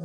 I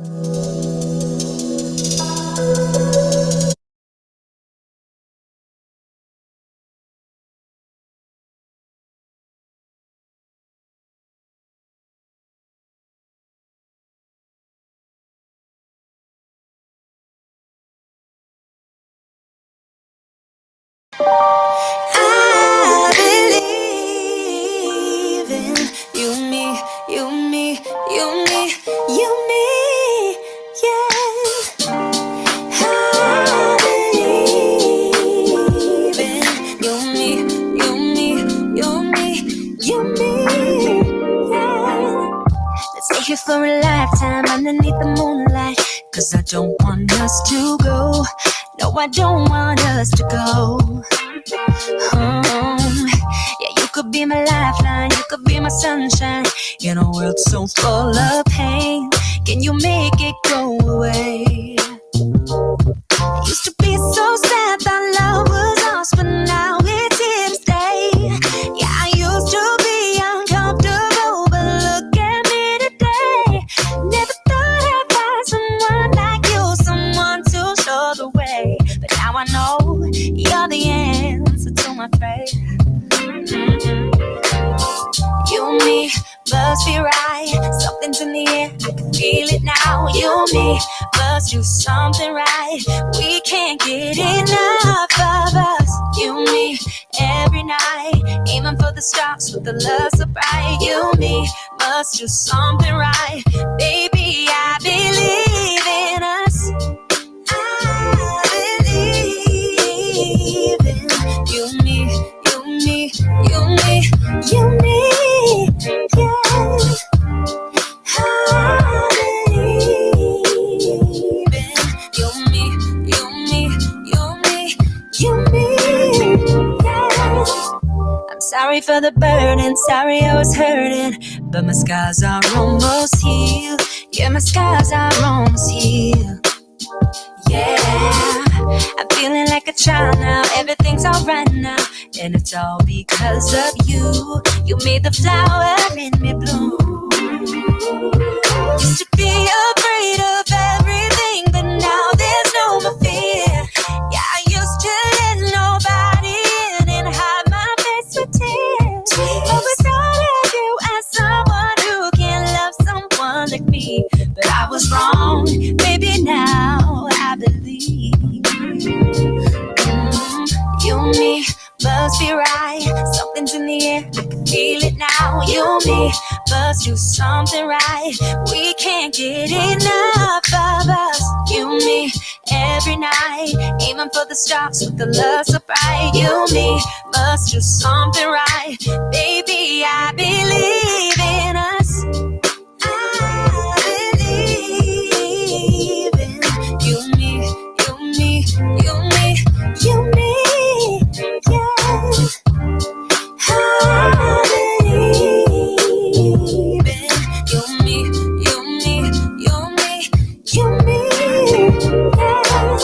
believe in you, me, you, me, you, me, you, me, yeah. I believe in you, me, you, me, you, me, you, me, yeah. Let's stay here for a lifetime underneath the moonlight, 'cause I don't want us to go. No, I don't want us to go. Yeah, you could be my lifeline, you could be my sunshine in a world so full of pain. Can you make it go away? It used to be so sad that love was lost, but now it's here to stay. Yeah, I used to be uncomfortable, but look at me today. Never thought I'd find someone like you, someone to show the way. But now I know you're the answer to my prayer. You and me must be right. Something's in the air, I can feel it now. You and me must do something right. We can't get enough of us. You and me every night, aiming for the stars with the love so bright. You and me must do something right. Baby, I believe in us. I believe in you and me, you and me, you and me, you and me, yeah. I believe in you and me, you and me, you and me, you and me, yeah. I'm sorry for the burden, sorry I was hurting, but my scars are almost healed. Yeah, my scars are almost healed. Yeah, I'm feeling like a child now, everything's alright now, and it's all because of you. You made the flower in me bloom. Used to be afraid of everything, but now there's no more fear. Yeah, I used to let nobody in and hide my face with tears. Always thought of you as someone who can love someone like me, but I was wrong. Maybe now I believe. You and me must be right. Something's in the air, I can feel it now. You and me must do something right. We can't get enough of us. You and me every night, aiming for the stars with the love so bright. You and me must do something right. Baby, I believe in us. I believe in you and me, you and me, you and me, you and me, yeah. I believe in you and me, you and me, you and me, you and me, yeah.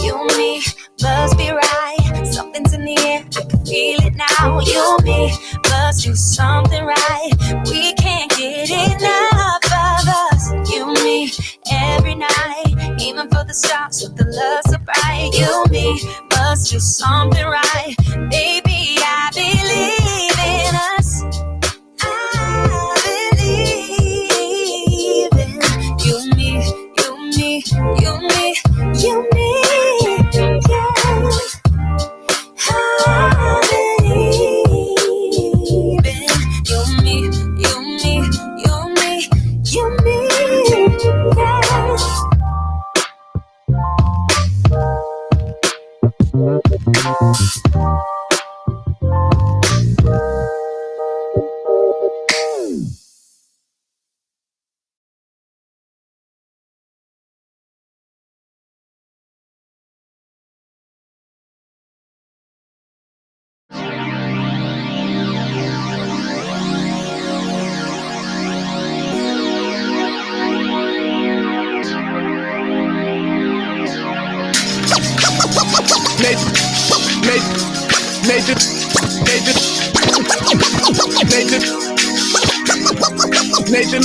You and me must be right. Something's in the air, I can feel it now. You and me must do something right. We can't get enough of us. You and me every night, aiming for the stars with the love so bright. You and me must do something right. Baby, I believe in us. I believe in you and me, you and me, you and me, you and me, yeah. I believe in you and me, you and me, you and me, you and me, yeah.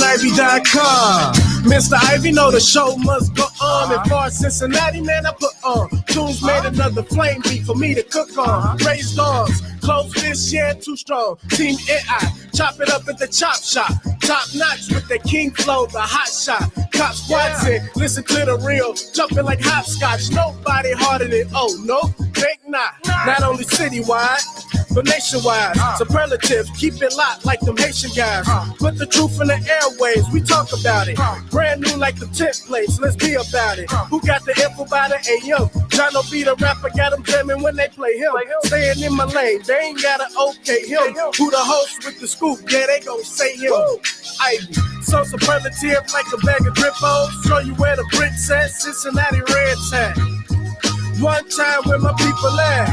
Ivey.com. Mr. Ivey, know the show must go on. And far as Cincinnati, man, I put on. Tunes made another flame beat for me to cook on. Raised arms, close this, yeah, too strong. Team AI, chop it up at the chop shop. Top notch with the king flow, the hot shot. Cop squats in, listen to the real. Jumping like hopscotch, nobody harder than, oh, no, think not. Not only citywide, but nationwide. Superlatives, keep it locked like them Haitian guys. Put the truth in the airwaves, we talk about it. Brand new like the tent plates, let's be about it. Who got the info by the AM? Jono B, the rapper, got them jamming when they play him. Staying in my lane, they ain't gotta okay him. Who the host with the scoop? Yeah, they gon' say him. Ivey, so superlative like a bag of drippos. Show you where the bricks at, Cincinnati Reds at. One time where my people at.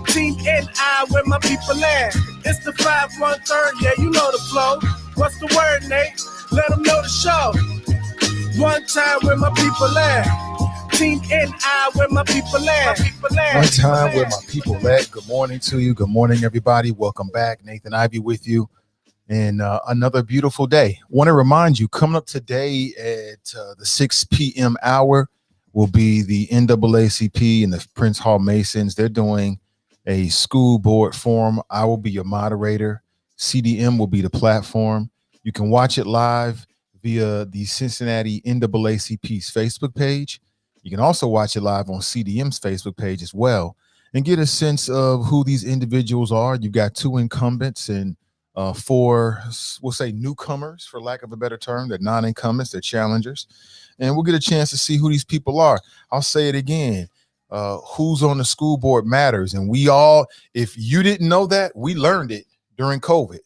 Team NI where my people at. It's the 513, yeah, you know the flow. What's the word, Nate? Let them know the show. One time where my people at. Team NI where my people at. One time where my people at. Good morning to you. Good morning, everybody. Welcome back. Nathan Ivey with you. And another beautiful day. Want to remind you, coming up today at the 6 p.m. hour will be the NAACP and the Prince Hall Masons. They're doing a school board forum. I will be your moderator. CDM will be the platform. You can watch it live via the Cincinnati NAACP's Facebook page. You can also watch it live on CDM's Facebook page as well and get a sense of who these individuals are. You've got two incumbents and four, we'll say newcomers, for lack of a better term. They're non-incumbents, they're challengers. And we'll get a chance to see who these people are. I'll say it again. Who's on the school board matters. And we all, if you didn't know that, we learned it during COVID.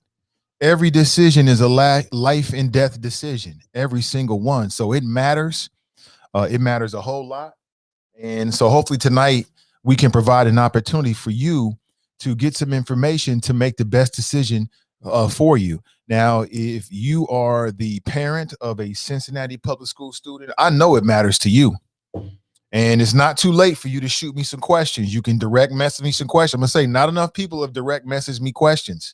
Every decision is a life and death decision, every single one. So it matters. It matters a whole lot. And so hopefully tonight we can provide an opportunity for you to get some information to make the best decision for you. Now, if you are the parent of a Cincinnati public school student, I know it matters to you. And it's not too late for you to shoot me some questions. You can direct message me some questions. I'm going to say not enough people have direct messaged me questions.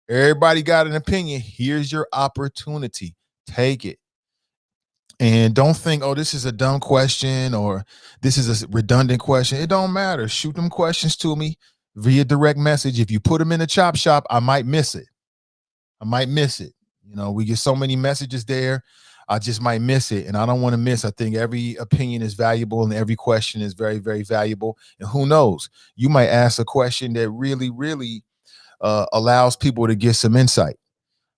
Everybody got an opinion. Here's your opportunity. Take it. And don't think, oh, this is a dumb question or this is a redundant question. It don't matter. Shoot them questions to me via direct message. If you put them in the chop shop, I might miss it. You know, we get so many messages there. I just might miss it. And I don't want to miss. I think every opinion is valuable and every question is very, very valuable. And who knows, you might ask a question that really, really allows people to get some insight.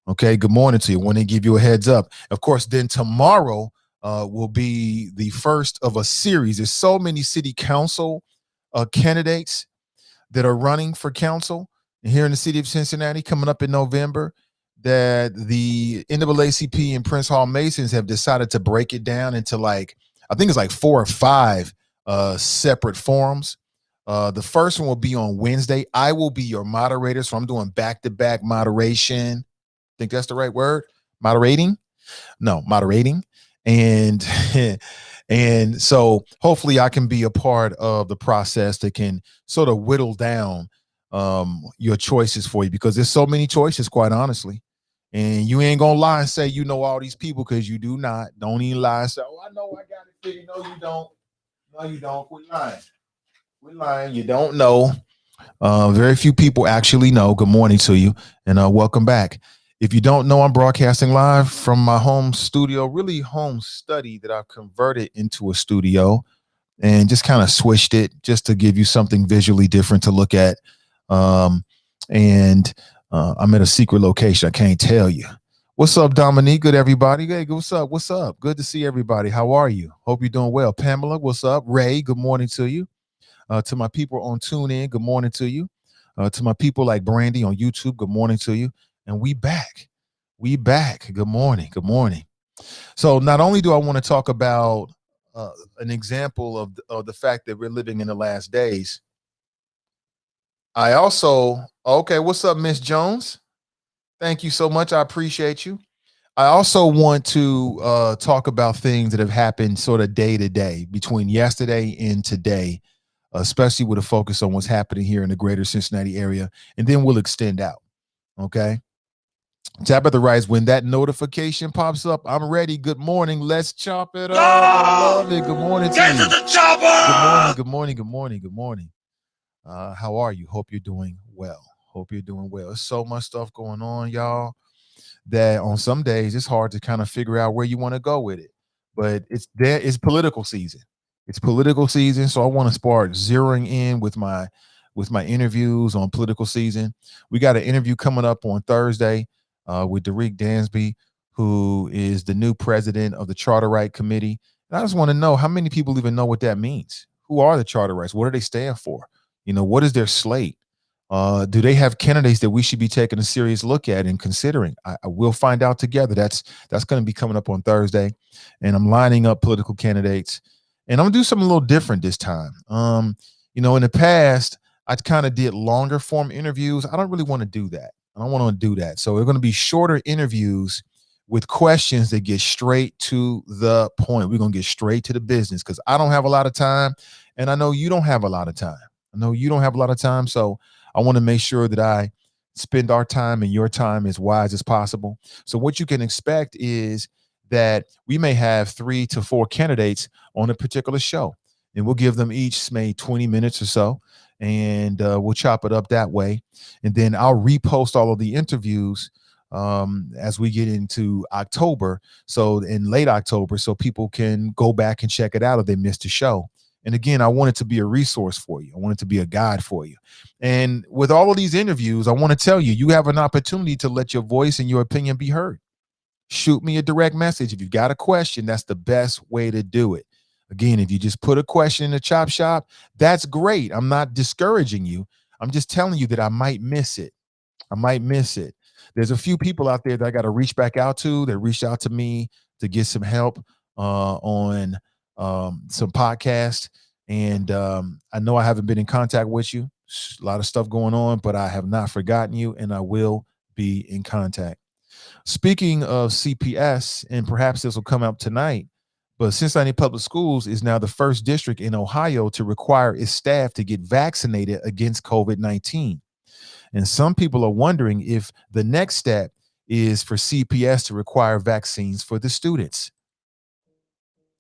Okay. Good morning to you. Want to give you a heads up. Of course, then tomorrow will be the first of a series. There's so many city council candidates that are running for council here in the city of Cincinnati coming up in November, that the NAACP and Prince Hall Masons have decided to break it down into I think it's 4 or 5 separate forums. The first one will be on Wednesday. I will be your moderator. So I'm doing back-to-back moderation. Think that's the right word? Moderating. And and so hopefully I can be a part of the process that can sort of whittle down your choices for you, because there's so many choices, quite honestly. And you ain't gonna lie and say you know all these people, because you do not. Don't even lie and say, oh, I know I got it figured. No, you don't. No, you don't. Quit lying. Quit lying. You don't know. Very few people actually know. Good morning to you, and welcome back. If you don't know, I'm broadcasting live from my home studio, really home study that I've converted into a studio and just kind of switched it just to give you something visually different to look at. I'm at a secret location. I can't tell you. What's up, Dominique? Good, everybody. Hey, what's up? What's up? Good to see everybody. How are you? Hope you're doing well. Pamela, what's up? Ray, good morning to you. To my people on TuneIn, good morning to you. To my people like Brandy on YouTube, good morning to you. And we back. Good morning. Good morning. So not only do I want to talk about an example of the fact that we're living in the last days, I also, okay, what's up, Miss Jones? Thank you so much. I appreciate you. I also want to talk about things that have happened sort of day to day between yesterday and today, especially with a focus on what's happening here in the greater Cincinnati area. And then we'll extend out. Okay. Tap at the rights. When that notification pops up, I'm ready. Good morning. Let's chop it up. I love it. Good morning to you. the chopper! Good morning. Good morning. Good morning. Good morning. How are you? Hope you're doing well. Hope you're doing well. There's so much stuff going on, y'all, that on some days it's hard to kind of figure out where you want to go with it. But it's there. It's political season. It's political season, so I want to start zeroing in with my interviews on political season. We got an interview coming up on Thursday with Derek Dansby, who is the new president of the Charter Right Committee. And I just want to know how many people even know what that means. Who are the Charter Rights? What do they stand for? What is their slate? Do they have candidates that we should be taking a serious look at and considering? I will find out together. That's going to be coming up on Thursday, and I'm lining up political candidates, and I'm gonna do something a little different this time. In the past, I kind of did longer form interviews. I don't really want to do that. I don't want to do that. So they're going to be shorter interviews with questions that get straight to the point. We're going to get straight to the business because I don't have a lot of time, and I know you don't have a lot of time. So I want to make sure that I spend our time and your time as wise as possible. So what you can expect is that we may have 3 to 4 candidates on a particular show, and we'll give them each maybe 20 minutes or so, and we'll chop it up that way. And then I'll repost all of the interviews as we get into October, so in late October, so people can go back and check it out if they missed a show. And again, I want it to be a resource for you. I want it to be a guide for you. And with all of these interviews, I want to tell you, you have an opportunity to let your voice and your opinion be heard. Shoot me a direct message. If you've got a question, that's the best way to do it. Again, if you just put a question in the chop shop, that's great. I'm not discouraging you. I'm just telling you that I might miss it. There's a few people out there that I got to reach back out to. They reached out to me to get some help on some podcasts. And I know I haven't been in contact with you. A lot of stuff going on, but I have not forgotten you, and I will be in contact. Speaking of CPS, and perhaps this will come up tonight, but Cincinnati Public Schools is now the first district in Ohio to require its staff to get vaccinated against COVID-19. And some people are wondering if the next step is for CPS to require vaccines for the students.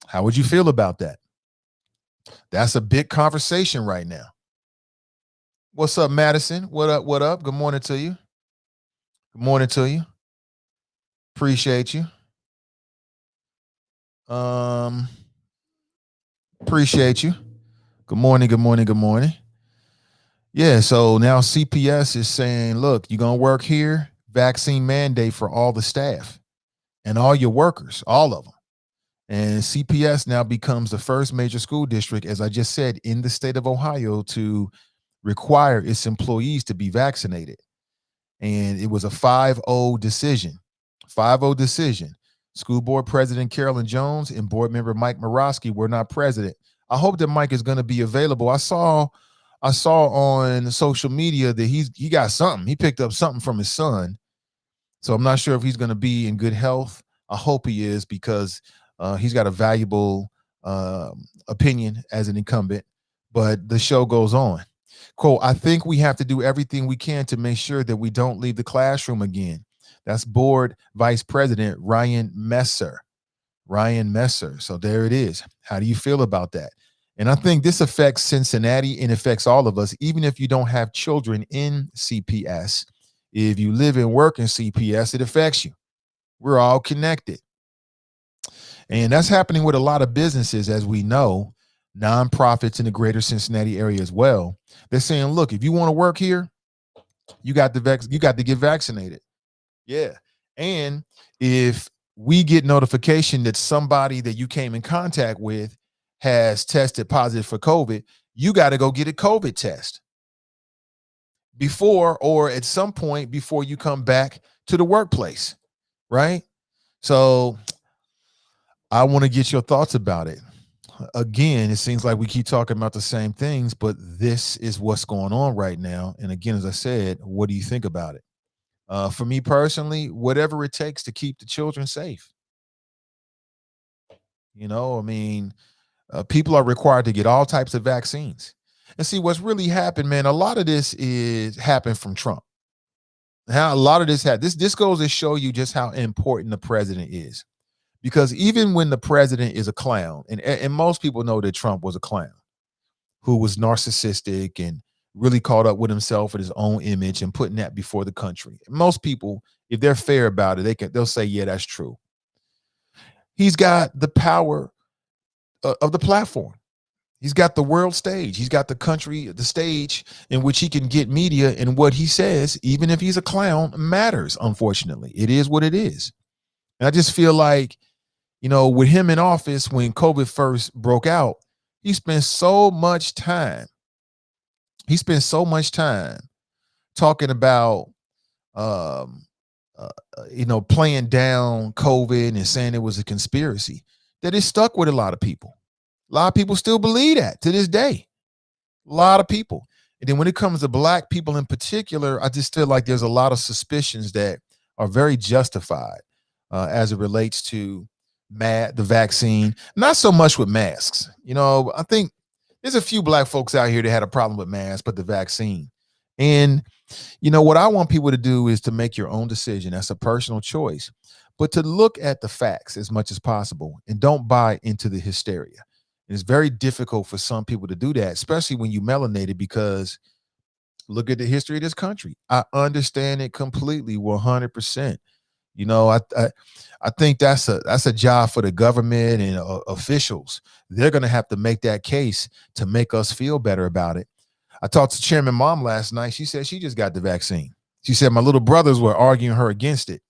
How would you feel about that? That's a big conversation right now. What's up, Madison? What up? What up? Good morning to you. Good morning to you. Appreciate you. Appreciate you. Good morning. Good morning. Good morning. Yeah, so now CPS is saying, look, you're going to work here, vaccine mandate for all the staff and all your workers, all of them. And CPS now becomes the first major school district, as I just said, in the state of Ohio to require its employees to be vaccinated. And it was a 5-0 decision. 5-0 decision. School board president Carolyn Jones and board member Mike Morosky were not president. I hope that Mike is going to be available. I saw on social media that he got something. He picked up something from his son. So I'm not sure if he's going to be in good health. I hope he is, because he's got a valuable opinion as an incumbent. But the show goes on. Quote, I think we have to do everything we can to make sure that we don't leave the classroom again. That's board vice president Ryan Messer. So there it is. How do you feel about that? And I think this affects Cincinnati and affects all of us, even if you don't have children in CPS. If you live and work in CPS, it affects you. We're all connected. And that's happening with a lot of businesses, as we know, nonprofits in the greater Cincinnati area as well. They're saying, look, if you want to work here, you got to get vaccinated. Yeah. And if we get notification that somebody that you came in contact with has tested positive for COVID, you got to go get a COVID test before, or at some point before you come back to the workplace, right? So I want to get your thoughts about it. Again, it seems like we keep talking about the same things, but this is what's going on right now. And again, as I said, what do you think about it? For me personally, whatever it takes to keep the children safe. People are required to get all types of vaccines. And see, what's really happened, man, a lot of this is happened from Trump. How a lot of this goes to show you just how important the president is. Because even when the president is a clown, and most people know that Trump was a clown who was narcissistic and really caught up with himself and his own image and putting that before the country. Most people, if they're fair about it, they'll say, yeah, that's true. He's got the power of the platform. He's got the world stage. He's got the stage in which he can get media, and what he says, even if he's a clown, matters. Unfortunately, it is what it is. And I just feel like, with him in office when COVID first broke out, he spent so much time. Talking about, playing down COVID and saying it was a conspiracy, that it stuck with a lot of people. A lot of people still believe that to this day. A lot of people. And then when it comes to black people in particular, I just feel like there's a lot of suspicions that are very justified as it relates to the vaccine. Not so much with masks. I think there's a few black folks out here that had a problem with masks, but the vaccine. And, what I want people to do is to make your own decision. That's a personal choice. But to look at the facts as much as possible and don't buy into the hysteria. It's very difficult for some people to do that, especially when you melanated, because look at the history of this country. I understand it completely, 100%. I think that's a job for the government and officials. They're going to have to make that case to make us feel better about it. I talked to Chairman Mom last night. She said she just got the vaccine. She said my little brothers were arguing her against it.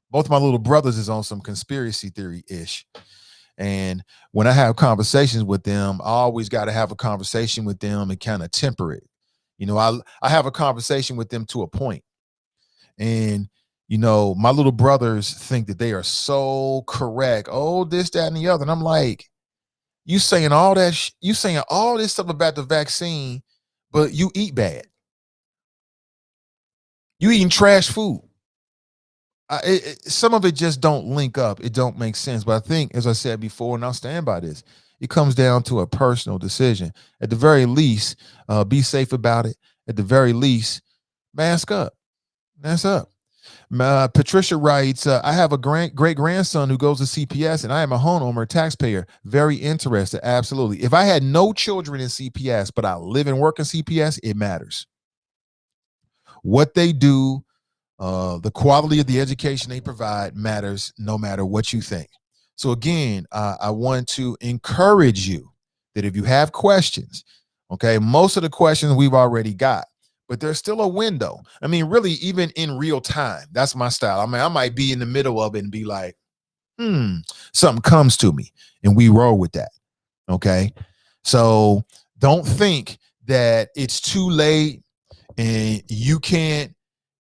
Both of my little brothers is on some conspiracy theory-ish. And when I have conversations with them, I always got to have a conversation with them and kind of temper it. I have a conversation with them to a point. And, my little brothers think that they are so correct. Oh, this, that, and the other. And I'm like, you saying all that, you saying all this stuff about the vaccine, but you eat bad. You eating trash food. Some of it just don't link up. It don't make sense. But I think, as I said before, and I'll stand by this, it comes down to a personal decision. At the very least, be safe about it. At the very least, mask up. Mask up. Patricia writes, I have a great grandson who goes to CPS, and I am a homeowner, taxpayer. Very interested. Absolutely. If I had no children in CPS, but I live and work in CPS, it matters. What they do, the quality of the education they provide matters no matter what you think. So again, I want to encourage you that if you have questions, okay, most of the questions we've already got, but there's still a window. I mean, really, even in real time, that's my style. I mean, I might be in the middle of it and be like, something comes to me and we roll with that. Okay. So don't think that it's too late and you can't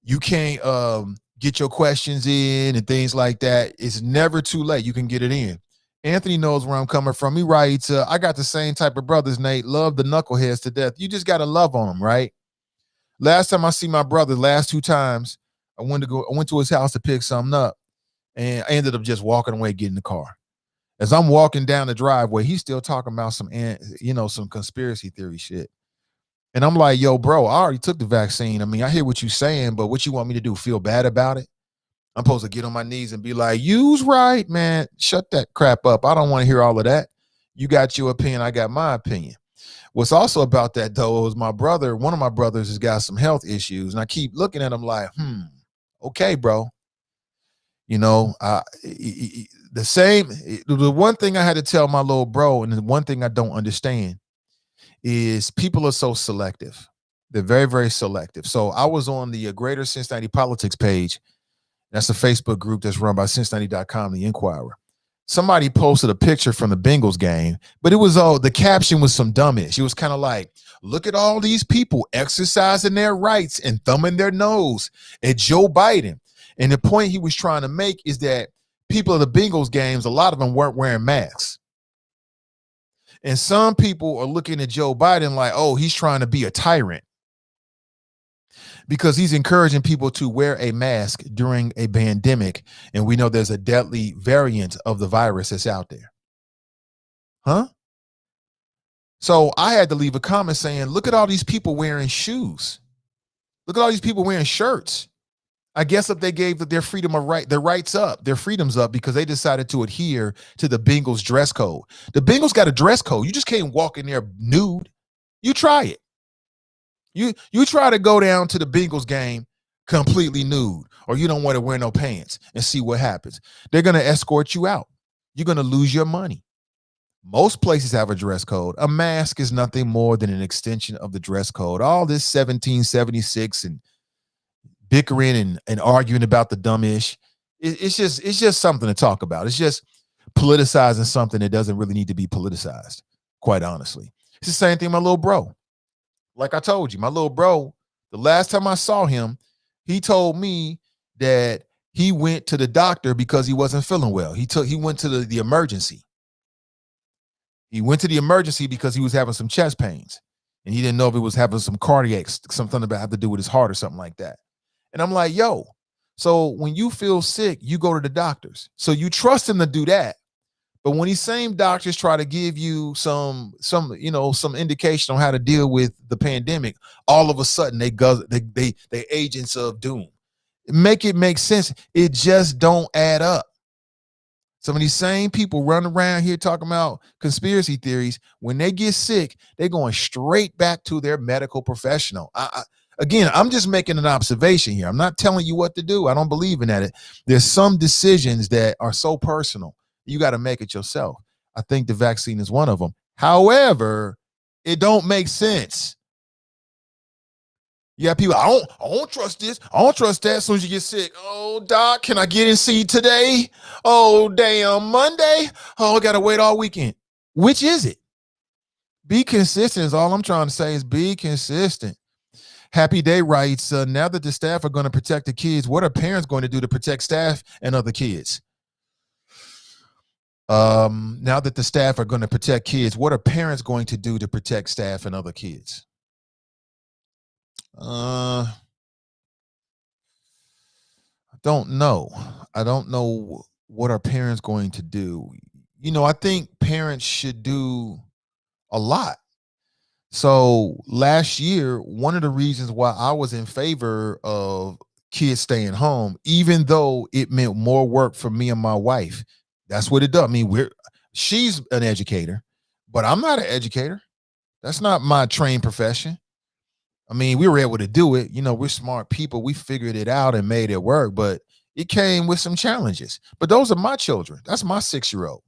get your questions in and things like that. It's never too late. You can get it in. Anthony knows where I'm coming from. He writes, I got the same type of brothers, Nate. Love the knuckleheads to death. You just got to love on them, right? Last time I see my brother, last 2 times, I went to his house to pick something up, and I ended up just walking away, getting in the car. As I'm walking down the driveway, he's still talking about some conspiracy theory shit. And I'm like, yo, bro, I already took the vaccine. I mean, I hear what you're saying, but what you want me to do, feel bad about it? I'm supposed to get on my knees and be like, you's right, man. Shut that crap up. I don't want to hear all of that. You got your opinion. I got my opinion. What's also about that, though, is my brother, one of my brothers has got some health issues. And I keep looking at him like, okay, bro. The one thing I had to tell my little bro, and the one thing I don't understand is people are so selective. They're very, very selective. So I was on the Greater Cincinnati Politics page. That's a Facebook group that's run by Cincinnati.com, the Inquirer. Somebody posted a picture from the Bengals game, but it was the caption was some dumbish. It was kind of like, look at all these people exercising their rights and thumbing their nose at Joe Biden. And the point he was trying to make is that people at the Bengals games, a lot of them weren't wearing masks. And some people are looking at Joe Biden like, oh, he's trying to be a tyrant because he's encouraging people to wear a mask during a pandemic. And we know there's a deadly variant of the virus that's out there. Huh? So I had to leave a comment saying, look at all these people wearing shoes. Look at all these people wearing shirts. I guess if they gave their freedom of right, their rights up, their freedoms up because they decided to adhere to the Bengals dress code. The Bengals got a dress code. You just can't walk in there nude. You try it. You try to go down to the Bengals game completely nude, or you don't want to wear no pants and see what happens. They're going to escort you out. You're going to lose your money. Most places have a dress code. A mask is nothing more than an extension of the dress code. All this 1776 and bickering and arguing about the dumb ish. It's just something to talk about. It's just politicizing something that doesn't really need to be politicized, quite honestly. It's the same thing, my little bro. Like I told you, my little bro, the last time I saw him, he told me that he went to the doctor because he wasn't feeling well. He went to the emergency. He went to the emergency because he was having some chest pains. And he didn't know if it was having some cardiac, something about have to do with his heart or something like that. And I'm like, yo, so when you feel sick, you go to the doctors. So you trust him to do that. But when these same doctors try to give you some indication on how to deal with the pandemic, all of a sudden they agents of doom. Make it make sense. It just don't add up. Some of these same people run around here talking about conspiracy theories. When they get sick, they're going straight back to their medical professional. Again, I'm just making an observation here. I'm not telling you what to do. I don't believe in that. There's some decisions that are so personal. You got to make it yourself. I think the vaccine is one of them. However, it don't make sense. You have people, I don't trust this. I don't trust that. As soon as you get sick, oh, doc, can I get in see today? Oh, damn, Monday? Oh, I got to wait all weekend. Which is it? Be consistent is all I'm trying to say is be consistent. Happy Day writes, now that the staff are going to protect the kids, what are parents going to do to protect staff and other kids? Now that the staff are going to protect kids, what are parents going to do to protect staff and other kids? I don't know. I don't know what are parents going to do. I think parents should do a lot. So last year, one of the reasons why I was in favor of kids staying home, even though it meant more work for me and my wife, that's what it does. I mean, she's an educator, but I'm not an educator. That's not my trained profession. I mean, we were able to do it. We're smart people. We figured it out and made it work, but it came with some challenges. But those are my children. That's my 6-year-old.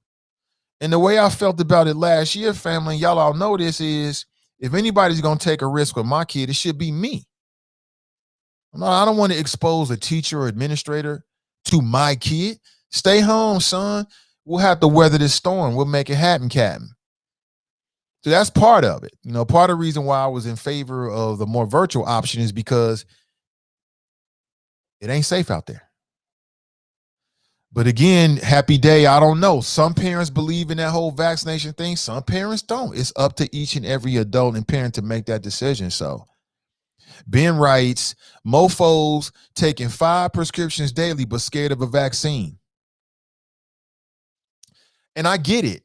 And the way I felt about it last year, family, y'all all know this is, if anybody's going to take a risk with my kid, it should be me. No, I don't want to expose a teacher or administrator to my kid. Stay home, son. We'll have to weather this storm. We'll make it happen, Captain. So that's part of it. Part of the reason why I was in favor of the more virtual option is because it ain't safe out there. But again, Happy Day, I don't know. Some parents believe in that whole vaccination thing. Some parents don't. It's up to each and every adult and parent to make that decision. So Ben writes, mofos taking 5 prescriptions daily but scared of a vaccine. And I get it.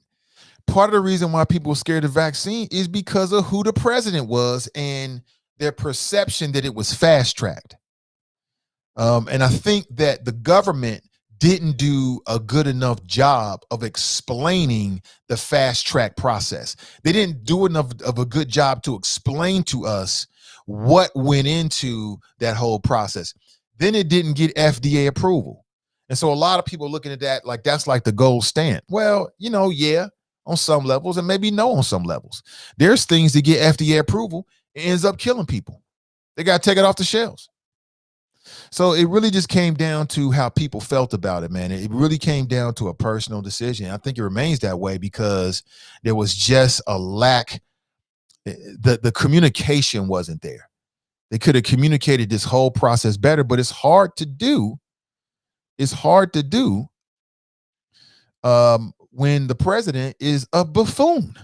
Part of the reason why people were scared of vaccine is because of who the president was and their perception that it was fast-tracked. And I think that the government didn't do a good enough job of explaining the fast-track process. They didn't do enough of a good job to explain to us what went into that whole process. Then it didn't get FDA approval. And so a lot of people looking at that like that's like the gold standard. Well, yeah, on some levels and maybe no on some levels. There's things that get FDA approval, it ends up killing people. They got to take it off the shelves. So it really just came down to how people felt about it, man. It really came down to a personal decision. I think it remains that way because there was just a lack. The communication wasn't there. They could have communicated this whole process better, but it's hard to do. It's hard to do when the president is a buffoon.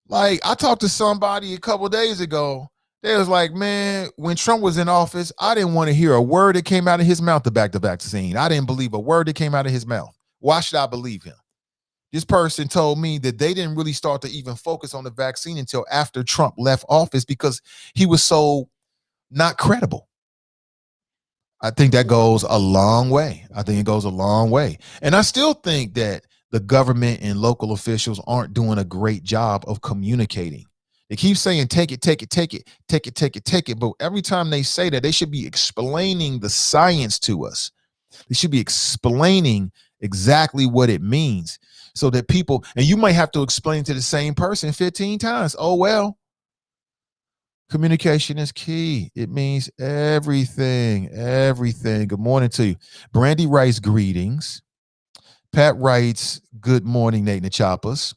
Like, I talked to somebody a couple of days ago. They was like, man, when Trump was in office, I didn't want to hear a word that came out of his mouth to back the vaccine. I didn't believe a word that came out of his mouth. Why should I believe him? This person told me that they didn't really start to even focus on the vaccine until after Trump left office because he was so not credible. I think that goes a long way. I think it goes a long way. And I still think that the government and local officials aren't doing a great job of communicating. They keep saying, take it, take it, take it, take it, take it, take it. But every time they say that, they should be explaining the science to us. They should be explaining exactly what it means so that people, and you might have to explain to the same person 15 times. Oh, well, communication is key. It means everything, everything. Good morning to you. Brandy writes greetings. Pat writes, good morning, Nate and the Choppers.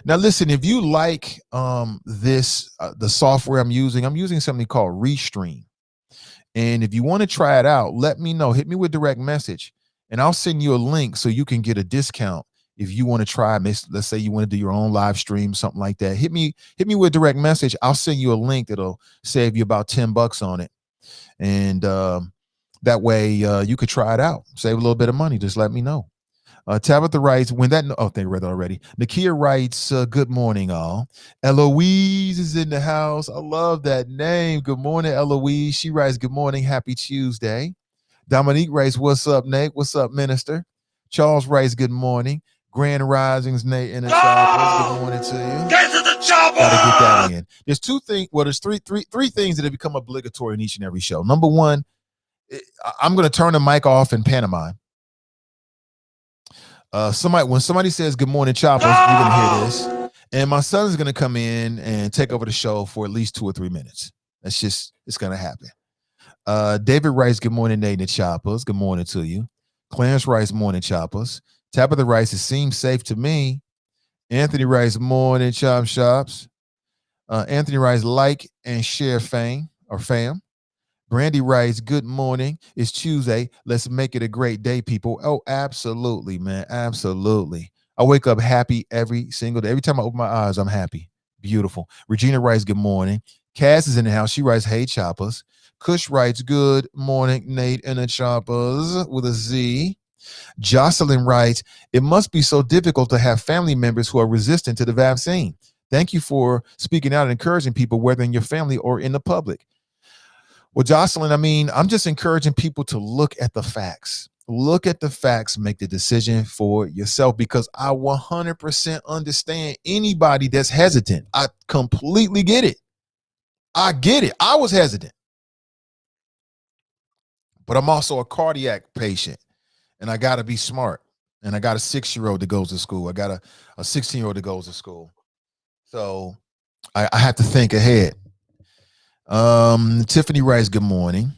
Now, listen, if you like the software I'm using something called Restream. And if you want to try it out, let me know. Hit me with direct message, and I'll send you a link so you can get a discount if you want to try. Let's say you want to do your own live stream, something like that. Hit me with direct message. I'll send you a link that'll save you about $10 on it, and that way you could try it out, save a little bit of money. Just let me know. Tabitha writes, they read it already. Nakia writes, good morning, all. Eloise is in the house. I love that name. Good morning, Eloise. She writes, good morning, happy Tuesday. Dominique writes, what's up, Nate? What's up, Minister? Charles writes, good morning. Grand Risings, Nate and the Choppers. Good morning to you. Get to the chopper! Gotta get that in. There's there's three things that have become obligatory in each and every show. Number one, I'm going to turn the mic off in pantomime. When somebody says good morning, Choppers, you're gonna hear this, and my son's gonna come in and take over the show for at least 2 or 3 minutes. It's gonna happen. David writes, good morning, Nate and Choppers. Good morning to you. Clarence writes, morning, Choppers. Tabitha writes, it seems safe to me. Anthony writes, morning, Shops. Anthony writes, like and share fam. Brandy writes, good morning. It's Tuesday. Let's make it a great day, people. Oh, absolutely, man. Absolutely. I wake up happy every single day. Every time I open my eyes, I'm happy. Beautiful. Regina writes, good morning. Cass is in the house. She writes, hey, Choppers. Kush writes, good morning, Nate and the Choppers with a Z. Jocelyn writes, it must be so difficult to have family members who are resistant to the vaccine. Thank you for speaking out and encouraging people, whether in your family or in the public. Well, Jocelyn, I'm just encouraging people to look at the facts. Look at the facts, make the decision for yourself, because I 100% understand anybody that's hesitant. I completely get it. I get it. I was hesitant. But I'm also a cardiac patient, and I got to be smart. And I got a 6-year-old that goes to school. I got a 16-year-old that goes to school. So I have to think ahead. Tiffany writes, good morning.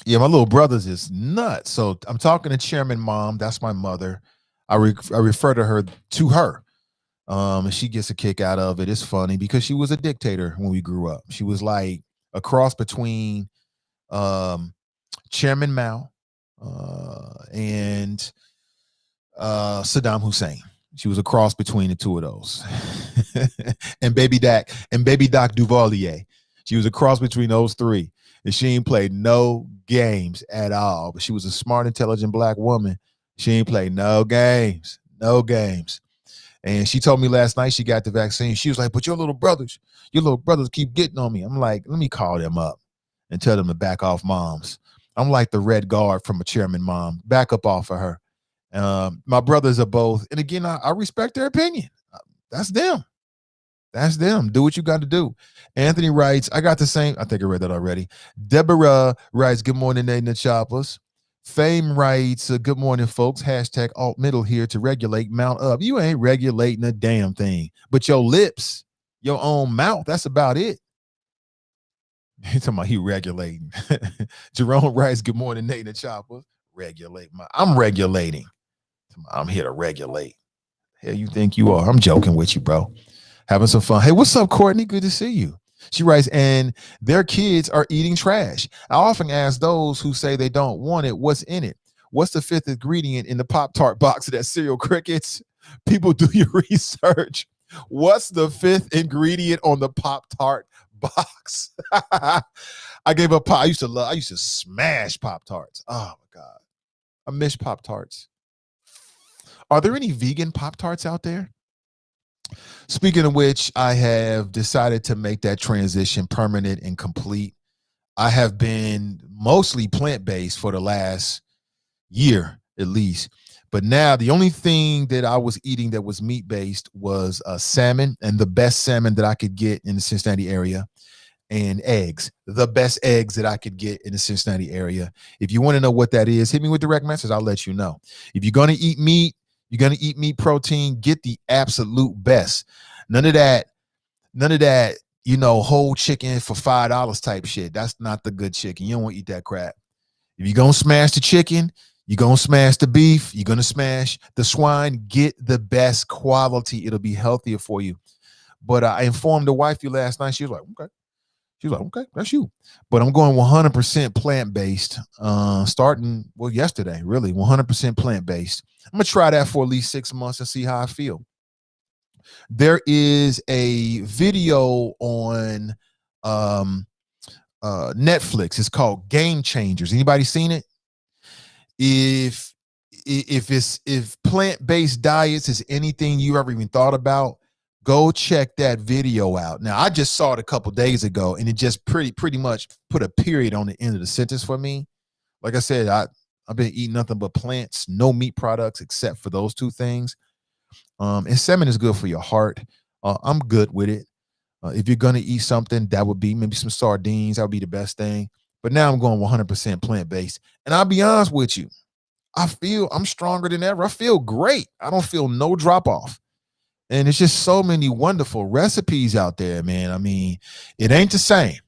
Yeah, my little brother's is nuts. So I'm talking to Chairman Mom. That's my mother. I refer to her. And she gets a kick out of it. It's funny because she was a dictator when we grew up. She was like a cross between Chairman Mao and Saddam Hussein. She was a cross between the two of those. and baby Doc Duvalier. She was a cross between those three. And she ain't played no games at all. But she was a smart, intelligent black woman. She ain't played no games. And she told me last night she got the vaccine. She was like, but your little brothers keep getting on me. I'm like, let me call them up and tell them to back off moms. I'm like the red guard from a Chairman Mom. Back up off of her. My brothers are both. And again, I respect their opinion. That's them. Do what you got to do. Anthony writes, I got the same. I think I read that already. Deborah writes, good morning, Nate and the Choppers. Fame writes, good morning, folks. Hashtag alt middle here to regulate, mount up. You ain't regulating a damn thing. But your lips, your own mouth, that's about it. He's talking about he regulating. Jerome writes, good morning, Nate and the Choppers. I'm regulating. I'm here to regulate. Hell, you think you are? I'm joking with you, bro. Having some fun. Hey, what's up, Courtney? Good to see you. She writes, and their kids are eating trash. I often ask those who say they don't want it, what's in it? What's the 5th ingredient in the Pop-Tart box of that cereal crickets? People, do your research. What's the 5th ingredient on the Pop-Tart box? I gave up pop. I used to smash Pop-Tarts. Oh my God. I miss Pop-Tarts. Are there any vegan Pop-Tarts out there? Speaking of which, I have decided to make that transition permanent and complete. I have been mostly plant-based for the last year at least. But now the only thing that I was eating that was meat-based was salmon, and the best salmon that I could get in the Cincinnati area, and eggs, the best eggs that I could get in the Cincinnati area. If you want to know what that is, hit me with direct message. I'll let you know. If you're going to eat meat, you're going to eat meat protein, get the absolute best. None of that, none of that, whole chicken for $5 type shit. That's not the good chicken. You don't want to eat that crap. If you're going to smash the chicken, you're going to smash the beef, you're going to smash the swine, get the best quality. It'll be healthier for you. But I informed the wifey last night. She was like, okay. She was like, okay, that's you. But I'm going 100% plant-based, starting, yesterday, really, 100% plant-based. I'm going to try that for at least 6 months and see how I feel. There is a video on Netflix. It's called Game Changers. Anybody seen it? If plant-based diets is anything you ever even thought about, go check that video out. Now, I just saw it a couple days ago, and it just pretty much put a period on the end of the sentence for me. Like I said, I've been eating nothing but plants, no meat products except for those two things. And salmon is good for your heart. I'm good with it. If you're gonna eat something, that would be maybe some sardines. That would be the best thing. But now I'm going 100% plant-based, and I'll be honest with you. I feel I'm stronger than ever. I feel great. I don't feel no drop off. And it's just so many wonderful recipes out there, man. I mean, it ain't the same.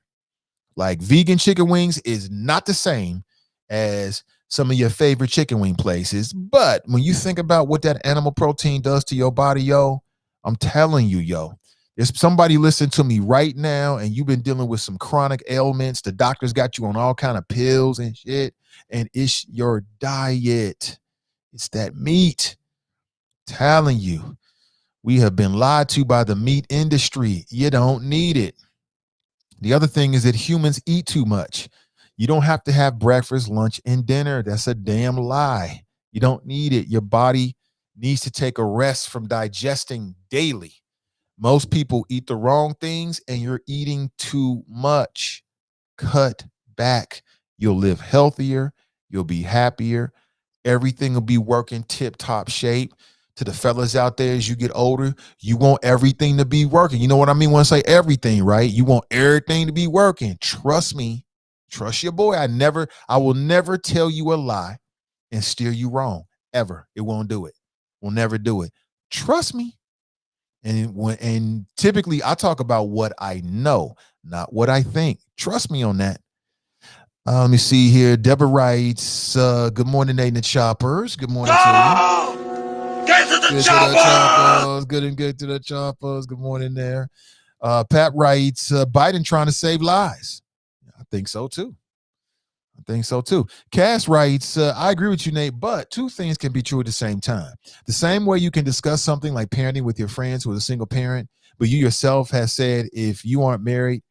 Like vegan chicken wings is not the same as some of your favorite chicken wing places. But when you think about what that animal protein does to your body, yo, I'm telling you, yo, there's somebody listening to me right now, and you've been dealing with some chronic ailments. The doctors got you on all kind of pills and shit, and it's your diet. It's that meat. Telling you. We have been lied to by the meat industry. You don't need it. The other thing is that humans eat too much. You don't have to have breakfast, lunch, and dinner. That's a damn lie. You don't need it. Your body needs to take a rest from digesting daily. Most people eat the wrong things, and you're eating too much. Cut back. You'll live healthier. You'll be happier. Everything will be working tip-top shape. To the fellas out there, as you get older, you want everything to be working. You know what I mean when I say everything, right? You want everything to be working. Trust me. Trust your boy. I will never tell you a lie and steer you wrong. Ever. It won't do it. We'll never do it. Trust me. And typically I talk about what I know, not what I think. Trust me on that. Let me see here. Deborah writes, good morning, Nate and the Choppers. Good morning to you. Get to the Good chopper! to the choppers. Good and good to the choppers. Good morning there. Pat writes, Biden trying to save lives. I think so too. Cass writes, I agree with you, Nate, but two things can be true at the same time. The same way you can discuss something like parenting with your friends who is a single parent, but you yourself have said if you aren't married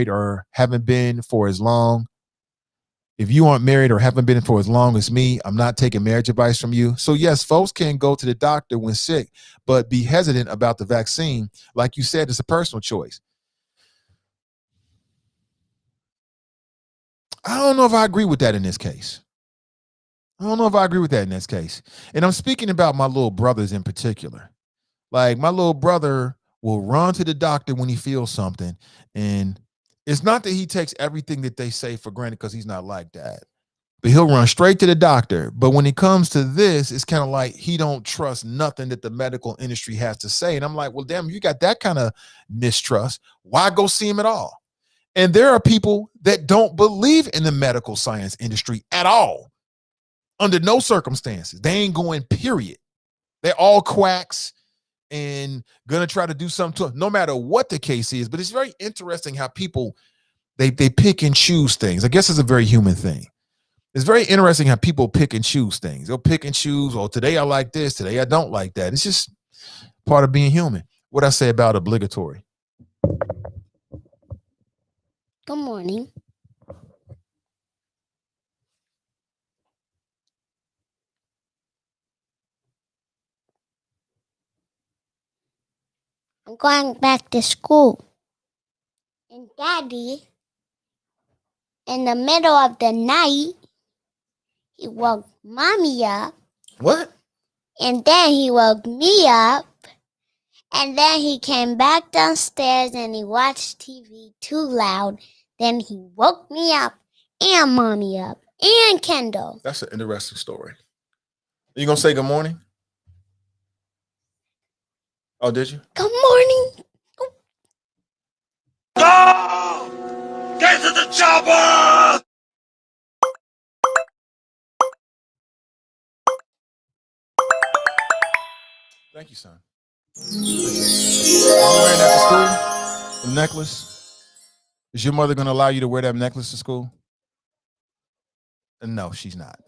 or haven't been for as long, if you aren't married or haven't been for as long as me, I'm not taking marriage advice from you. So yes, folks can go to the doctor when sick, but be hesitant about the vaccine. Like you said, it's a personal choice. I don't know if I agree with that in this case. And I'm speaking about my little brothers in particular. Like my little brother will run to the doctor when he feels something. And it's not that he takes everything that they say for granted, because he's not like that. But he'll run straight to the doctor. But when it comes to this, it's kind of like he don't trust nothing that the medical industry has to say. And I'm like, well, damn, you got that kind of mistrust. Why go see him at all? And there are people that don't believe in the medical science industry at all, under no circumstances. They ain't going, period. They're all quacks and gonna try to do something to, no matter what the case is. But it's very interesting how people, they pick and choose things. I guess it's a very human thing. It's very interesting how people pick and choose things. They'll pick and choose, oh, today I like this, today I don't like that. It's just part of being human. What I say about obligatory. Good morning. I'm going back to school. And Daddy In the middle of the night, he woke mommy up, What? and then he woke me up, and then he came back downstairs and he watched TV too loud. Then he woke me up and mommy up and Kendall. That's an interesting story. You gonna say good morning? Oh, did you? Good morning. Go! Get to the chopper! Thank you, son. You wearing that to school? The necklace? Is your mother gonna allow you to wear that necklace to school? No, she's not.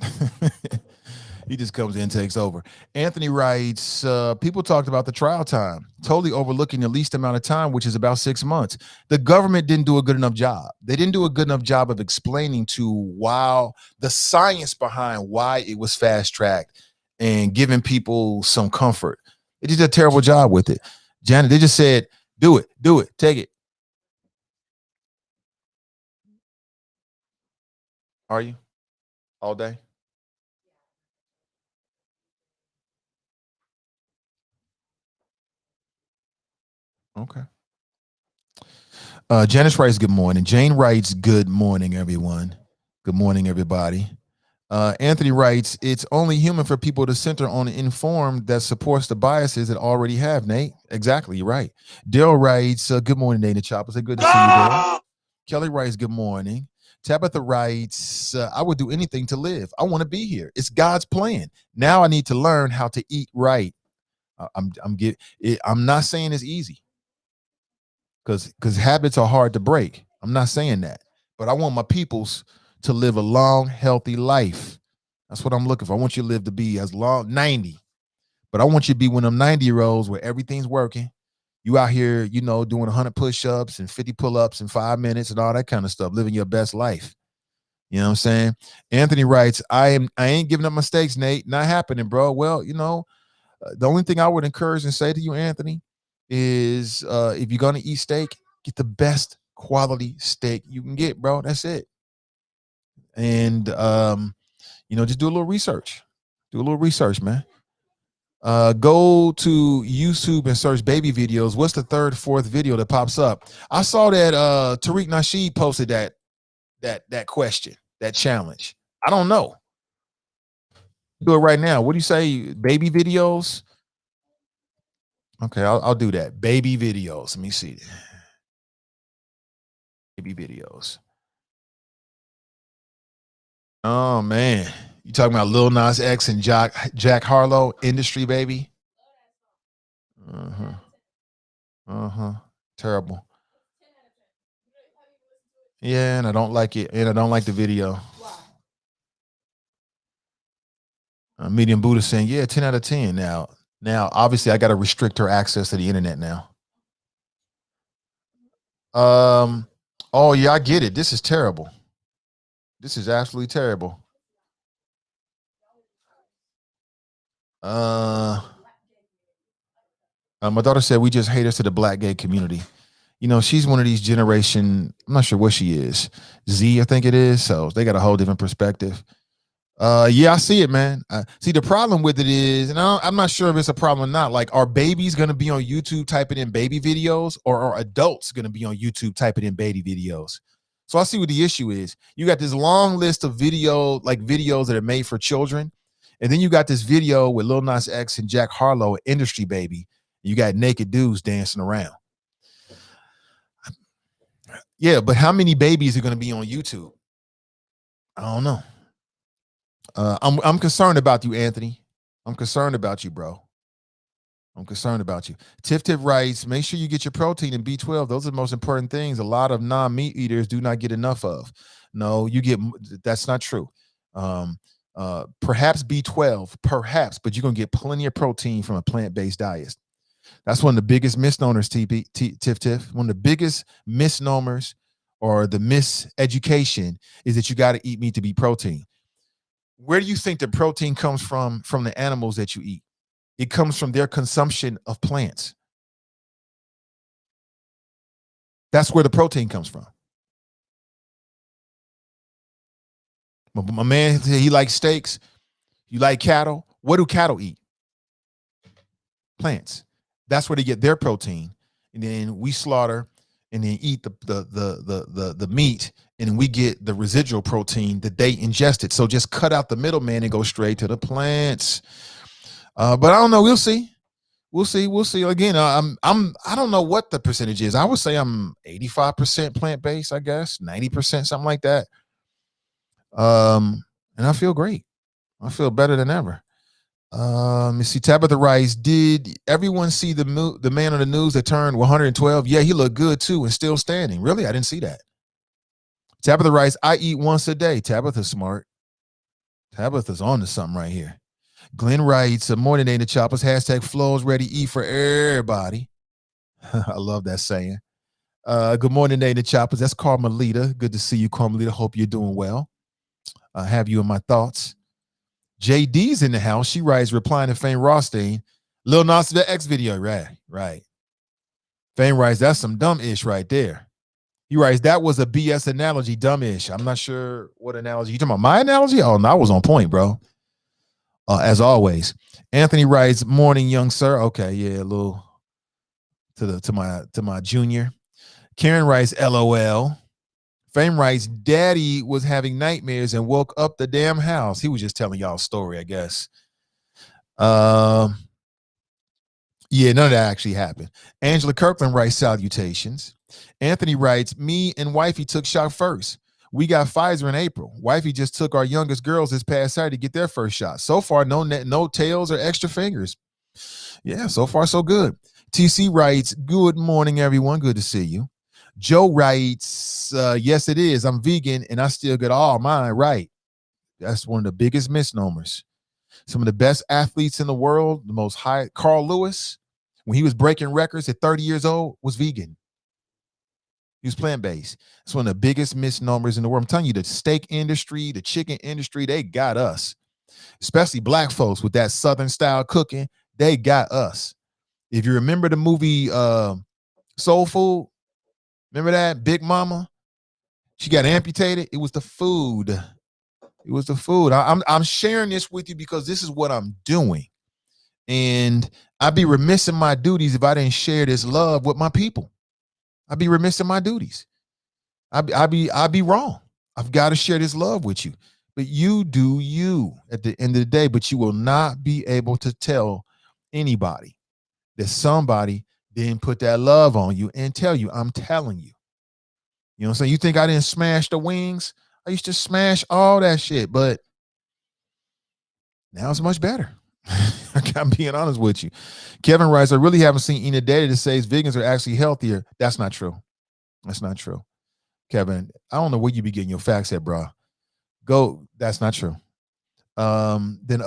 He just comes in and takes over. Anthony writes, people talked about the trial time, totally overlooking the least amount of time, which is about 6 months. The government didn't do a good enough job. They didn't do a good enough job of explaining the science behind why it was fast tracked and giving people some comfort. They did a terrible job with it. Janet, they just said, do it, take it. Are you? All day? Okay. Janice writes, good morning. Jane writes, good morning, everyone. Good morning, everybody. Anthony writes, it's only human for people to center on the informed that supports the biases that already have, Nate. Exactly, you're right. Daryl writes, good morning, Nate and Chopper. Say good to see you, Daryl. Kelly writes, good morning. Tabitha writes, I would do anything to live. I want to be here. It's God's plan. Now I need to learn how to eat right. I'm not saying it's easy because habits are hard to break. I'm not saying that, but I want my peoples to live a long, healthy life. That's what I'm looking for. I want you to live to be as long 90, but I want you to be one of them 90-year-olds where everything's working. You out here, doing 100 push-ups and 50 pull-ups in 5 minutes and all that kind of stuff, living your best life. You know what I'm saying? Anthony writes, I ain't giving up mistakes, Nate. Not happening, bro. Well, the only thing I would encourage and say to you, Anthony, is if you're gonna eat steak, get the best quality steak you can get, bro. That's it. And just do a little research. Do a little research, man. Go to YouTube and search baby videos. What's the third, fourth video that pops up? I saw that Tariq Nasheed posted that question, that challenge. I don't know. Do it right now. What do you say? Baby videos? Okay, I'll do that. Baby videos. Let me see. Baby videos. Oh man, you talking about Lil Nas X and Jack Harlow, Industry Baby? Terrible. Yeah, and I don't like it, and I don't like the video. Medium Buddha saying, yeah, 10 out of 10. Now, obviously, I got to restrict her access to the internet now. Oh yeah, I get it. This is terrible. This is absolutely terrible. My daughter said we just hate us to the black gay community. She's one of these generation. I'm not sure what she is. Z, I think it is. So they got a whole different perspective. Yeah, I see it, man. See, the problem with it is, and I'm not sure if it's a problem or not. Like, are babies going to be on YouTube typing in baby videos, or are adults going to be on YouTube typing in baby videos? So I see what the issue is. You got this long list of videos that are made for children, and then you got this video with Lil Nas X and Jack Harlow, Industry Baby. You got naked dudes dancing around. Yeah, but how many babies are going to be on YouTube? I don't know. I'm concerned about you, Anthony. I'm concerned about you, bro. I'm concerned about you. Tiff writes, make sure you get your protein and B12. Those are the most important things a lot of non-meat eaters do not get enough of. No, that's not true. Perhaps B12, perhaps, but you're going to get plenty of protein from a plant-based diet. That's one of the biggest misnomers, Tiff. One of the biggest misnomers or the miseducation is that you got to eat meat to be protein. Where do you think the protein comes from the animals that you eat? It comes from their consumption of plants. That's where the protein comes from. My man, he likes steaks. You like cattle? What do cattle eat? Plants. That's where they get their protein. And then we slaughter and then eat the meat, and then we get the residual protein that they ingested. So just cut out the middleman and go straight to the plants. But I don't know. We'll see. We'll see. We'll see. Again, I don't know what the percentage is. I would say I'm 85% plant based. I guess 90%, something like that. And I feel great. I feel better than ever. Let me see. Tabitha Rice, did everyone see the man on the news that turned 112? Yeah, he looked good too and still standing. Really? I didn't see that. Tabitha Rice, I eat once a day. Tabitha's smart. Tabitha's on to something right here. Glenn writes, morning day in the choppers, hashtag flows ready eat for everybody. I love that saying. Good morning day in the choppers. That's Carmelita. Good to see you, Carmelita. Hope you're doing well. I have you in my thoughts. JD's in the house. She writes, replying to Fame Rothstein, Lil Nas X video. Right. Fame writes, that's some dumb-ish right there. He writes, that was a BS analogy, dumb-ish. I'm not sure what analogy. You talking about my analogy? Oh, no, I was on point, bro. As always. Anthony writes, morning, young sir. Okay, yeah, a little to my junior. Karen writes, LOL. Fame writes, daddy was having nightmares and woke up the damn house. He was just telling y'all a story, I guess. Yeah, none of that actually happened. Angela Kirkland writes, salutations. Anthony writes, me and wifey took shot first. We got Pfizer in April. Wifey just took our youngest girls this past Saturday to get their first shot. So far, no tails or extra fingers. Yeah, so far, so good. TC writes, good morning, everyone. Good to see you. Joe writes, yes, it is. I'm vegan and I still get all mine right. That's one of the biggest misnomers. Some of the best athletes in the world, the most high, Carl Lewis, when he was breaking records at 30 years old, was vegan. He was plant-based. It's one of the biggest misnomers in the world. I'm telling you, the steak industry, the chicken industry, they got us. Especially black folks with that Southern style cooking, they got us. If you remember the movie Soul Food, remember that? Big Mama? She got amputated. It was the food. It was the food. I'm sharing this with you because this is what I'm doing. And I'd be remiss in my duties if I didn't share this love with my people. I'd be remiss in my duties. I'd be wrong. I've got to share this love with you. But you do you at the end of the day, but you will not be able to tell anybody that somebody didn't put that love on you and tell you, I'm telling you. You know what I'm saying? You think I didn't smash the wings? I used to smash all that shit, but now it's much better. I'm being honest with you. Kevin writes, I really haven't seen any data that says vegans are actually healthier. That's not true. That's not true. Kevin, I don't know where you be getting your facts at, bro. That's not true. Then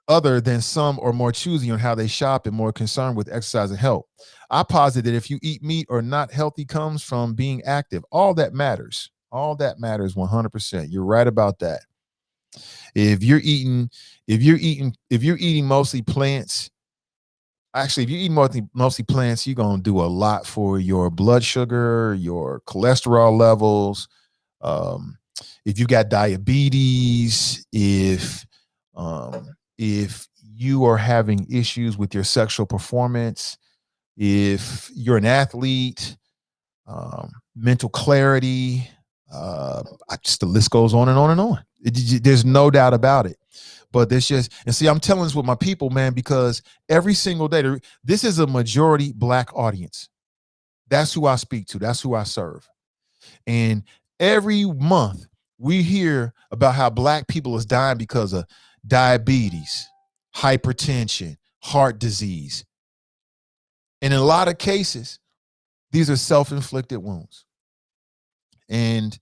other than some are more choosy on how they shop and more concerned with exercise and health. I posit that if you eat meat or not healthy comes from being active. All that matters. All that matters 100%. You're right about that. If you're eating mostly plants, actually, if you eat mostly plants, you're going to do a lot for your blood sugar, your cholesterol levels. If you got diabetes, if you are having issues with your sexual performance, if you're an athlete, mental clarity, just the list goes on and on and on. There's no doubt about it. But there's just, and see, I'm telling this with my people, man, because every single day, this is a majority black audience. That's who I speak to. That's who I serve. And every month we hear about how black people is dying because of diabetes, hypertension, heart disease. And in a lot of cases, these are self-inflicted wounds. And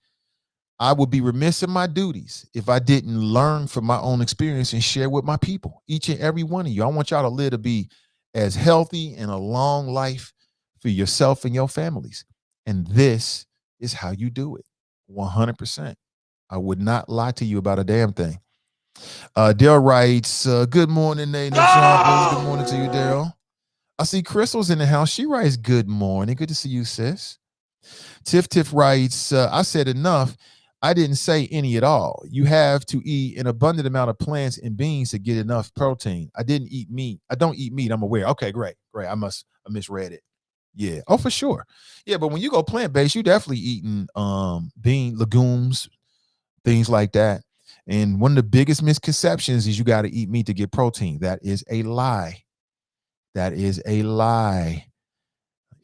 I would be remiss in my duties if I didn't learn from my own experience and share with my people, each and every one of you. I want y'all to live to be as healthy and a long life for yourself and your families. And this is how you do it, 100%. I would not lie to you about a damn thing. Daryl writes, good morning, Nate. Good morning to you, Daryl. I see Crystal's in the house. She writes, good morning. Good to see you, sis. Tiff writes, I said enough. I didn't say any at all. You have to eat an abundant amount of plants and beans to get enough protein. I didn't eat meat. I don't eat meat. I'm aware. Okay, great. I misread it. Yeah. Oh, for sure. Yeah, but when you go plant-based, you definitely eating bean legumes, things like that. And one of the biggest misconceptions is you got to eat meat to get protein. That is a lie. That is a lie.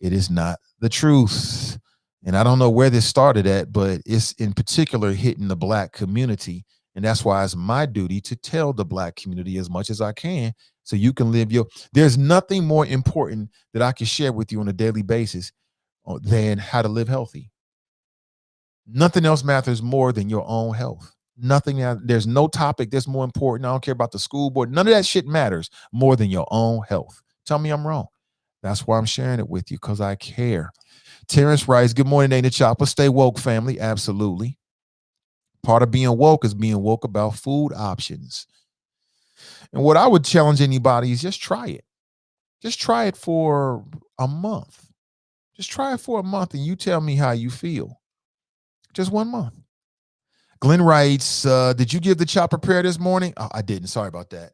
It is not the truth. And I don't know where this started at, but it's in particular hitting the Black community. And that's why it's my duty to tell the Black community as much as I can so you can live your. There's nothing more important that I can share with you on a daily basis than how to live healthy. Nothing else matters more than your own health. Nothing. There's no topic that's more important. I don't care about the school board. None of that shit matters more than your own health. Tell me I'm wrong. That's why I'm sharing it with you, because I care. Terrence writes, good morning, Nate and Chopper. Stay woke, family. Absolutely. Part of being woke is being woke about food options. And what I would challenge anybody is just try it. Just try it for a month. Just try it for a month and you tell me how you feel. Just 1 month. Glenn writes, did you give the Chopper prayer this morning? Oh, I didn't. Sorry about that.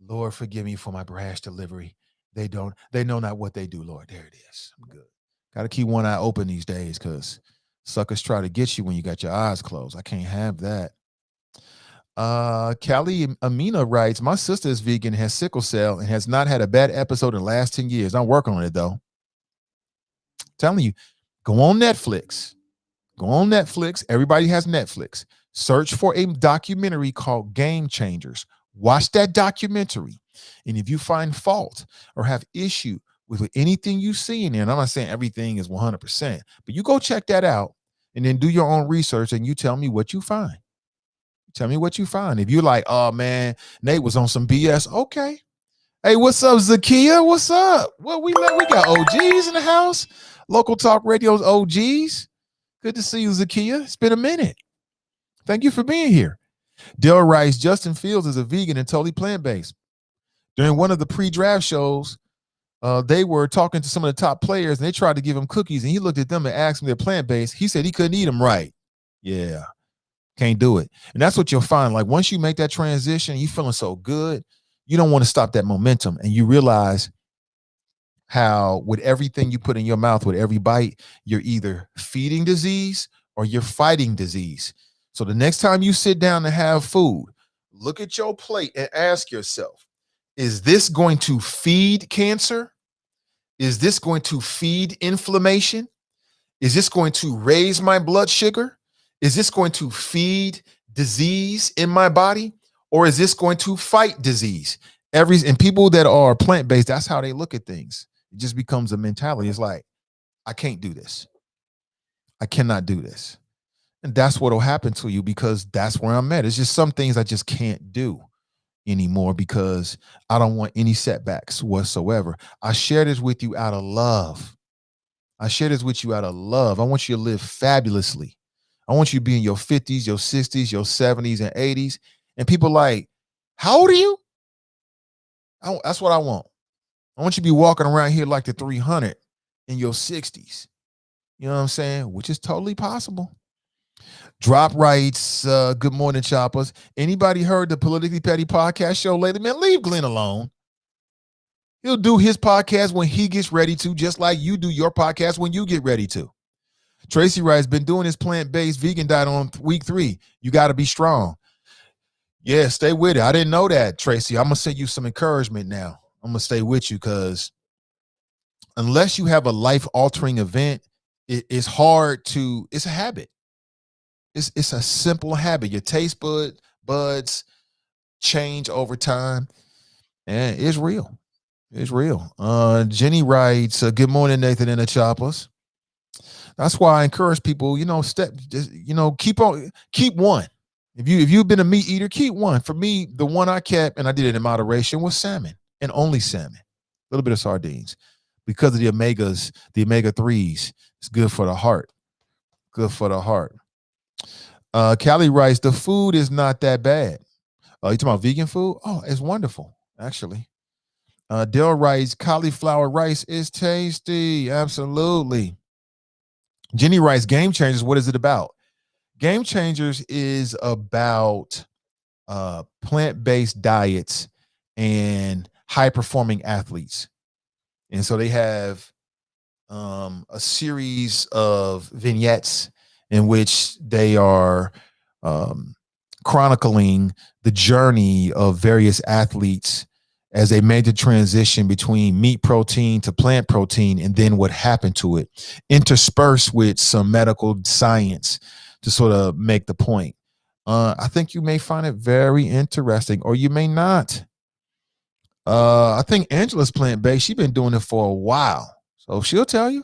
Lord, forgive me for my brash delivery. They know not what they do, Lord. There it is. I'm good. Got to keep one eye open these days because suckers try to get you when you got your eyes closed. I can't have that. Callie Amina writes, my sister is vegan, has sickle cell, and has not had a bad episode in the last 10 years. I'm working on it, though. I'm telling you, go on Netflix. Go on Netflix. Everybody has Netflix. Search for a documentary called Game Changers. Watch that documentary. And if you find fault or have issue with anything you see in there, and I'm not saying everything is 100%, but you go check that out and then do your own research and you tell me what you find. Tell me what you find. If you're like, oh man, Nate was on some BS. Okay. Hey, what's up, Zakia? What's up? Well, we got OGs in the house. Local Talk Radio's OGs. Good to see you, Zakia. It's been a minute. Thank you for being here. Dale writes, Justin Fields is a vegan and totally plant-based. During one of the pre-draft shows, they were talking to some of the top players, and they tried to give him cookies, and he looked at them and asked them if they're plant-based. He said he couldn't eat them right. Yeah, can't do it. And that's what you'll find. Like, once you make that transition, you feeling so good, you don't want to stop that momentum, and you realize how with everything you put in your mouth, with every bite, you're either feeding disease or you're fighting disease. So the next time you sit down to have food, look at your plate and ask yourself, is this going to feed cancer? Is this going to feed inflammation? Is this going to raise my blood sugar? Is this going to feed disease in my body? Or is this going to fight disease? And people that are plant-based, that's how they look at things. It just becomes a mentality. It's like, I can't do this. I cannot do this. And that's what will happen to you, because that's where I'm at. It's just some things I just can't do anymore because I don't want any setbacks whatsoever. I share this with you out of love. I want you to live fabulously. I want you to be in your 50s, your 60s, your 70s, and 80s. And people like, how old are you? That's what I want. I want you to be walking around here like the 300 in your 60s. You know what I'm saying? Which is totally possible. Drop writes, good morning, Choppers. Anybody heard the Politically Petty podcast show lately? Man, leave Glenn alone. He'll do his podcast when he gets ready to, just like you do your podcast when you get ready to. Tracy writes, been doing his plant-based vegan diet on week 3. You got to be strong. Yeah, stay with it. I didn't know that, Tracy. I'm going to send you some encouragement now. I'm going to stay with you because unless you have a life-altering event, it's hard to, it's a habit. It's a simple habit. Your taste buds change over time, and it's real. It's real. Jenny writes, good morning, Nathan and the Choppers. That's why I encourage people, keep one. If you've been a meat eater, keep one. For me, the one I kept, and I did it in moderation, was salmon, and only salmon. A little bit of sardines. Because of the omegas, the omega-3s. It's good for the heart. Good for the heart. Callie writes, the food is not that bad. You talking about vegan food? Oh, it's wonderful, actually. Dale writes, cauliflower rice is tasty. Absolutely. Jenny writes, Game Changers, what is it about? Game Changers is about plant-based diets and high-performing athletes. And so they have a series of vignettes in which they are um, chronicling the journey of various athletes as they made the transition between meat protein to plant protein and then what happened to it, interspersed with some medical science to sort of make the point. I think you may find it very interesting, or you may not. I think Angela's plant-based. She's been doing it for a while. So she'll tell you.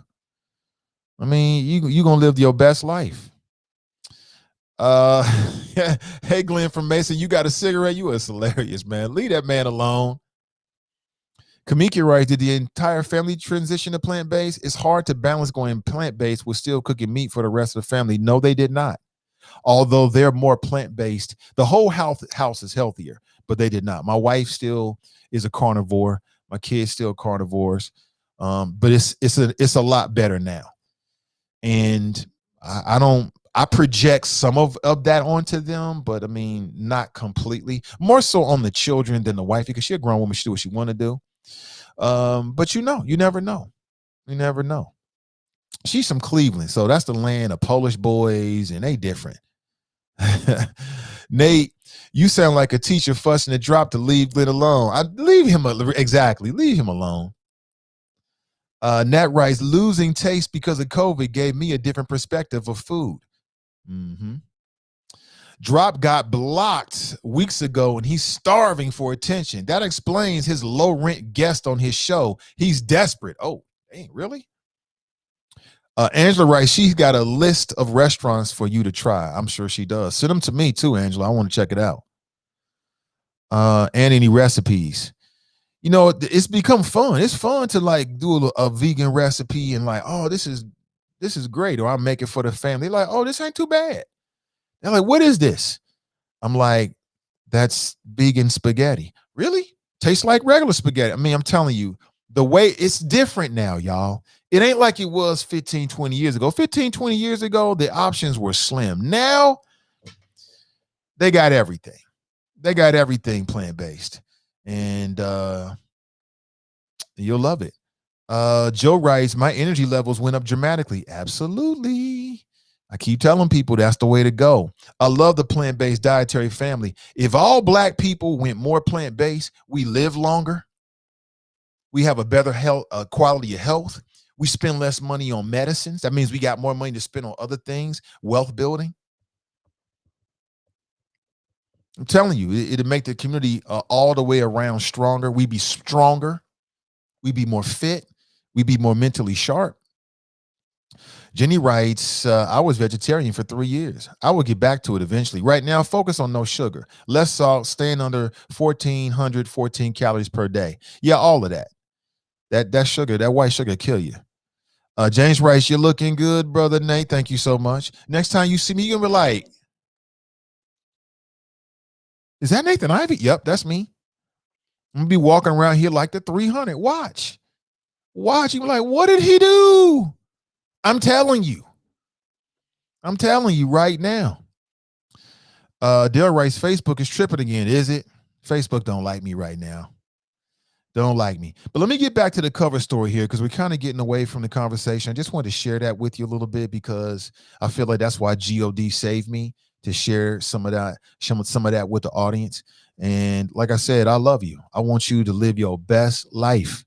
I mean, you gonna live your best life. Uh hey Glenn from Mason, you got a cigarette? You is hilarious, man. Leave that man alone. Kamiki writes, did the entire family transition to plant-based? It's hard to balance going plant-based with still cooking meat for the rest of the family. No, they did not. Although they're more plant-based, the whole house is healthier, but they did not. My wife still is a carnivore. My kids still carnivores. But it's a lot better now. And I project some of that onto them, but I mean, not completely. More so on the children than the wife, because she's a grown woman. She do what she want to do. But you never know. You never know. She's from Cleveland, so that's the land of Polish boys, and they different. Nate, you sound like a teacher fussing a drop to leave Glenn alone. Leave him alone. Nat writes, losing taste because of COVID gave me a different perspective of food. Mm-hmm. Drop got blocked weeks ago and he's starving for attention. That explains his low rent guest on his show. He's desperate. Oh, dang, really? Angela writes, she's got a list of restaurants for you to try. I'm sure she does. Send them to me too, Angela. I want to check it out. And any recipes. You know, it's become fun. It's fun to like do a vegan recipe and like, oh, this is great. Or I'll make it for the family. Like, oh, this ain't too bad. They're like, what is this? I'm like, that's vegan spaghetti. Really? Tastes like regular spaghetti. I mean, I'm telling you, the way it's different now, y'all. It ain't like it was 15, 20 years ago. 15, 20 years ago, the options were slim. Now, they got everything. They got everything plant-based. And you'll love it. Joe writes, my energy levels went up dramatically. Absolutely. I keep telling people that's the way to go. I love the plant-based dietary family. If all Black people went more plant-based, we live longer. We have a better health, quality of health. We spend less money on medicines. That means we got more money to spend on other things, wealth building. I'm telling you, it'll make the community all the way around stronger. We be stronger. We be more fit. We be more mentally sharp. Jenny writes, I was vegetarian for 3 years. I will get back to it eventually. Right now, focus on no sugar, less salt, staying under 14 calories per day. Yeah, all of that. That sugar, that white sugar kill you. James writes, you're looking good, brother Nate. Thank you so much. Next time you see me, you're going to be like, is that Nathan Ivey? Yep, that's me. I'm going to be walking around here like the 300. Watch. You're like, what did he do? I'm telling you right now. Dale writes, Facebook is tripping again. Is it? Facebook don't like me right now. Don't like me. But let me get back to the cover story here because we're kind of getting away from the conversation. I just wanted to share that with you a little bit because I feel like that's why God saved me, to share some of that with the audience. And like I said, I love you. I want you to live your best life.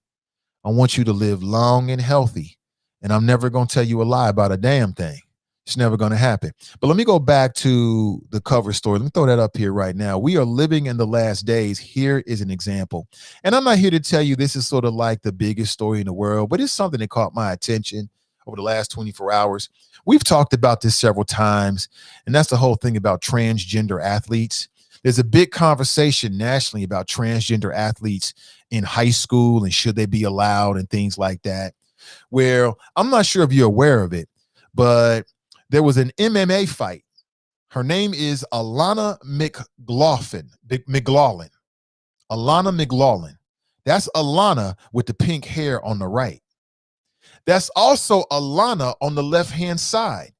I want you to live long and healthy. And I'm never going to tell you a lie about a damn thing. It's never going to happen. But let me go back to the cover story. Let me throw that up here right now. We are living in the last days. Here is an example. And I'm not here to tell you this is sort of like the biggest story in the world, but it's something that caught my attention over the last 24 hours. We've talked about this several times, and that's the whole thing about transgender athletes. There's a big conversation nationally about transgender athletes in high school and should they be allowed and things like that, where I'm not sure if you're aware of it, but there was an MMA fight. Her name is Alana McLaughlin. Alana McLaughlin. That's Alana with the pink hair on the right. That's also Alana on the left-hand side.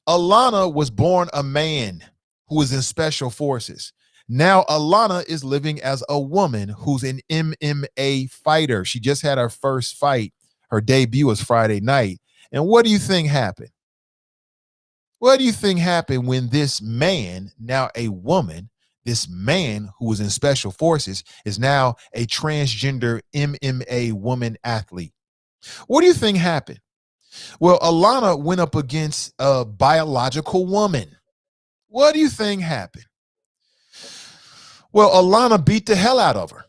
Alana was born a man who was in special forces. Now Alana is living as a woman who's an MMA fighter. She just had her first fight. Her debut was Friday night. And what do you think happened? What do you think happened when this man, now a woman, this man who was in special forces, is now a transgender MMA woman athlete? What do you think happened? Well, Alana went up against a biological woman. What do you think happened? Well, Alana beat the hell out of her.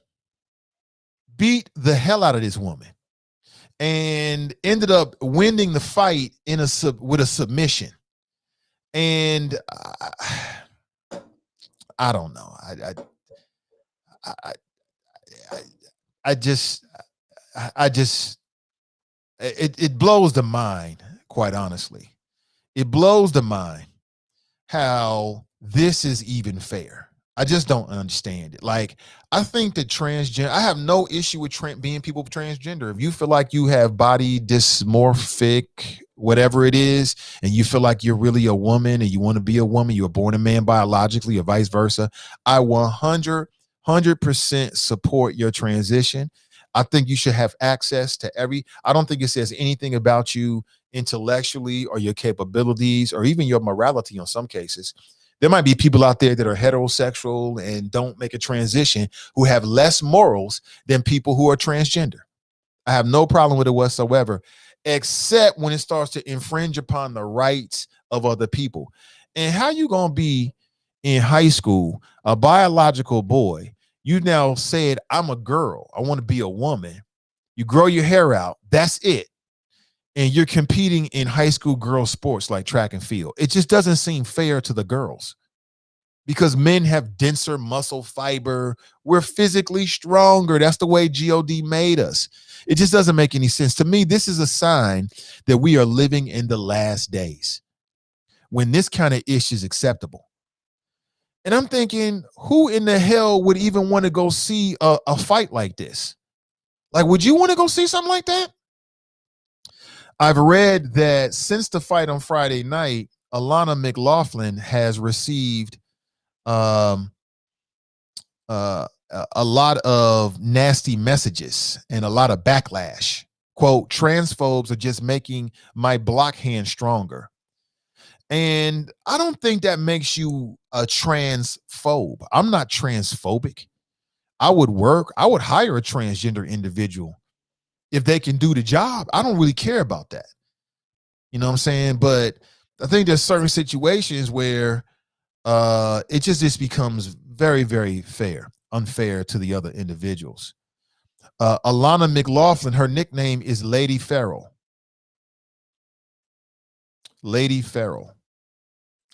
Beat the hell out of this woman. And ended up winning the fight with a submission. And I don't know. It blows the mind, quite honestly. It blows the mind how this is even fair. I just don't understand it. Like, I think that I have no issue with being people transgender. If you feel like you have body dysmorphic, whatever it is, and you feel like you're really a woman and you want to be a woman, you were born a man biologically or vice versa, I 100% support your transition. I think you should have access to I don't think it says anything about you intellectually or your capabilities or even your morality in some cases. There might be people out there that are heterosexual and don't make a transition who have less morals than people who are transgender. I have no problem with it whatsoever, except when it starts to infringe upon the rights of other people. And how you going to be in high school, a biological boy, you now said, I'm a girl, I want to be a woman. You grow your hair out, that's it. And you're competing in high school girl sports like track and field. It just doesn't seem fair to the girls because men have denser muscle fiber. We're physically stronger. That's the way God made us. It just doesn't make any sense. To me, this is a sign that we are living in the last days when this kind of issue is acceptable. And I'm thinking, who in the hell would even want to go see a fight like this? Like, would you want to go see something like that? I've read that since the fight on Friday night, Alana McLaughlin has received a lot of nasty messages and a lot of backlash. Quote, transphobes are just making my block hand stronger. And I don't think that makes you a transphobe. I'm not transphobic. I would hire a transgender individual if they can do the job. I don't really care about that. You know what I'm saying? But I think there's certain situations where it just becomes very, very unfair to the other individuals. Alana McLaughlin, her nickname is Lady Feral. Lady Feral.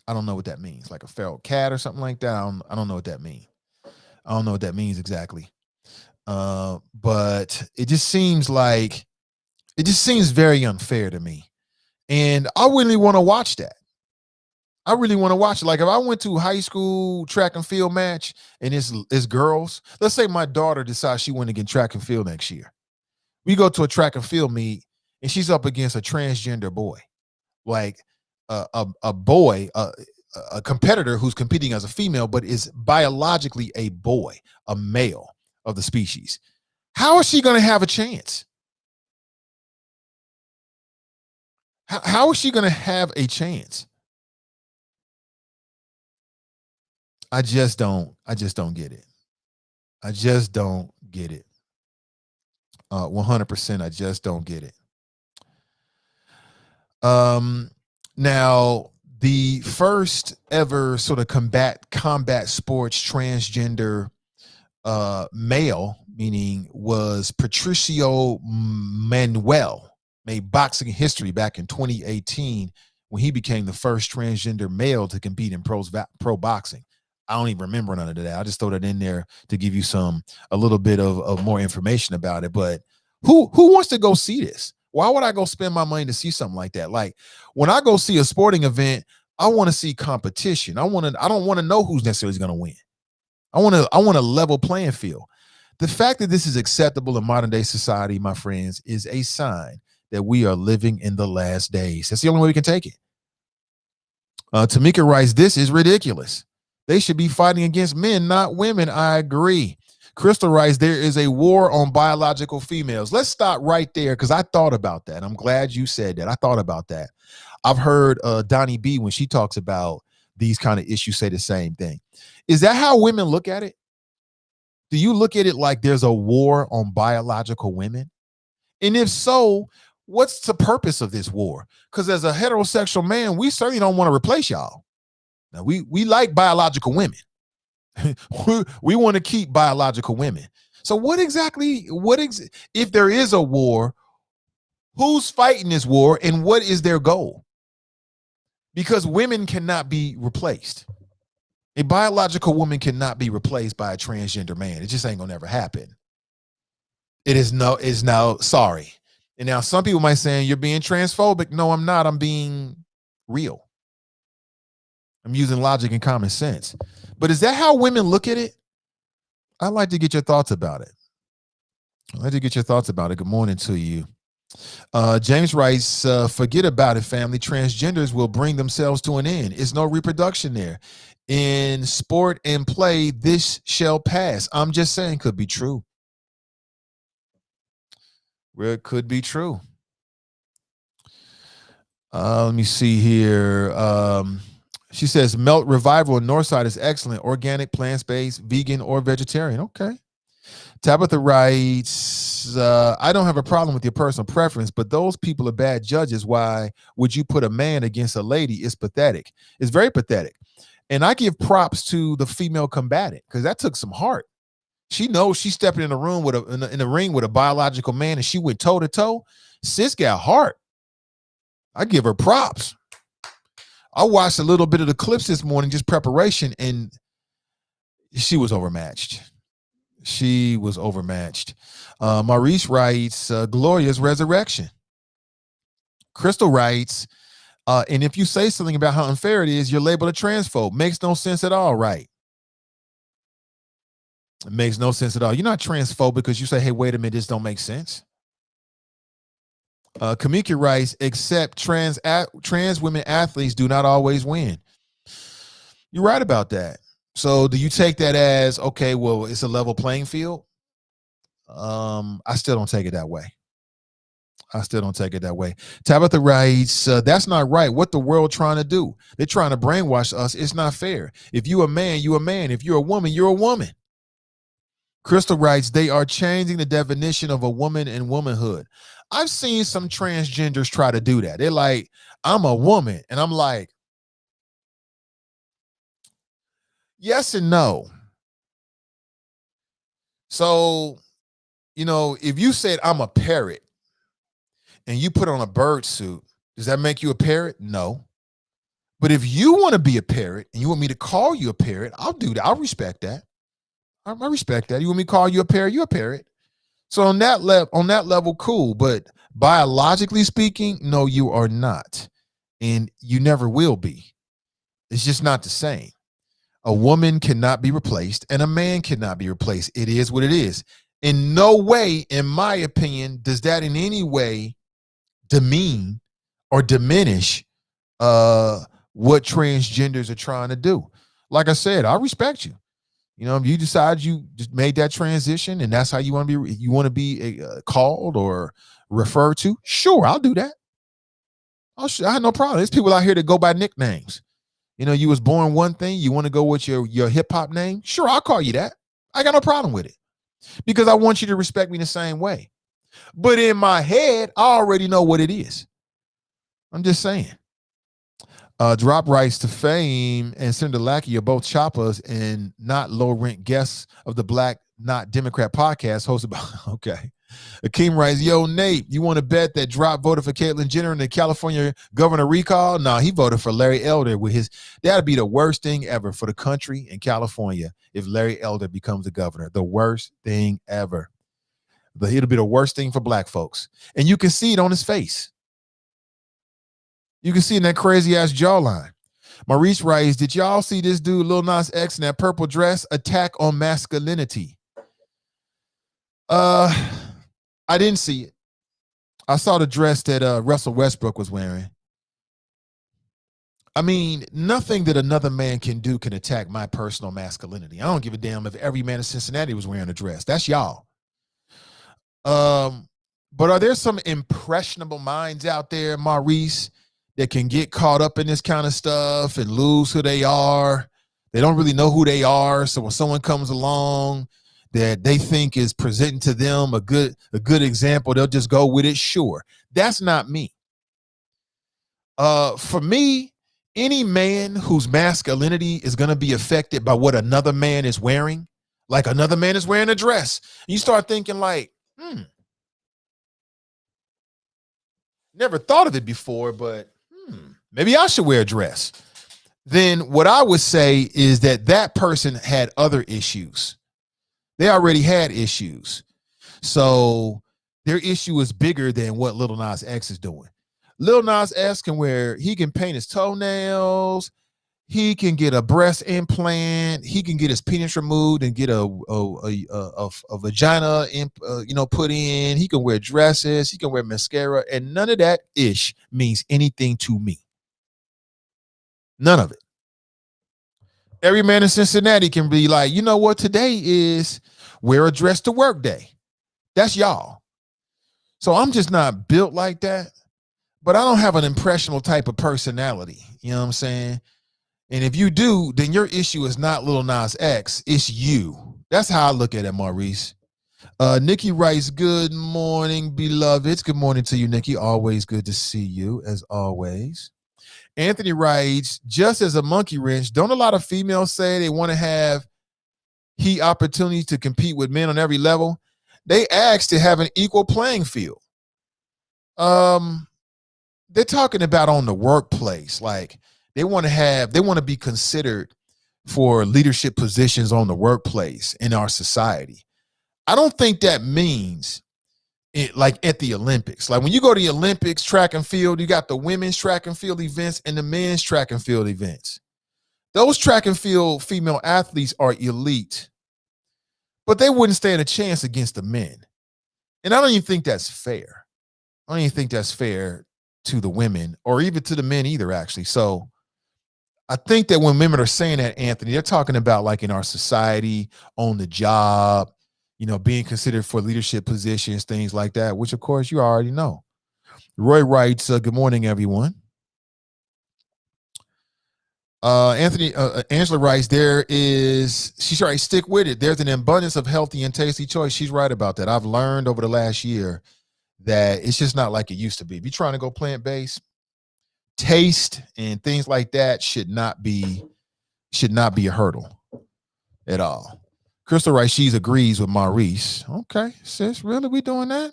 I don't know what that means. Like a feral cat or something like that. I don't know what that means. I don't know what that means exactly. But it just seems very unfair to me. And I really want to watch that. I really want to watch it. Like if I went to a high school track and field match and it's girls, let's say my daughter decides she want to get track and field next year. We go to a track and field meet and she's up against a transgender boy, like a boy, a competitor who's competing as a female, but is biologically a boy, a male of the species. How is she going to have a chance? How is she going to have a chance? I just don't get it. I just don't get it. 100%. I just don't get it. Now the first ever sort of combat sports transgender male, meaning, was Patricio Manuel, made boxing history back in 2018 when he became the first transgender male to compete in pro boxing. I don't even remember none of that. I just throw that in there to give you a little bit of more information about it. But who wants to go see this? Why would I go spend my money to see something like that? Like when I go see a sporting event, I want to see competition. I don't want to know who's necessarily going to win. I want a level playing field. The fact that this is acceptable in modern day society, my friends, is a sign that we are living in the last days. That's the only way we can take it. Tamika writes, this is ridiculous. They should be fighting against men, not women. I agree. Crystal writes, there is a war on biological females. Let's stop right there because I thought about that. I'm glad you said that. I thought about that. I've heard Donnie B, when she talks about these kind of issues, say the same thing. Is that how women look at it? Do you look at it like there's a war on biological women? And if so, what's the purpose of this war? Because as a heterosexual man, we certainly don't want to replace y'all. Now, we like biological women. we want to keep biological women. So if there is a war, who's fighting this war and what is their goal? Because women cannot be replaced. A biological woman cannot be replaced by a transgender man. It just ain't gonna never happen. It's now sorry. And now some people might say you're being transphobic. No, I'm not. I'm being real. I'm using logic and common sense. But is that how women look at it? I'd like to get your thoughts about it. Good morning to you. James writes, forget about it, family. Transgenders will bring themselves to an end. It's no reproduction there. In sport and play, this shall pass. I'm just saying, could be true. Where it could be true. Let me see here. She says, Melt Revival in Northside is excellent. Organic, plant-based, vegan, or vegetarian. Okay. Tabitha writes, I don't have a problem with your personal preference, but those people are bad judges. Why would you put a man against a lady? It's pathetic. It's very pathetic. And I give props to the female combatant because that took some heart. She knows she's stepping in the room with in the ring with a biological man, and she went toe to toe. Sis got heart. I give her props. I watched a little bit of the clips this morning, just preparation, and she was overmatched. Maurice writes, glorious resurrection. Crystal writes, and if you say something about how unfair it is, you're labeled a transphobe. Makes no sense at all, right? It makes no sense at all. You're not transphobic because you say, hey, wait a minute, this don't make sense. Kamika writes, except trans women athletes do not always win. You're right about that. So do you take that as, okay, well, it's a level playing field? I still don't take it that way. Tabitha writes, that's not right. What the world trying to do? They're trying to brainwash us. It's not fair. If you're a man, you're a man. If you're a woman, you're a woman. Crystal writes, they are changing the definition of a woman and womanhood. I've seen some transgenders try to do that. They're like, I'm a woman. And I'm like, yes and no. So, if you said I'm a parrot and you put on a bird suit, does that make you a parrot? No. But if you want to be a parrot and you want me to call you a parrot, I'll do that. I'll respect that. I respect that. You want me to call you a parrot? You're a parrot. So on that level, cool. But biologically speaking, no, you are not. And you never will be. It's just not the same. A woman cannot be replaced and a man cannot be replaced. It is what it is. In no way, in my opinion, does that in any way demean or diminish what transgenders are trying to do. Like I said, I respect you. If you decide you just made that transition and that's how you want to be called or referred to, sure, I'll do that. I have no problem. There's people out here that go by nicknames. You was born one thing, you want to go with your hip hop name, sure, I'll call you that. I got no problem with it because I want you to respect me the same way. But in my head, I already know what it is. I'm just saying. Drop Rights to Fame and Senator Lackey are both choppers and not low rent guests of the Black Not Democrat podcast hosted by, okay. Akeem writes, yo, Nate, you want to bet that Drop voted for Caitlyn Jenner in the California governor recall? No, he voted for Larry Elder that'd be the worst thing ever for the country in California if Larry Elder becomes the governor. The worst thing ever. But it'll be the worst thing for black folks. And you can see it on his face. You can see in that crazy ass jawline. Maurice writes, did y'all see this dude, Lil Nas X, in that purple dress? Attack on masculinity. I didn't see it. I saw the dress that Russell Westbrook was wearing. I mean, nothing that another man can do can attack my personal masculinity. I don't give a damn if every man in Cincinnati was wearing a dress. That's y'all. But are there some impressionable minds out there, Maurice, that can get caught up in this kind of stuff and lose who they are? They don't really know who they are. So when someone comes along that they think is presenting to them a good example, they'll just go with it. Sure. That's not me. For me, any man whose masculinity is going to be affected by what another man is wearing, like another man is wearing a dress, you start thinking like, never thought of it before, but maybe I should wear a dress. Then what I would say is that person had other issues. They already had issues. So their issue is bigger than what Lil Nas X is doing. Lil Nas X he can paint his toenails. He can get a breast implant. He can get his penis removed and get a vagina, put in. He can wear dresses. He can wear mascara, and none of that ish means anything to me. None of it. Every man in Cincinnati can be like, you know what? Today is wear a dress to work day. That's y'all. So I'm just not built like that. But I don't have an impressionable type of personality. You know what I'm saying? And if you do, then your issue is not Lil Nas X. It's you. That's how I look at it, Maurice. Nikki writes, good morning, beloveds. Good morning to you, Nikki. Always good to see you, as always. Anthony writes, just as a monkey wrench, don't a lot of females say they want to have heat opportunities to compete with men on every level? They ask to have an equal playing field. They're talking about on the workplace. Like they want to be considered for leadership positions on the workplace in our society. I don't think that means it like at the Olympics. Like when you go to the Olympics, track and field, you got the women's track and field events and the men's track and field events. Those track and field female athletes are elite, but they wouldn't stand a chance against the men. And I don't even think that's fair. I don't even think that's fair to the women or even to the men either, actually. So I think that when women are saying that, Anthony, they're talking about like in our society, on the job, being considered for leadership positions, things like that, which of course you already know. Roy writes, good morning, everyone. Angela writes, she's right, stick with it. There's an abundance of healthy and tasty choice. She's right about that. I've learned over the last year that it's just not like it used to be. If you're trying to go plant-based, taste and things like that should not be a hurdle at all. Crystal writes, she agrees with Maurice. Okay, sis, really? We doing that?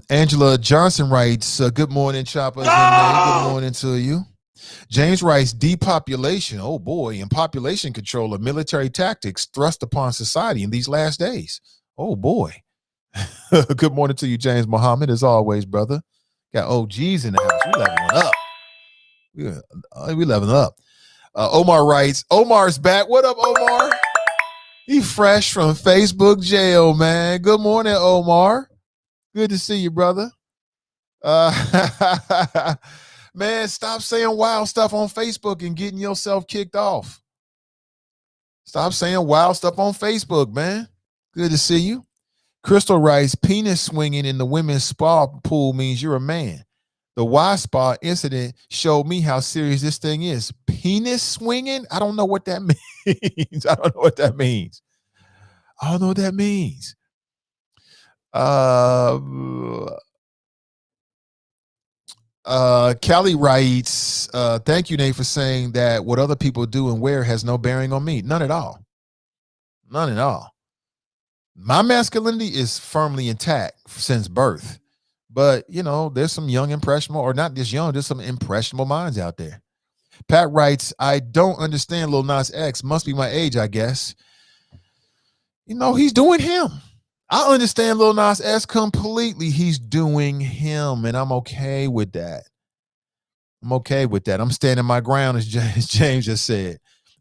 Angela Johnson writes, good morning, Choppers. Good morning to you. James writes, depopulation, oh boy, and population control are military tactics thrust upon society in these last days. Oh boy. Good morning to you, James Muhammad, as always, brother. Got OGs in the house. We leveling up. We leveling up. Omar writes, Omar's back. What up, Omar? He fresh from Facebook jail, man. Good morning, Omar. Good to see you, brother. Man, stop saying wild stuff on Facebook and getting yourself kicked off. Stop saying wild stuff on Facebook, man. Good to see you. Crystal writes, penis swinging in the women's spa pool means you're a man. The Y Spa incident showed me how serious this thing is. Penis swinging? I don't know what that means. I don't know what that means. Callie writes, thank you, Nate, for saying that what other people do and wear has no bearing on me. None at all. None at all. My masculinity is firmly intact since birth. But, there's some young impressionable, or not just young, there's some impressionable minds out there. Pat writes, I don't understand Lil Nas X. Must be my age, I guess. He's doing him. I understand Lil Nas X completely. He's doing him, and I'm okay with that. I'm standing my ground, as James just said.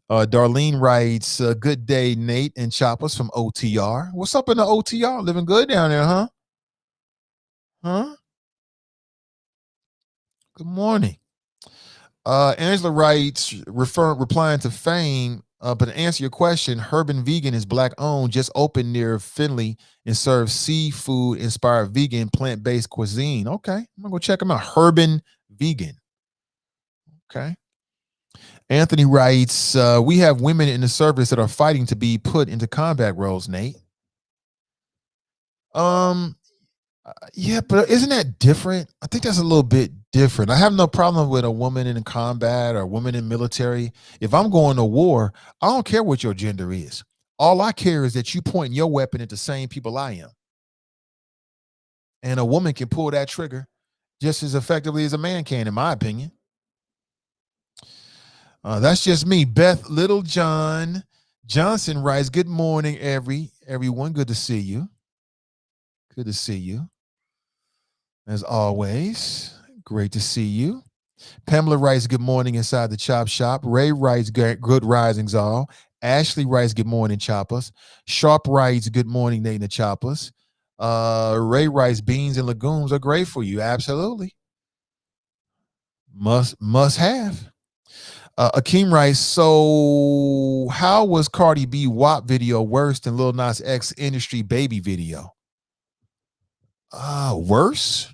Darlene writes, good day, Nate and Choppers from OTR. What's up in the OTR? Living good down there, huh? Good morning. Angela writes, replying to Fame, but to answer your question, Herban Vegan is black owned, just opened near Finley and serves seafood inspired vegan plant based cuisine. Okay, I'm gonna go check them out. Herban Vegan. Okay. Anthony writes, we have women in the service that are fighting to be put into combat roles, Nate. Yeah, but isn't that different? I think that's a little bit different. I have no problem with a woman in combat or a woman in military. If I'm going to war, I don't care what your gender is. All I care is that you point your weapon at the same people I am. And a woman can pull that trigger just as effectively as a man can, in my opinion. That's just me. Beth Littlejohn Johnson writes, good morning, everyone. Good to see you. Good to see you. As always, great to see you. Pamela writes, good morning inside the chop shop. Ray writes, good risings all. Ashley writes, good morning, choppers. Sharp writes, good morning, Nate and the choppers. Ray writes, beans and legumes are great for you. Absolutely. Must have. Akeem writes, so how was Cardi B WAP video worse than Lil Nas X industry baby video? Worse?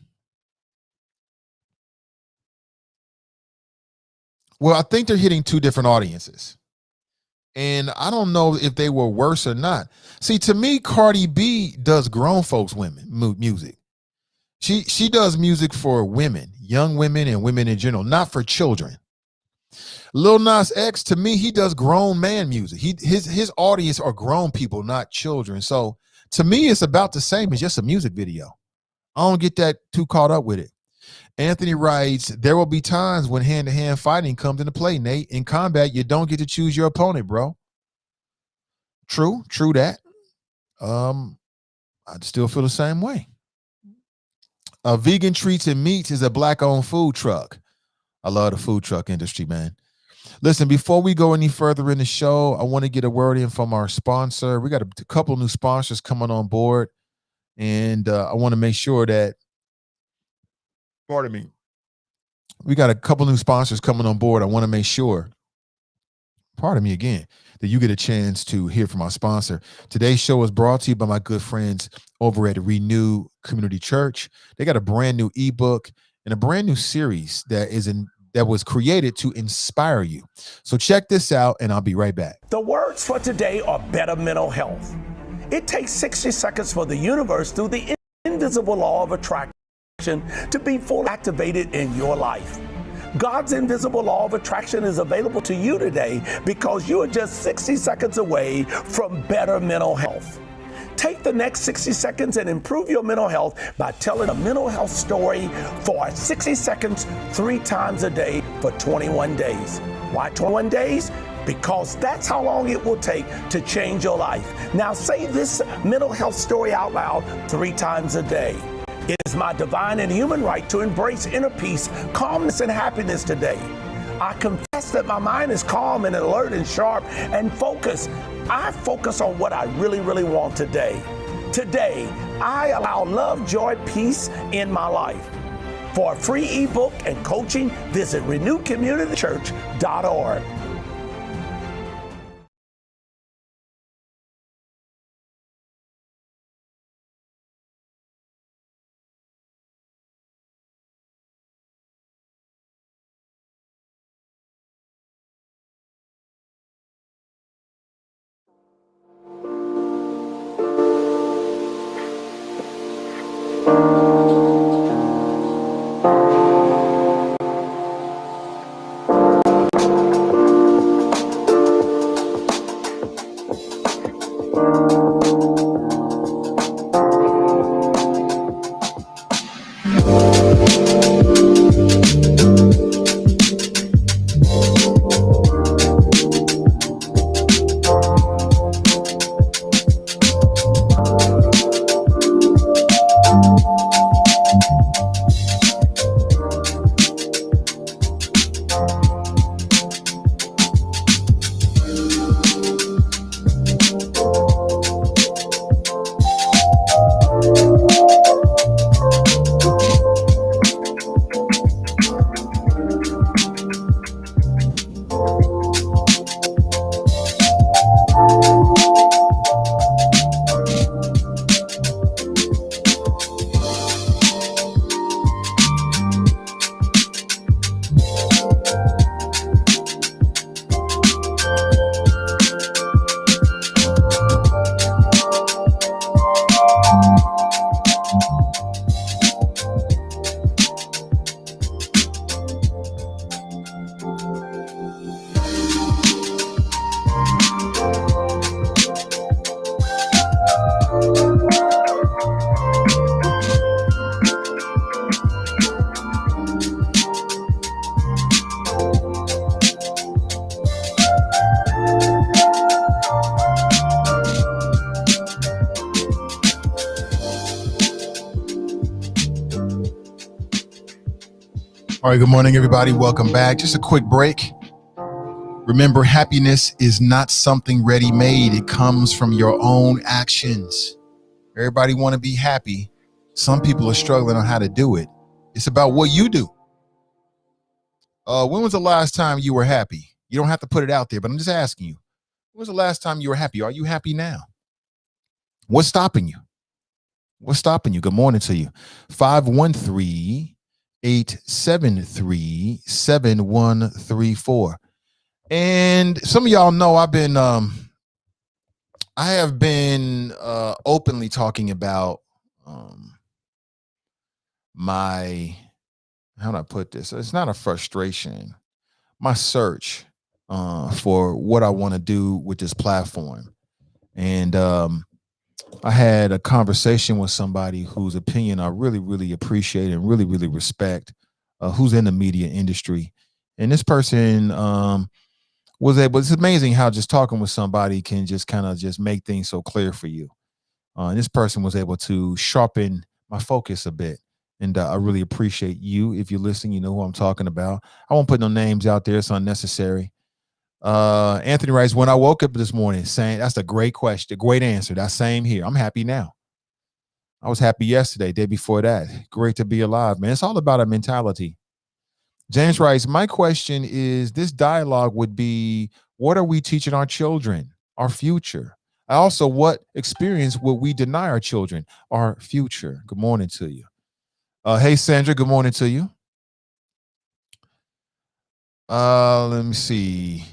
Well, I think they're hitting two different audiences. And I don't know if they were worse or not. See, to me, Cardi B does grown folks music. She does music for women, young women and women in general, not for children. Lil Nas X, to me, he does grown man music. His audience are grown people, not children. So to me, it's about the same. It's just a music video. I don't get that too caught up with it. Anthony writes, there will be times when hand-to-hand fighting comes into play, Nate. In combat, you don't get to choose your opponent, bro. True that. I still feel the same way. Vegan Treats and Meats is a black-owned food truck. I love the food truck industry, man. Listen, before we go any further in the show, I want to get a word in from our sponsor. We got a couple new sponsors coming on board, and I want to make sure that, pardon me, we got a couple new sponsors coming on board. I want to make sure, pardon me again, that you get a chance to hear from our sponsor. Today's show is brought to you by my good friends over at Renew Community Church. They got a brand new ebook and a brand new series that was created to inspire you. So check this out, and I'll be right back. The words for today are better mental health. It takes 60 seconds for the universe through the invisible law of attraction to be fully activated in your life. God's invisible law of attraction is available to you today because you are just 60 seconds away from better mental health. Take the next 60 seconds and improve your mental health by telling a mental health story for 60 seconds 3 times a day for 21 days. Why 21 days? Because that's how long it will take to change your life. Now say this mental health story out loud 3 times a day. It is my divine and human right to embrace inner peace, calmness, and happiness today. I confess that my mind is calm and alert and sharp and focused. I focus on what I really, really want today. Today, I allow love, joy, peace in my life. For a free ebook and coaching, visit renewcommunitychurch.org. All right, good morning, everybody. Welcome back. Just a quick break. Remember, happiness is not something ready-made. It comes from your own actions. Everybody want to be happy. Some people are struggling on how to do it. It's about what you do. When was the last time you were happy? You don't have to put it out there, but I'm just asking you. When was the last time you were happy? Are you happy now? What's stopping you? What's stopping you? Good morning to you. 513-873-7134. And some of y'all know I have been openly talking about my, how do I put this? It's not a frustration, my search for what I want to do with this platform. And I had a conversation with somebody whose opinion I really, really appreciate and really, really respect, who's in the media industry. And this person was able, it's amazing how just talking with somebody can just kind of just make things so clear for you. And this person was able to sharpen my focus a bit. And I really appreciate you. If you're listening, you know who I'm talking about. I won't put no names out there. It's unnecessary. Anthony writes, when I woke up this morning, saying, that's a great question, great answer. That's same here. I'm happy now. I was happy yesterday, day before that. Great to be alive, man. It's all about a mentality. James writes, my question is, this dialogue would be, what are we teaching our children, our future? Also, what experience will we deny our children, our future? Good morning to you. Hey, Sandra, good morning to you. Let me see.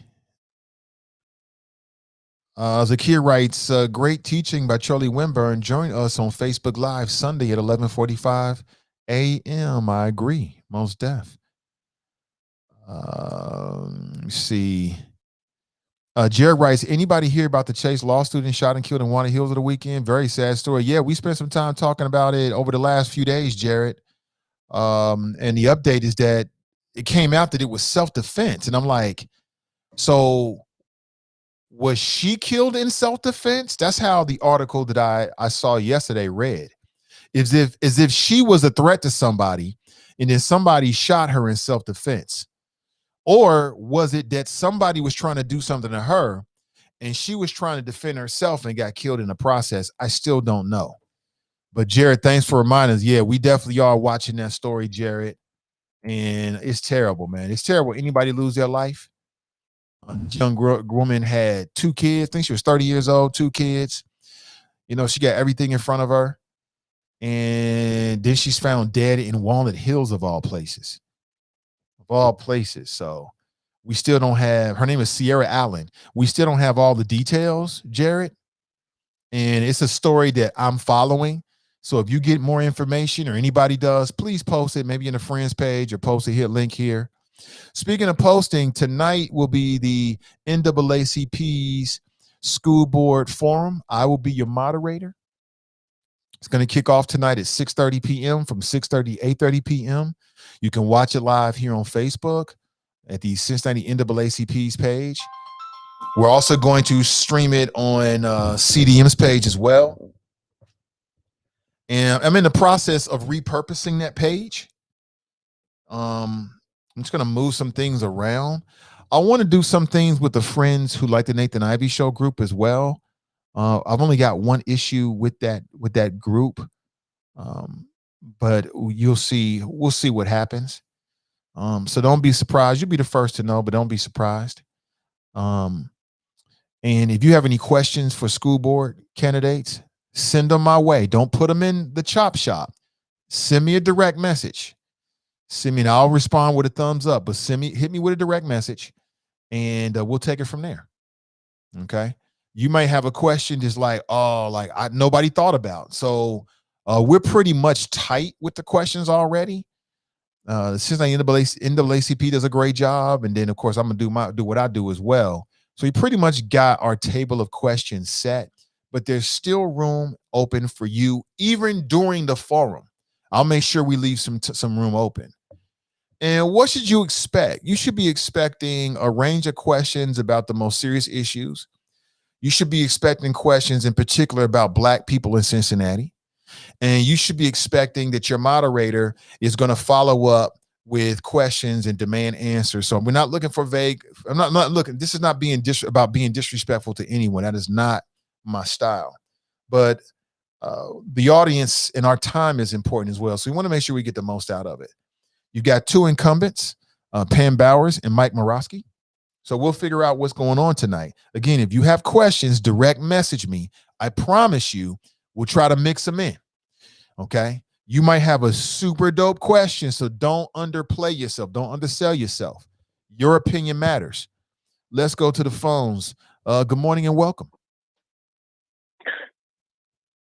Zakir writes, great teaching by Charlie Winburn. Join us on Facebook Live Sunday at 11:45 a.m. I agree, most def. Let me see. Jared writes, anybody hear about the Chase law student shot and killed in Walnut Hills of the weekend? Very sad story. Yeah, we spent some time talking about it over the last few days, Jared. And the update is that it came out that it was self-defense. And I'm like, so was she killed in self-defense? That's how the article that I saw yesterday read. As if she was a threat to somebody and then somebody shot her in self-defense. Or was it that somebody was trying to do something to her and she was trying to defend herself and got killed in the process? I still don't know. But Jared, thanks for reminding us. Yeah, we definitely are watching that story, Jared. And it's terrible, man. It's terrible. Anybody lose their life? A young woman had 2 kids. I think she was 30 years old, 2 kids. You know, she got everything in front of her. And then she's found dead in Walnut Hills of all places. Of all places. So we still don't have, her name is Sierra Allen. We still don't have all the details, Jared. And it's a story that I'm following. So if you get more information or anybody does, please post it maybe in a friends page or post it here, link here. Speaking of posting, tonight will be the NAACP's School Board Forum. I will be your moderator. It's going to kick off tonight at 6:30 p.m. from 6:30 to 8:30 p.m. You can watch it live here on Facebook at the Cincinnati NAACP's page. We're also going to stream it on CDM's page as well. And I'm in the process of repurposing that page. I'm just going to move some things around. I want to do some things with the friends who like the Nathan Ivey Show group as well. I've only got one issue with that group. But you'll see, we'll see what happens. So don't be surprised. You'll be the first to know, but don't be surprised. And if you have any questions for school board candidates, send them my way. Don't put them in the chop shop. Send me a direct message. Send me, and I'll respond with a thumbs up, but hit me with a direct message and we'll take it from there. Okay. You might have a question just like, nobody thought about. So we're pretty much tight with the questions already. The Cincinnati NAACP does a great job. And then of course I'm going to do what I do as well. So we pretty much got our table of questions set, but there's still room open for you, even during the forum. I'll make sure we leave some room open. And what should you expect? You should be expecting a range of questions about the most serious issues. You should be expecting questions in particular about Black people in Cincinnati. And you should be expecting that your moderator is going to follow up with questions and demand answers. So we're not looking for vague. I'm not looking. This is not being about being disrespectful to anyone. That is not my style. But the audience and our time is important as well. So we want to make sure we get the most out of it. You've got two incumbents, Pam Bowers and Mike Morosky. So we'll figure out what's going on tonight. Again, if you have questions, direct message me. I promise you, we'll try to mix them in. Okay? You might have a super dope question, so don't underplay yourself. Don't undersell yourself. Your opinion matters. Let's go to the phones. Good morning and welcome.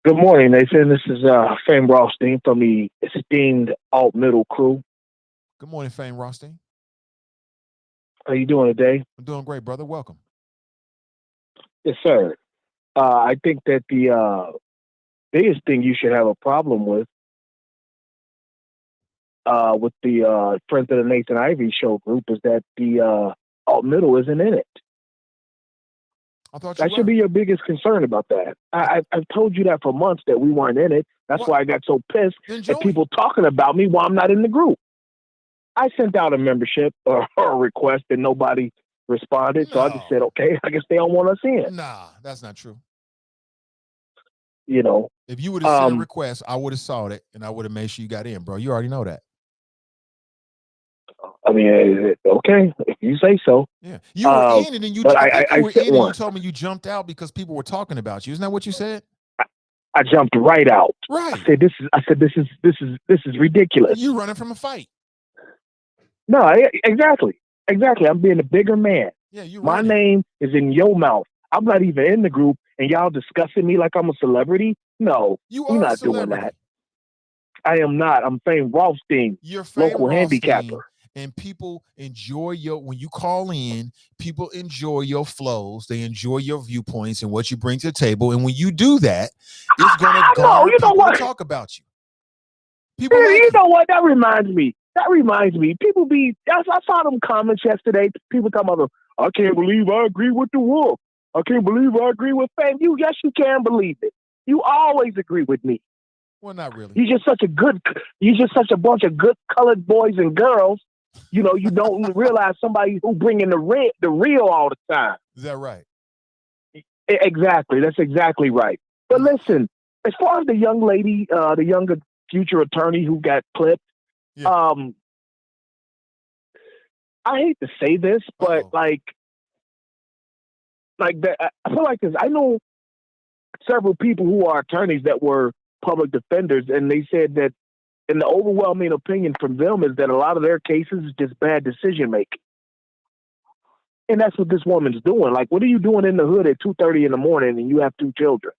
Good morning, Nathan. This is Fame Rothstein from the esteemed alt middle crew. Good morning, Fame Rothstein. How you doing today? I'm doing great, brother. Welcome. Yes, sir. I think that the biggest thing you should have a problem with the Friends of the Nathan Ivey show group is that the alt middle isn't in it. I thought that should be your biggest concern about that. I've told you that for months that we weren't in it. That's why I got so pissed at people talking about me while I'm not in the group. I sent out a membership or a request and nobody responded. So I just said, okay, I guess they don't want us in. Nah, that's not true. You know, if you would have sent a request, I would have saw it and I would have made sure you got in, bro. You already know that. I mean, okay, if you say so. Yeah, you were in, and then you. You told me you jumped out because people were talking about you. Isn't that what you said? I jumped right out. Right. I said, "This is ridiculous." You running from a fight? No, exactly. I'm being a bigger man. Yeah, you. My name is in your mouth. I'm not even in the group, and y'all discussing me like I'm a celebrity. No, you're not doing that. I am not. I'm Fame Rothstein, local handicapper. And people enjoy when you call in, people enjoy your flows. They enjoy your viewpoints and what you bring to the table. And when you do that, it's going to garner people to talk about you. People know what? That reminds me. People I saw them comments yesterday. People talking about, I can't believe I agree with the wolf. I can't believe I agree with Fame. Yes, you can believe it. You always agree with me. Well, not really. You're just such a bunch of good colored boys and girls. You know, you don't realize somebody who bringing the real all the time. Is that right? Exactly. That's exactly right. But listen, as far as the young lady, the younger future attorney who got clipped, I hate to say this, but like that, I feel like this. I know several people who are attorneys that were public defenders, and they said that, and the overwhelming opinion from them is that a lot of their cases is just bad decision making. And that's what this woman's doing. Like, what are you doing in the hood at 2:30 in the morning and you have 2 children?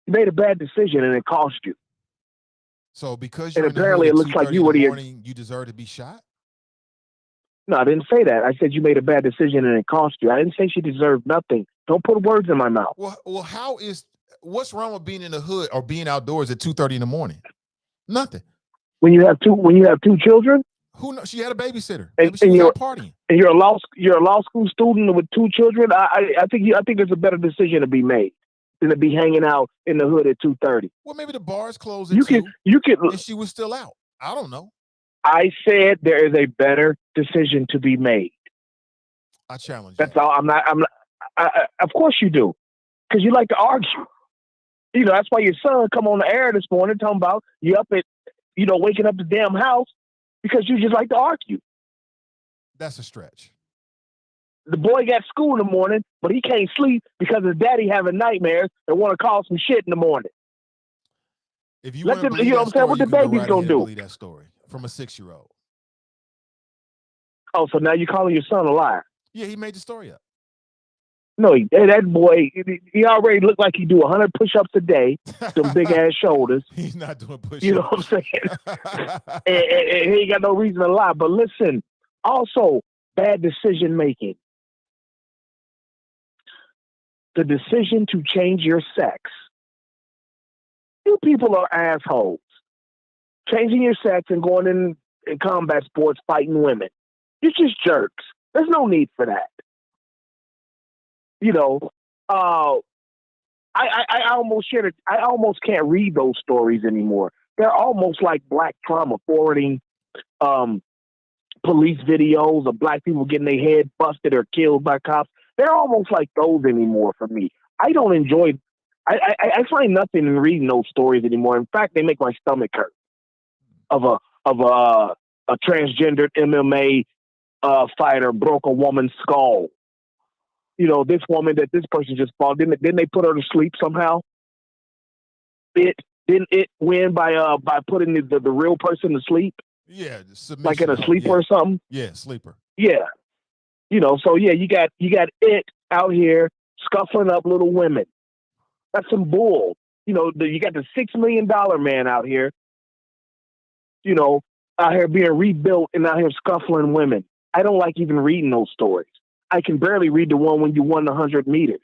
You made a bad decision and it cost you. So because you're apparently it looks like you were morning, you deserve to be shot? No, I didn't say that. I said you made a bad decision and it cost you. I didn't say she deserved nothing. Don't put words in my mouth. Well, what's wrong with being in the hood or being outdoors at 2:30 in the morning? Nothing. When you have two children? Who knows? She had a babysitter. Maybe she was out partying. And you're a law school student with 2 children. I think it's a better decision to be made than to be hanging out in the hood at 2:30. Well, maybe the bars closed at 2. You can, and she was still out. I don't know. I said there is a better decision to be made. I challenge. That's all. I'm not. Of course you do, because you like to argue. You know, that's why your son come on the air this morning talking about you up at, waking up the damn house because you just like to argue. That's a stretch. The boy got school in the morning, but he can't sleep because his daddy having nightmares and want to call some shit in the morning. If you want to believe that story, what the baby's gonna do? Believe that story from a 6-year-old. Oh, so now you're calling your son a liar? Yeah, he made the story up. No, that boy, he already looked like he do 100 push-ups a day, some big-ass shoulders. He's not doing push-ups. You know what I'm saying? and he ain't got no reason to lie. But listen, also, bad decision-making. The decision to change your sex. You people are assholes. Changing your sex and going in combat sports fighting women. You're just jerks. There's no need for that. I almost can't read those stories anymore they're almost like black trauma, forwarding police videos of black people getting their head busted or killed by cops. They're almost like those anymore for me. I don't enjoy. I find nothing in reading those stories anymore. In fact, they make my stomach hurt. Of a transgendered MMA fighter broke a woman's skull. You know, this woman that this person just fought. Didn't they put her to sleep somehow? Didn't it win by putting the real person to sleep? Yeah, like in a sleeper or something. Yeah, sleeper. Yeah, you know. So yeah, you got it out here scuffling up little women. That's some bull. You know, you got the $6 million man out here. You know, out here being rebuilt and out here scuffling women. I don't like even reading those stories. I can barely read the one when you won the 100 meters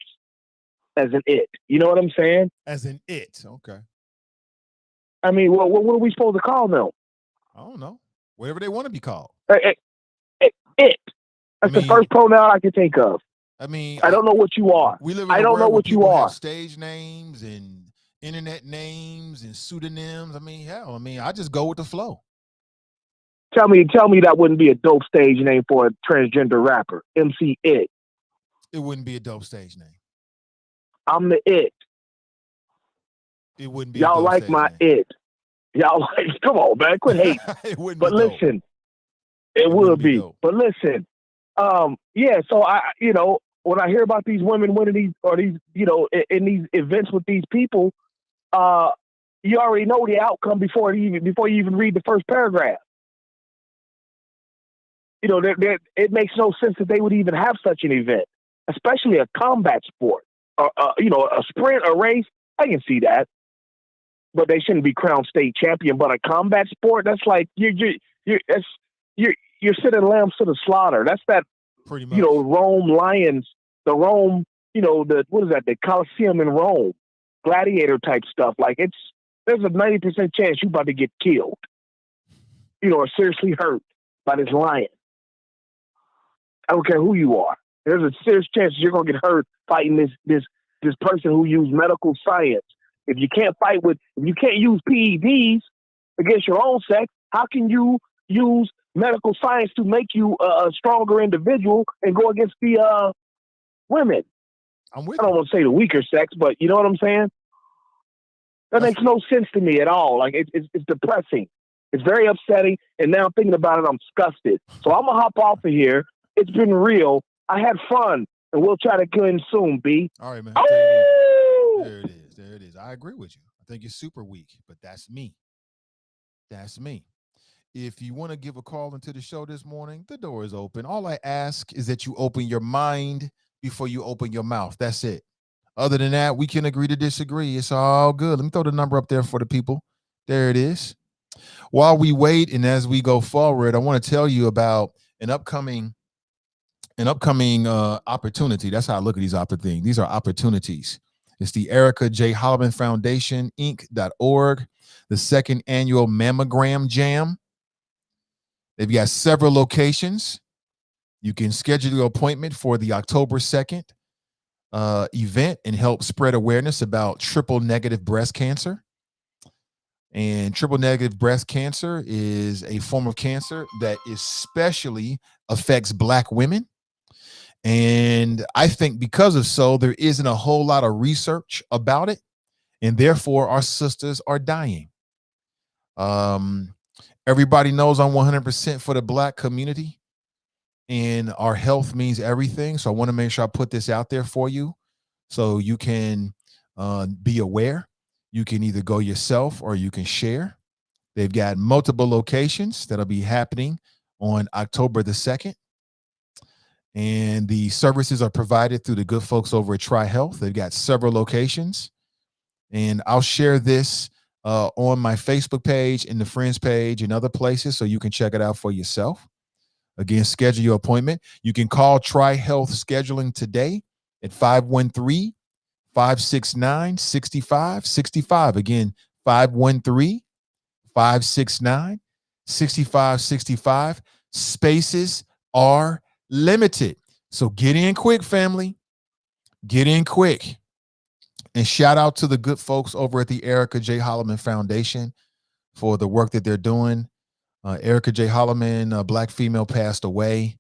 as an it. You know what I'm saying? As an it. Okay. I mean, what are we supposed to call them? I don't know. Whatever they want to be called. It. That's the first pronoun I can think of. I mean, I don't know what you are. We live in I don't know what you are. Stage names and internet names and pseudonyms. I mean, hell, I just go with the flow. Tell me that wouldn't be a dope stage name for a transgender rapper. MC It. It wouldn't be a dope stage name. I'm the It. It wouldn't be. Y'all like my name. It. Y'all like, come on, man, quit hating. It wouldn't but be listen, dope. It would be. But listen, yeah. So I, you know, when I hear about these women winning these, you know, in these events with these people, you already know the outcome before you even read the first paragraph. You know, it makes no sense that they would even have such an event, especially a combat sport, you know, a sprint, a race. I can see that. But they shouldn't be crowned state champion. But a combat sport, that's like you're sending lambs to the slaughter. That's that. Pretty much. You know, Rome lions, the Rome, you know, what is that? The Colosseum in Rome, gladiator type stuff. Like there's a 90% chance you're about to get killed, you know, or seriously hurt by this lion. I don't care who you are. There's a serious chance you're gonna get hurt fighting this person who used medical science. If you can't use PEDs against your own sex, how can you use medical science to make you a stronger individual and go against the women? I don't want to say the weaker sex, but you know what I'm saying? That makes no sense to me at all. Like it's depressing. It's very upsetting. And now thinking about it, I'm disgusted. So I'm gonna hop off of here. It's been real. I had fun, and we'll try to get in soon, B. All right, man. There it is. I agree with you. I think you're super weak, but that's me. That's me. If you want to give a call into the show this morning, the door is open. All I ask is that you open your mind before you open your mouth. That's it. Other than that, we can agree to disagree. It's all good. Let me throw the number up there for the people. There it is. While we wait and as we go forward, I want to tell you about an upcoming opportunity. That's how I look at these opportunities. These are opportunities. It's the Erica J. Holloman Foundation, Inc.org, the second annual Mammogram Jam. They've got several locations. You can schedule your appointment for the October 2nd event and help spread awareness about triple negative breast cancer. And triple negative breast cancer is a form of cancer that especially affects Black women. And I think because of so, there isn't a whole lot of research about it. And therefore, our sisters are dying. Everybody knows I'm 100% for the Black community. And our health means everything. So I want to make sure I put this out there for you so you can be aware. You can either go yourself or you can share. They've got multiple locations that'll be happening on October the 2nd. And the services are provided through the good folks over at Tri Health. They've got several locations. And I'll share this on my Facebook page and the Friends page and other places so you can check it out for yourself. Again, schedule your appointment. You can call Tri Health Scheduling today at 513-569-6565. Again, 513-569-6565. Spaces are limited. So get in quick, family. Get in quick. And shout out to the good folks over at the Erica J. Holloman Foundation for the work that they're doing. Erica J. Holloman, a black female, passed away.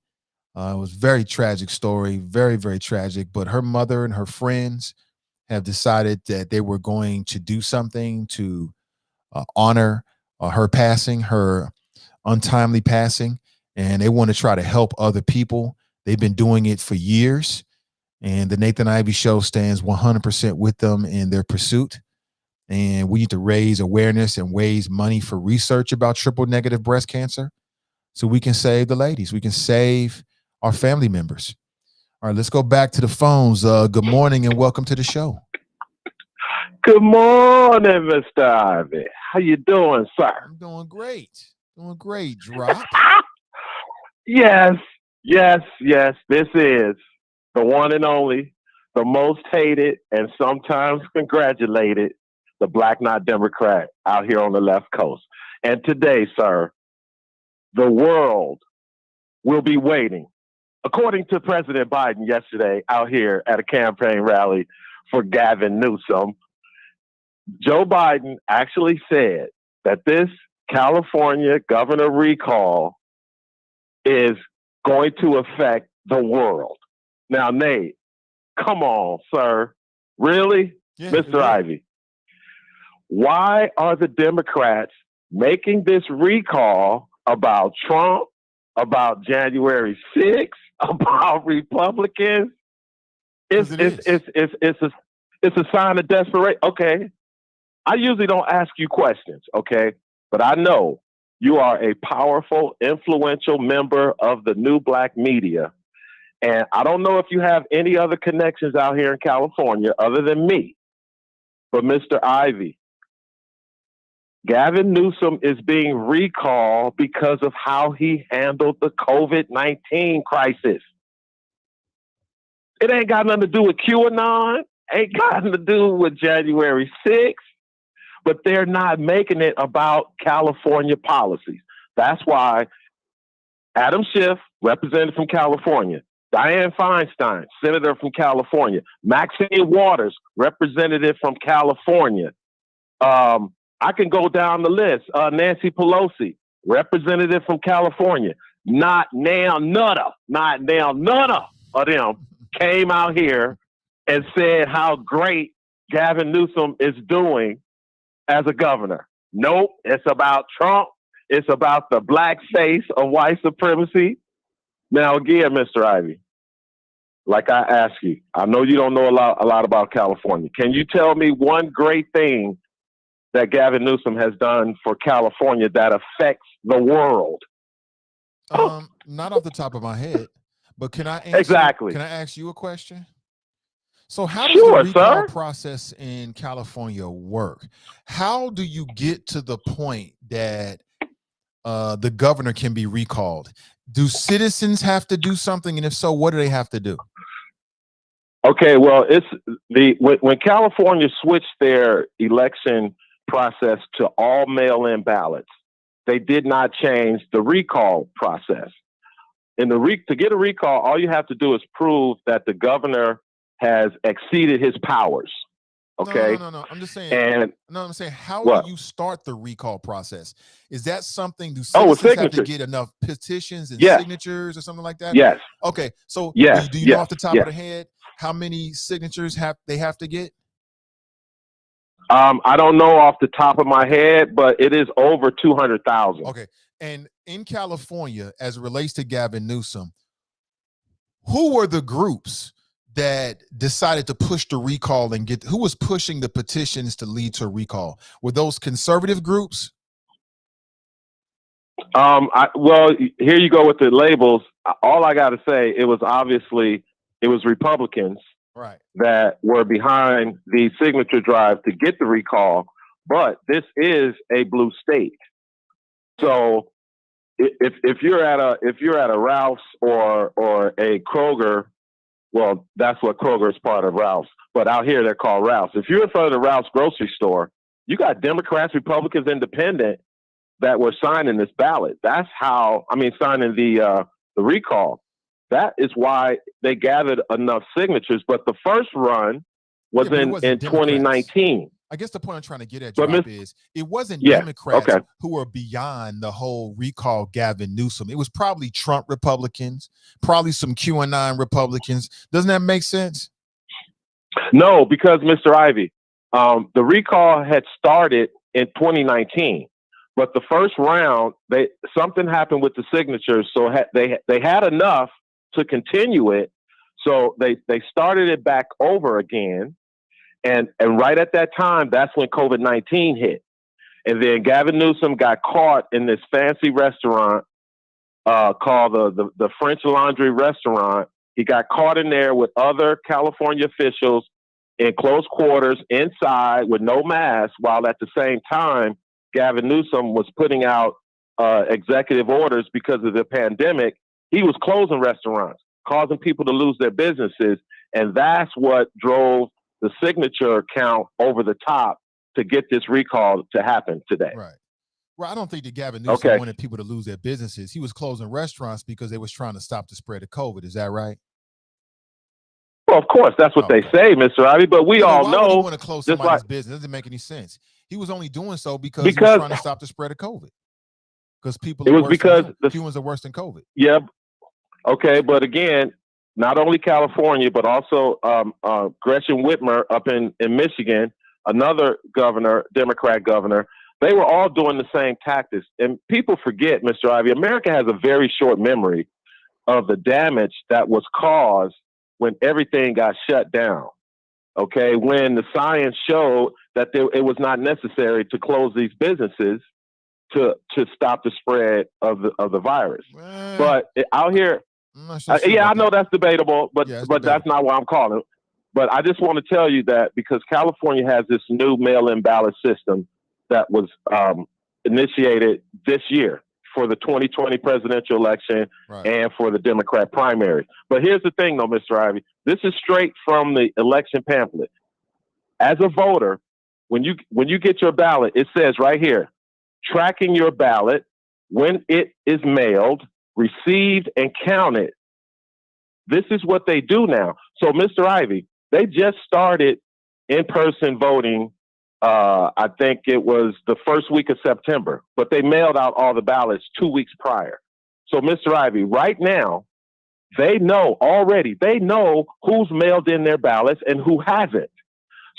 It was a very tragic story, very, very tragic. But her mother and her friends have decided that they were going to do something to honor her passing, her untimely passing, and they want to try to help other people. They've been doing it for years, and the Nathan Ivey Show stands 100% with them in their pursuit. And we need to raise awareness and raise money for research about triple negative breast cancer so we can save the ladies. We can save our family members. All right, let's go back to the phones. Good morning and welcome to the show. Good morning, Mr. Ivey. How you doing, sir? I'm doing great. Doing great, Drop. Yes. This is the one and only, the most hated and sometimes congratulated, the Black Not Democrat out here on the left coast. And today, sir, the world will be waiting. According to President Biden yesterday out here at a campaign rally for Gavin Newsom, Joe Biden actually said that this California governor recall is going to affect the world. Now, Nate, come on, sir. Really? Yeah, Mr. yeah. Ivey, why are the Democrats making this recall about Trump, about January 6th, about Republicans? It's a sign of desperation. Okay. I usually don't ask you questions, okay? But I know you are a powerful, influential member of the new black media. And I don't know if you have any other connections out here in California other than me. But Mr. Ivey, Gavin Newsom is being recalled because of how he handled the COVID-19 crisis. It ain't got nothing to do with QAnon, ain't got nothing to do with January 6th, but they're not making it about California policies. That's why Adam Schiff, representative from California, Dianne Feinstein, senator from California, Maxine Waters, representative from California. I can go down the list. Nancy Pelosi, representative from California. Not now none of them came out here and said how great Gavin Newsom is doing as a governor. Nope, it's about Trump. It's about the black face of white supremacy. Now, again, Mr. Ivey, like I asked you, I know you don't know a lot about California. Can you tell me one great thing that Gavin Newsom has done for California that affects the world? Not off the top of my head, but can I answer, Exactly. Can I ask you a question? So how does Sure, the recall sir. process in California work? How do you get to the point that the governor can be recalled? Do citizens have to do something? And if so, what do they have to do? Okay, well, when California switched their election process to all mail-in ballots, they did not change the recall process. To get a recall, all you have to do is prove that the governor has exceeded his powers. Okay. No. I'm just saying. I'm saying, how what? do you start the recall process? Is that something? Do citizens have to get enough petitions and signatures or something like that? Yes. Okay. So yes. do you know off the top of the head how many signatures they have to get? I don't know off the top of my head, but it is over 200,000. Okay. And in California, as it relates to Gavin Newsom, who were the groups that decided to push the recall and who was pushing the petitions to lead to a recall? Were those conservative groups? Well, here you go with the labels. All I got to say, it was Republicans, right, that were behind the signature drive to get the recall. But this is a blue state, so if you're at a Ralph's or a Kroger, well, that's what Kroger is part of Ralph's. But out here they're called Ralph's. If you're in front of the Ralph's grocery store, you got Democrats, Republicans, Independent that were signing this ballot. That's how signing the recall. That is why they gathered enough signatures. But the first run was in 2019. I guess the point I'm trying to get at, But Drop, is it wasn't Yeah, Democrats okay. who were beyond the whole recall Gavin Newsom. It was probably Trump Republicans, probably some QAnon Republicans. Doesn't that make sense? No, because Mr. Ivey, the recall had started in 2019, but the first round, something happened with the signatures, so they had enough to continue it, so they started it back over again, and right at that time, that's when COVID-19 hit, and then Gavin Newsom got caught in this fancy restaurant called the French Laundry Restaurant. He got caught in there with other California officials in close quarters inside with no mask, while at the same time, Gavin Newsom was putting out executive orders because of the pandemic. He was closing restaurants, causing people to lose their businesses. And that's what drove the signature count over the top to get this recall to happen today. Right. Well, I don't think that Gavin Newsom wanted people to lose their businesses. He was closing restaurants because they was trying to stop the spread of COVID. Is that right? Well, of course, that's what they say, Mr. Ivey, but we all why know. Would he want to close somebody's business? It doesn't make any sense. He was only doing so because he was trying to stop the spread of COVID. Because humans are worse than COVID. Yeah. Okay, but again, not only California, but also Gretchen Whitmer up in Michigan, another governor, Democrat governor, they were all doing the same tactics. And people forget, Mr. Ivey, America has a very short memory of the damage that was caused when everything got shut down. Okay, when the science showed that it was not necessary to close these businesses to stop the spread of the virus. But out here, I know that's debatable, but that's not why I'm calling. But I just want to tell you that because California has this new mail-in ballot system that was initiated this year for the 2020 presidential election and for the Democrat primary. But here's the thing, though, Mr. Ivey. This is straight from the election pamphlet. As a voter, when you get your ballot, it says right here, tracking your ballot when it is mailed, received, and counted. This is what they do now. So, Mr. Ivey, they just started in-person voting. I think it was the first week of September, but they mailed out all the ballots 2 weeks prior. So, Mr. Ivey, right now, they know who's mailed in their ballots and who hasn't.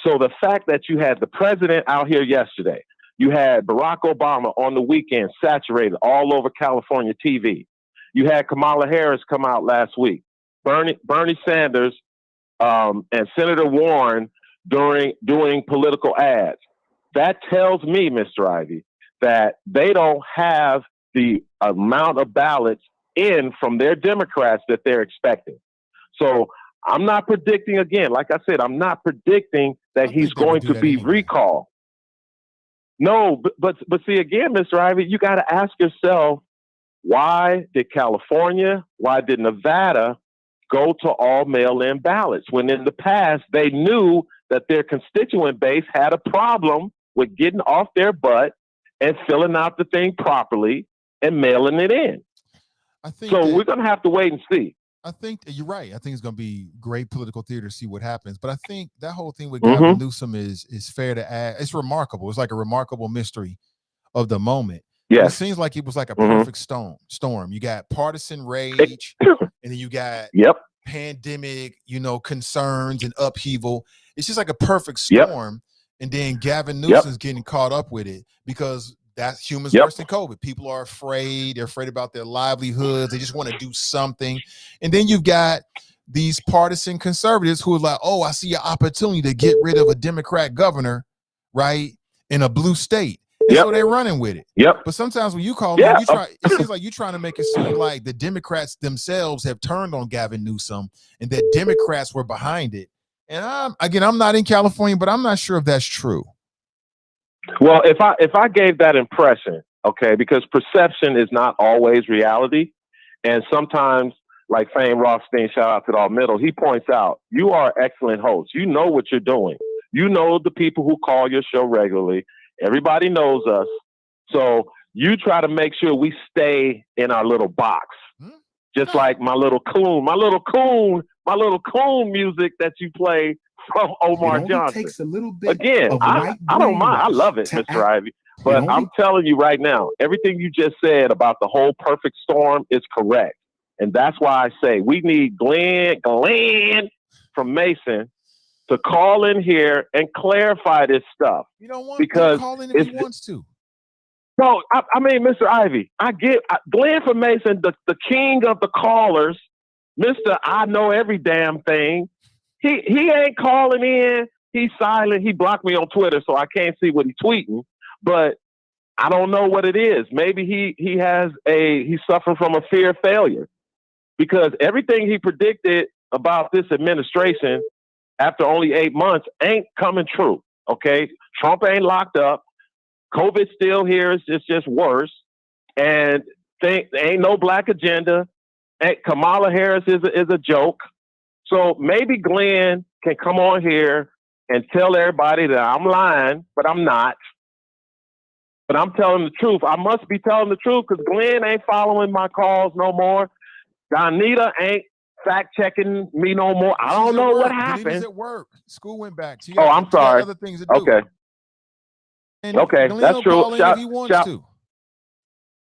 So the fact that you had the president out here yesterday, you had Barack Obama on the weekend saturated all over California TV. You had Kamala Harris come out last week, Bernie Sanders and Senator Warren doing political ads. That tells me, Mr. Ivey, that they don't have the amount of ballots in from their Democrats that they're expecting. So I'm not predicting, again, like I said, I'm not predicting that he's going to be recalled. No, but see, again, Mr. Ivey, you got to ask yourself, why did California, why did Nevada go to all mail-in ballots when in the past they knew that their constituent base had a problem with getting off their butt and filling out the thing properly and mailing it in? We're going to have to wait and see. I think you're right. I think it's going to be great political theater to see what happens. But I think that whole thing with Gavin Newsom is fair to add. It's remarkable. It's like a remarkable mystery of the moment. Yeah, it seems like it was like a perfect storm. You got partisan rage, and then you got pandemic, concerns and upheaval. It's just like a perfect storm. And then Gavin Newsom's getting caught up with it because that's humans worse than COVID. People are afraid. They're afraid about their livelihoods. They just want to do something. And then you've got these partisan conservatives who are like, oh, I see an opportunity to get rid of a Democrat governor, right, in a blue state. And so they're running with it. But sometimes when you call them, it seems like you're trying to make it seem like the Democrats themselves have turned on Gavin Newsom and that Democrats were behind it. And I'm not in California, but I'm not sure if that's true. Well, if I gave that impression, okay, because perception is not always reality. And sometimes, like Fame Rothstein, shout out to the All Middle, he points out, you are an excellent host. You know what you're doing. You know the people who call your show regularly. Everybody knows us. So you try to make sure we stay in our little box. Just like my little coon my little coon music that you play from Omar It only Johnson. takes a little bit Again, of I right don't mind. I brainwash love it, to Mr. Ivy. It But only I'm telling you right now, everything you just said about the whole perfect storm is correct. And that's why I say we need Glenn from Mason to call in here and clarify this stuff. you don't want him Because calling if he it's wants to. no, I mean, Mr. Ivy, I get Glenn from Mason, the king of the callers, Mr. I know every damn thing. He ain't calling in. He's silent. He blocked me on Twitter, so I can't see what he's tweeting. But I don't know what it is. Maybe he's suffering from a fear of failure because everything he predicted about this administration after only 8 months ain't coming true. Okay, Trump ain't locked up. COVID's still here. It's just worse. And there ain't no black agenda. And Kamala Harris is a joke. So maybe Glenn can come on here and tell everybody that I'm lying, but I'm not. But I'm telling the truth. I must be telling the truth because Glenn ain't following my calls no more. Donita ain't fact checking me no more. I don't know what happened. Donita's at work. School went back. I'm She got sorry. other things to do. Okay. And Okay, Glenn that's will true. call in if he wants to.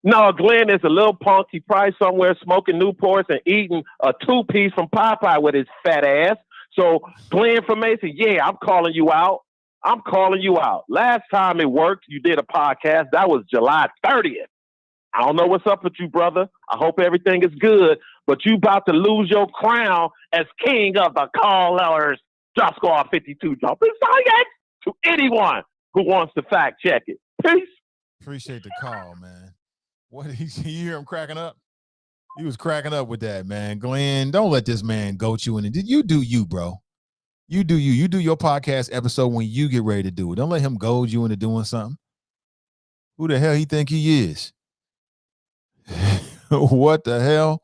No, Glenn is a little punk. He probably somewhere smoking Newports and eating a 2-piece from Popeye with his fat ass. So Glenn from Mason, yeah, I'm calling you out. I'm calling you out. Last time it worked, you did a podcast. That was July 30th. I don't know what's up with you, brother. I hope everything is good, but you about to lose your crown as king of the callers. Drop Squad 52 jumping science to anyone who wants to fact check it. Peace. Appreciate the call, man. What you hear him cracking up? He was cracking up with that, man. Glenn, don't let this man goat you in it. Did you do you, bro? You do you. You do your podcast episode when you get ready to do it. Don't let him goad you into doing something. Who the hell he think he is? What the hell?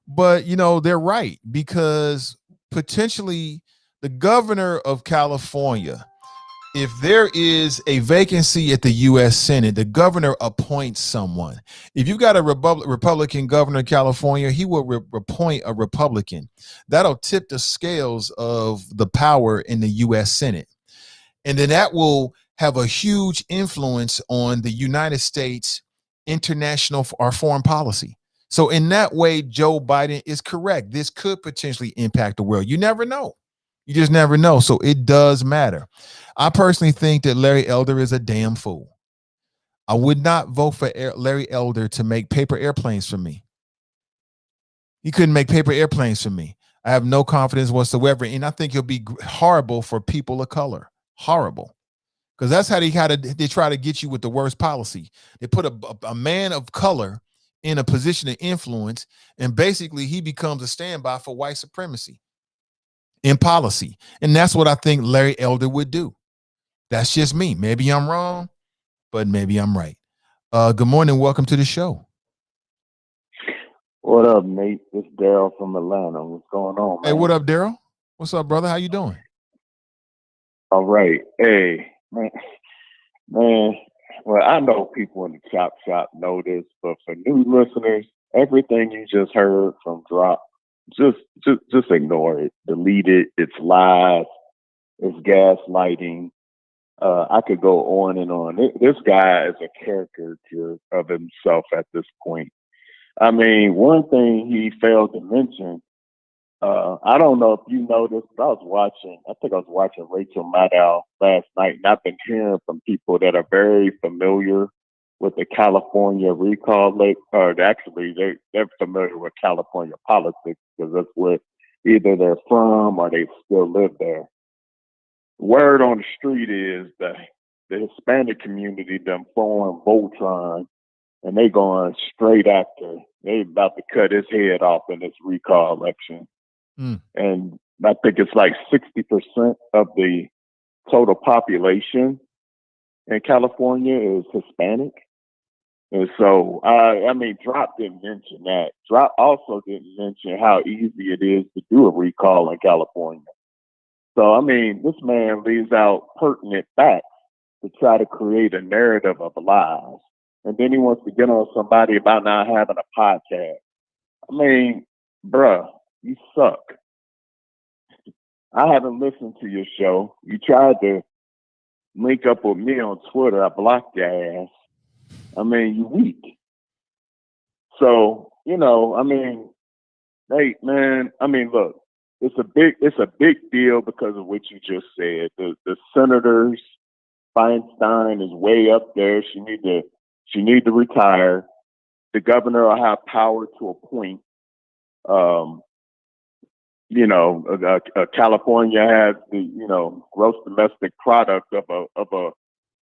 But, they're right because potentially the governor of California, if there is a vacancy at the U.S. Senate, the governor appoints someone. If you've got a Republican governor of California, he will appoint a Republican. That'll tip the scales of the power in the U.S. Senate. And then that will have a huge influence on the United States international or foreign policy. So in that way, Joe Biden is correct. This could potentially impact the world. You never know. You just never know. So it does matter. I personally think that Larry Elder is a damn fool. I would not vote for Larry Elder to make paper airplanes for me. He couldn't make paper airplanes for me. I have no confidence whatsoever. And I think he'll be horrible for people of color. Horrible. Because that's how they try to get you with the worst policy. They put a man of color in a position of influence, and basically he becomes a standby for white supremacy in policy. And that's what I think Larry Elder would do. That's just me. Maybe I'm wrong, but maybe I'm right. Good morning. Welcome to the show. What up, Nate? It's Daryl from Atlanta. What's going on, man? Hey, what up, Daryl? What's up, brother? How you doing? All right. Hey, man. Well, I know people in the chop shop know this, but for new listeners, everything you just heard from Drop, just ignore it. Delete it. It's lies. It's gaslighting. I could go on and on. This guy is a caricature of himself at this point. I mean, one thing he failed to mention, I don't know if you noticed, but I think I was watching Rachel Maddow last night, and I've been hearing from people that are very familiar with the California recall, or actually they're familiar with California politics because that's where either they're from or they still live there. Word on the street is that the Hispanic community done formed Voltron, and they going straight after. They about to cut his head off in this recall election. And I think it's like 60% of the total population in California is Hispanic. And so, I mean, Drop didn't mention that. Drop also didn't mention how easy it is to do a recall in California. So, I mean, this man leaves out pertinent facts to try to create a narrative of lies. And then he wants to get on somebody about not having a podcast. I mean, bruh, you suck. I haven't listened to your show. You tried to link up with me on Twitter. I blocked your ass. I mean, you weak. So, you know, I mean, hey man, I mean, look, it's a big deal because of what you just said. The senators, Feinstein is way up there. She need to retire. The governor will have power to appoint. Um, you know, California has the, you know, gross domestic product of a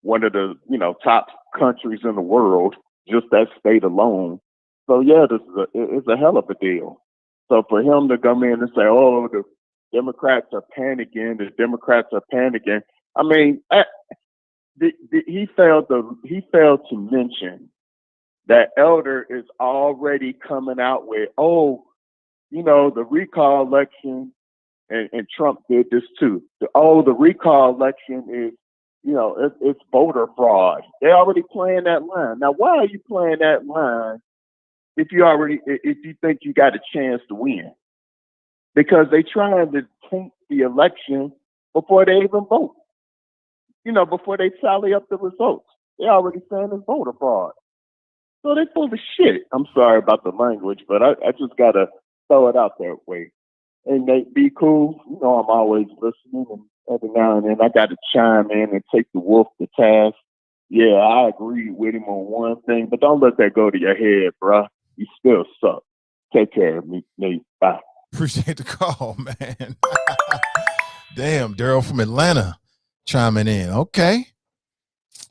one of the, you know, top countries in the world, just that state alone. So yeah, it's a hell of a deal. So for him to come in and say, "Oh, the Democrats are panicking," I mean, he failed to mention that Elder is already coming out with, "Oh, you know, the recall election," and Trump did this too. The recall election is, you know, it's voter fraud. They're already playing that line. Now, why are you playing that line if you think you got a chance to win? Because they trying to taint the election before they even vote. You know, before they tally up the results. They already saying it's voter fraud. So they full of shit. I'm sorry about the language, but I just gotta throw it out that way. And Nate, be cool. You know, I'm always listening, and every now and then I got to chime in and take the wolf to task. Yeah, I agree with him on one thing, but don't let that go to your head, bruh. You still suck. Take care of me, Nate. Bye. Appreciate the call, man. Damn, Daryl from Atlanta chiming in. Okay.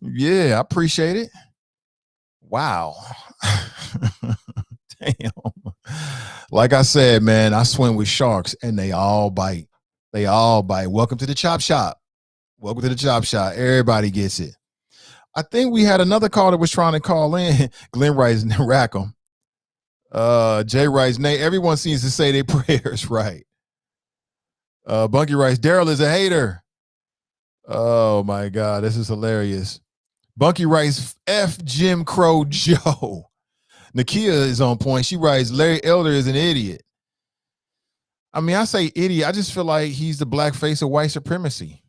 Yeah, I appreciate it. Wow. Damn. Like I said, man, I swim with sharks and they all bite. They all bite. Welcome to the chop shop. Welcome to the chop shop. Everybody gets it. I think we had another caller that was trying to call in. Glenn writes, Rackham. Jay writes, Nate, everyone seems to say their prayers right. Bunky writes, Daryl is a hater. Oh my God, this is hilarious. Bunky writes, F Jim Crow Joe. Nakia is on point. She writes, Larry Elder is an idiot. I mean, I say idiot. I just feel like he's the black face of white supremacy.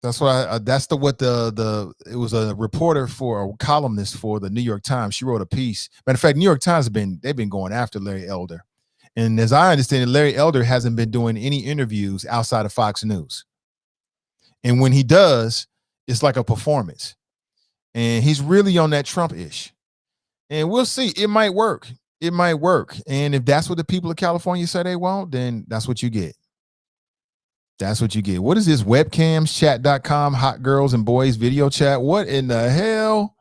That's what it was a reporter for a columnist for the New York Times. She wrote a piece. Matter of fact, New York Times they've been going after Larry Elder. And as I understand it, Larry Elder hasn't been doing any interviews outside of Fox News. And when he does, it's like a performance. And he's really on that Trump-ish. And we'll see. It might work. It might work. And if that's what the people of California say they want, then that's what you get. That's what you get. What is this? Webcamschat.com, hot girls and boys video chat. What in the hell?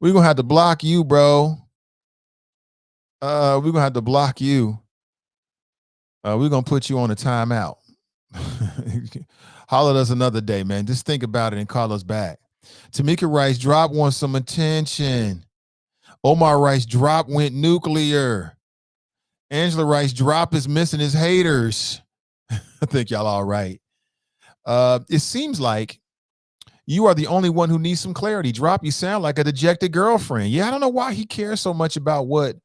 We're going to have to block you, bro. We're going to have to block you. We're going to put you on a timeout. Holler at us another day, man. Just think about it and call us back. Tamika writes, drop wants some attention. Omar writes, drop went nuclear. Angela writes, drop is missing his haters. I think y'all all right. It seems like you are the only one who needs some clarity. Drop, you sound like a dejected girlfriend. Yeah, I don't know why he cares so much about what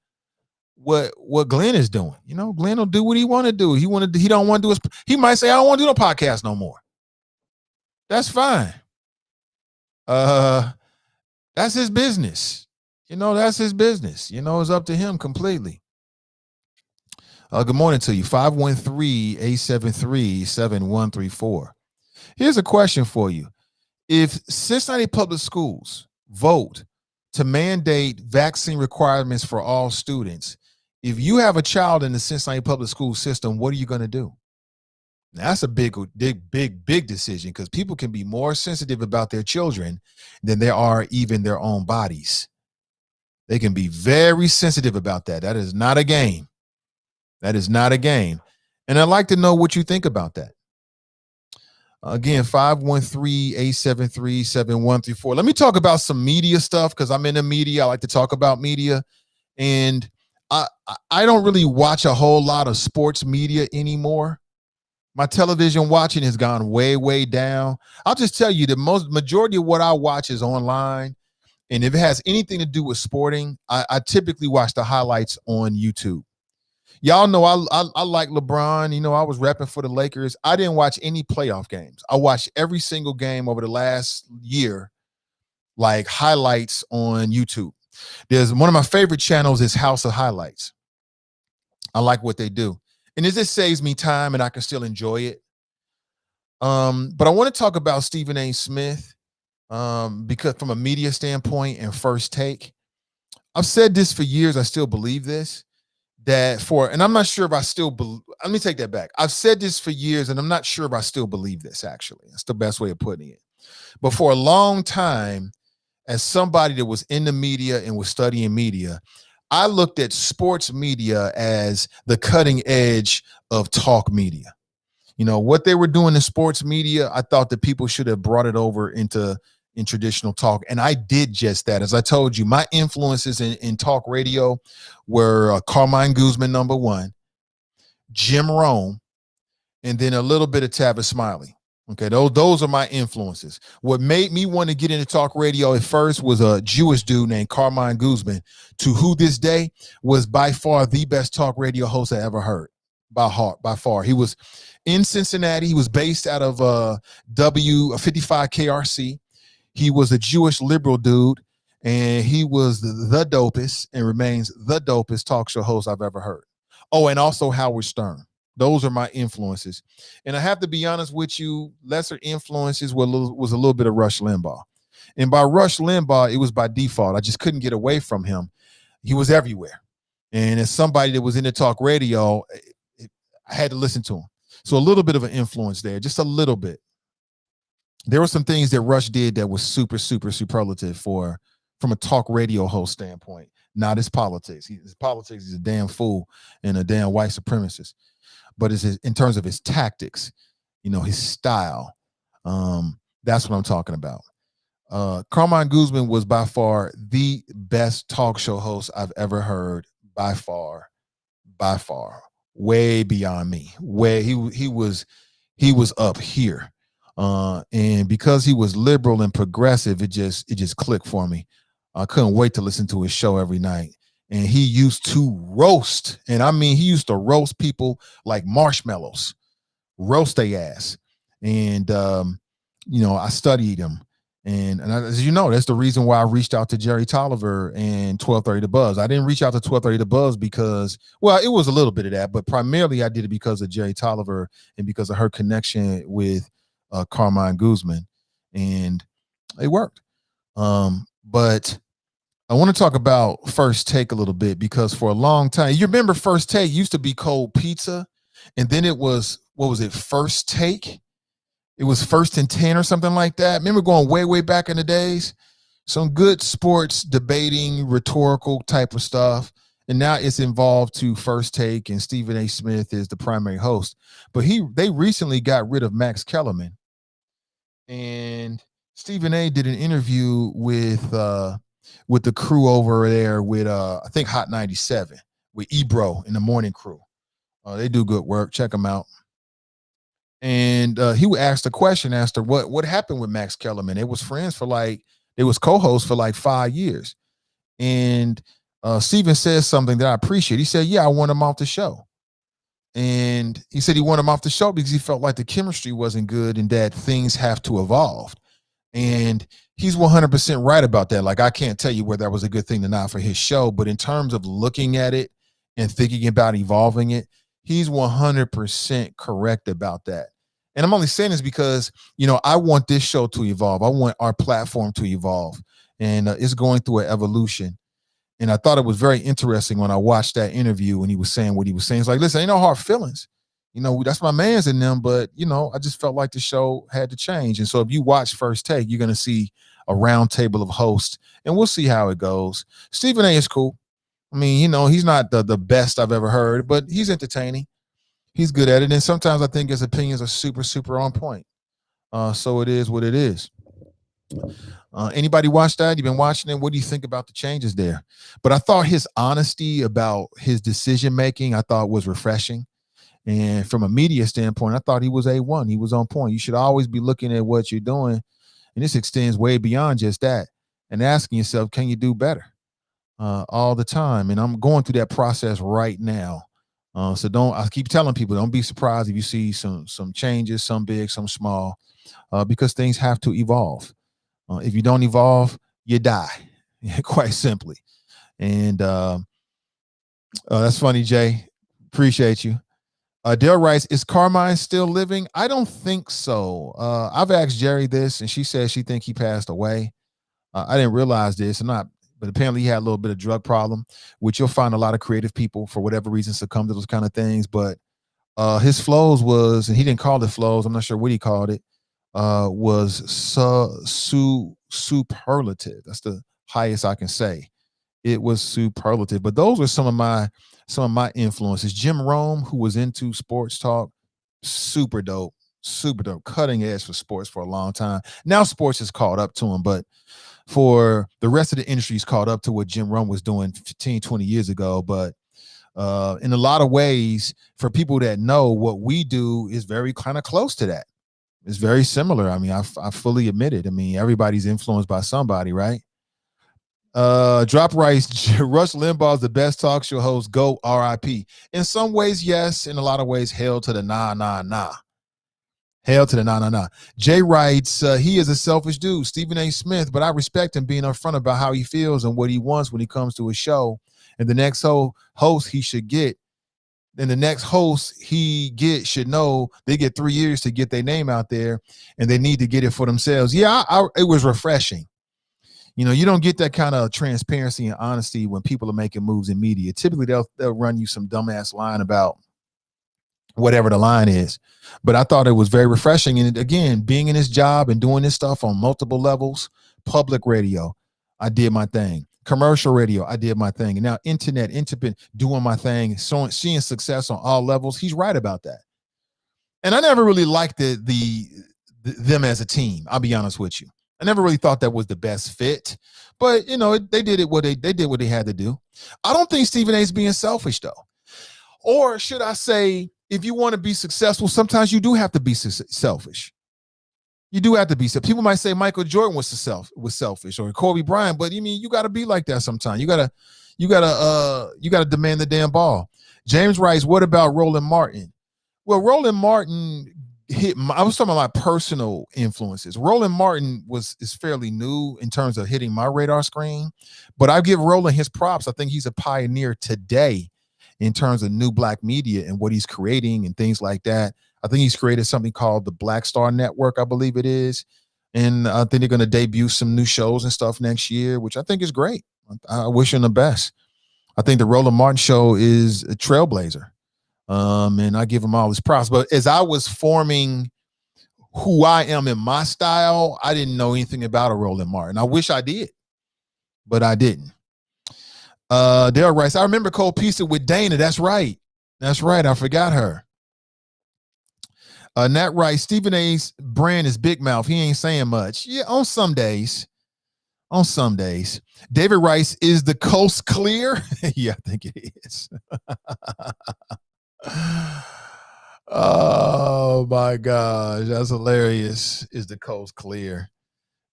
Glenn is doing. You know, Glenn will do what he want to do. He don't want to do he might say, I don't want to do no podcast no more. That's fine. That's his business. You know, that's his business. You know, it's up to him completely. Good morning to you. 513-873-7134. Here's a question for you. If Cincinnati Public Schools vote to mandate vaccine requirements for all students, if you have a child in the Cincinnati Public School system, what are you going to do? Now, that's a big decision because people can be more sensitive about their children than they are even their own bodies. They can be very sensitive about that. That is not a game. That is not a game. And I'd like to know what you think about that. Again, 513-873-7134. Let me talk about some media stuff because I'm in the media. I like to talk about media. And I don't really watch a whole lot of sports media anymore. My television watching has gone way, way down. I'll just tell you the majority of what I watch is online. And if it has anything to do with sporting, I typically watch the highlights on YouTube. Y'all know I like LeBron. You know, I was repping for the Lakers. I didn't watch any playoff games. I watched every single game over the last year, like highlights on YouTube. There's one of my favorite channels is House of Highlights. I like what they do. And it just saves me time and I can still enjoy it. But I want to talk about Stephen A. Smith because from a media standpoint and First Take, I've said this for years. I still believe this. And I'm not sure if I still believe, let me take that back. I've said this for years and I'm not sure if I still believe this, actually. That's the best way of putting it. But for a long time, as somebody that was in the media and was studying media, I looked at sports media as the cutting edge of talk media. You know, what they were doing in sports media, I thought that people should have brought it over in traditional talk. And I did just that. As I told you, my influences in talk radio were Carmine Guzman, number one, Jim Rome, and then a little bit of Tavis Smiley. Okay, those are my influences. What made me want to get into talk radio at first was a Jewish dude named Carmine Guzman, to who this day was by far the best talk radio host I ever heard. By far. He was in Cincinnati. He was based out of W55 KRC. He was a Jewish liberal dude, and he was the dopest and remains the dopest talk show host I've ever heard. Oh, and also Howard Stern. Those are my influences. And I have to be honest with you, lesser influences was a little bit of Rush Limbaugh. And by Rush Limbaugh, it was by default. I just couldn't get away from him. He was everywhere. And as somebody that was in the talk radio, I had to listen to him. So a little bit of an influence there, just a little bit. There were some things that Rush did that was super, super superlative from a talk radio host standpoint, not his politics. His politics is a damn fool and a damn white supremacist. But it's in terms of his tactics, you know, his style. That's what I'm talking about. Carmine Guzman was by far the best talk show host I've ever heard, by far, way beyond me. Way he was up here. And because he was liberal and progressive, it just clicked for me. I couldn't wait to listen to his show every night. And he used to roast, and I mean, he used to roast people like marshmallows, roast their ass. And, you know, I studied him. And as you know, that's the reason why I reached out to Jerry Tolliver and 1230 The Buzz. I didn't reach out to 1230 The Buzz because, well, it was a little bit of that, but primarily I did it because of Jerry Tolliver and because of her connection with Carmine Guzman. And it worked. But I want to talk about First Take a little bit because for a long time, you remember First Take used to be Cold Pizza, and then it was, what was it, First Take? It was First and 10 or something like that. Remember going way, way back in the days? Some good sports debating, rhetorical type of stuff. And now it's involved to First Take, and Stephen A. Smith is the primary host. But they recently got rid of Max Kellerman. And Stephen A. did an interview with the crew over there with I think Hot 97 with Ebro in the morning crew. They do good work. Check them out. And he would ask the question, asked her what happened with Max Kellerman. They was friends they was co-hosts for like 5 years. And Steven says something that I appreciate. He said, yeah, I want him off the show. And he said he wanted him off the show because he felt like the chemistry wasn't good and that things have to evolve. And he's 100% right about that. Like, I can't tell you whether that was a good thing or not for his show, but in terms of looking at it and thinking about evolving it, he's 100% correct about that. And I'm only saying this because, you know, I want this show to evolve. I want our platform to evolve, and it's going through an evolution. And I thought it was very interesting when I watched that interview and he was saying what he was saying. It's like, listen, ain't no hard feelings. You know, that's my man's in them, but, you know, I just felt like the show had to change. And so if you watch First Take, you're going to see a round table of hosts, and we'll see how it goes. Stephen A. is cool. I mean, you know, he's not the best I've ever heard, but he's entertaining. He's good at it. And sometimes I think his opinions are super, super on point. So it is what it is. Anybody watch that? You've been watching it. What do you think about the changes there? But I thought his honesty about his decision making, I thought was refreshing. And from a media standpoint, I thought he was A1. He was on point. You should always be looking at what you're doing. And this extends way beyond just that and asking yourself, can you do better all the time? And I'm going through that process right now So I keep telling people, don't be surprised if you see some changes, some big, some small, because things have to evolve. If you don't evolve, you die, quite simply. And that's funny, Jay. Appreciate you. Dale writes, is Carmine still living? I don't think so. I've asked Jerry this, and she says she think he passed away. I didn't realize this, but apparently he had a little bit of drug problem, which you'll find a lot of creative people for whatever reason succumb to those kind of things. But his flows was, and he didn't call it flows, I'm not sure what he called it, was superlative. That's the highest I can say. It was superlative. But those were some of my influences. Jim Rome, who was into sports talk, super dope, cutting edge for sports for a long time. Now sports has caught up to him, but for the rest of the industry, he's caught up to what Jim Rome was doing 15, 20 years ago. But in a lot of ways, for people that know, what we do is very kind of close to that. It's very similar. I mean, I fully admit it. I mean, everybody's influenced by somebody, right? Drop Rice, Rush Limbaugh is the best talk show host. Go RIP. In some ways, yes. In a lot of ways, hell to the nah. Hell to the nah. Jay writes, he is a selfish dude, Stephen A. Smith, but I respect him being upfront about how he feels and what he wants when he comes to a show. And the next host he should get, then the next host he gets should know they get 3 years to get their name out there, and they need to get it for themselves. Yeah, it was refreshing. You know, you don't get that kind of transparency and honesty when people are making moves in media. Typically, they'll run you some dumbass line about whatever the line is. But I thought it was very refreshing. And again, being in this job and doing this stuff on multiple levels, public radio, I did my thing. Commercial radio, I did my thing. And now internet, doing my thing, seeing success on all levels. He's right about that. And I never really liked them as a team. I'll be honest with you. I never really thought that was the best fit. But, you know, they did what they had to do. I don't think Stephen A. is being selfish, though. Or should I say, if you want to be successful, sometimes you do have to be selfish. You do have to be. So people might say Michael Jordan was selfish, or Kobe Bryant, but you got to be like that sometimes. You gotta demand the damn ball. James writes, what about Roland Martin? Well, Roland Martin I was talking about my personal influences. Roland Martin is fairly new in terms of hitting my radar screen, but I give Roland his props. I think he's a pioneer today in terms of new black media and what he's creating and things like that. I think he's created something called the Black Star Network, I believe it is. And I think they're going to debut some new shows and stuff next year, which I think is great. I wish him the best. I think the Roland Martin show is a trailblazer. And I give him all his props. But as I was forming who I am in my style, I didn't know anything about a Roland Martin. I wish I did, but I didn't. Dale writes, I remember Cole Pisa with Dana. That's right. I forgot her. Nat writes, Stephen A.'s brand is big mouth. He ain't saying much. Yeah, on some days. David writes, is the coast clear? Yeah, I think it is. Oh my gosh, that's hilarious. Is the coast clear?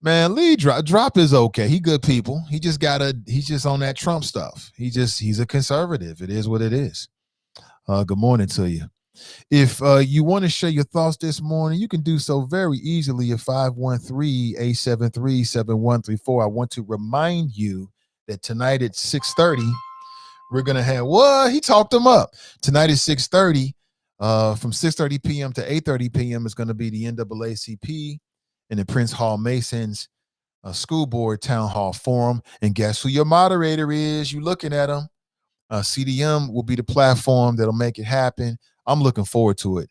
Man, Lee drop is okay. He good people. He's just on that Trump stuff. He's a conservative. It is what it is. Good morning to you. If you want to share your thoughts this morning, you can do so very easily at 513-873-7134. I want to remind you that tonight at 6:30, we're going to have, he talked them up. Tonight at 6:30, from 6:30 p.m. to 8:30 p.m. is going to be the NAACP and the Prince Hall Masons School Board Town Hall Forum. And guess who your moderator is? You looking at him. CDM will be the platform that'll make it happen. I'm looking forward to it.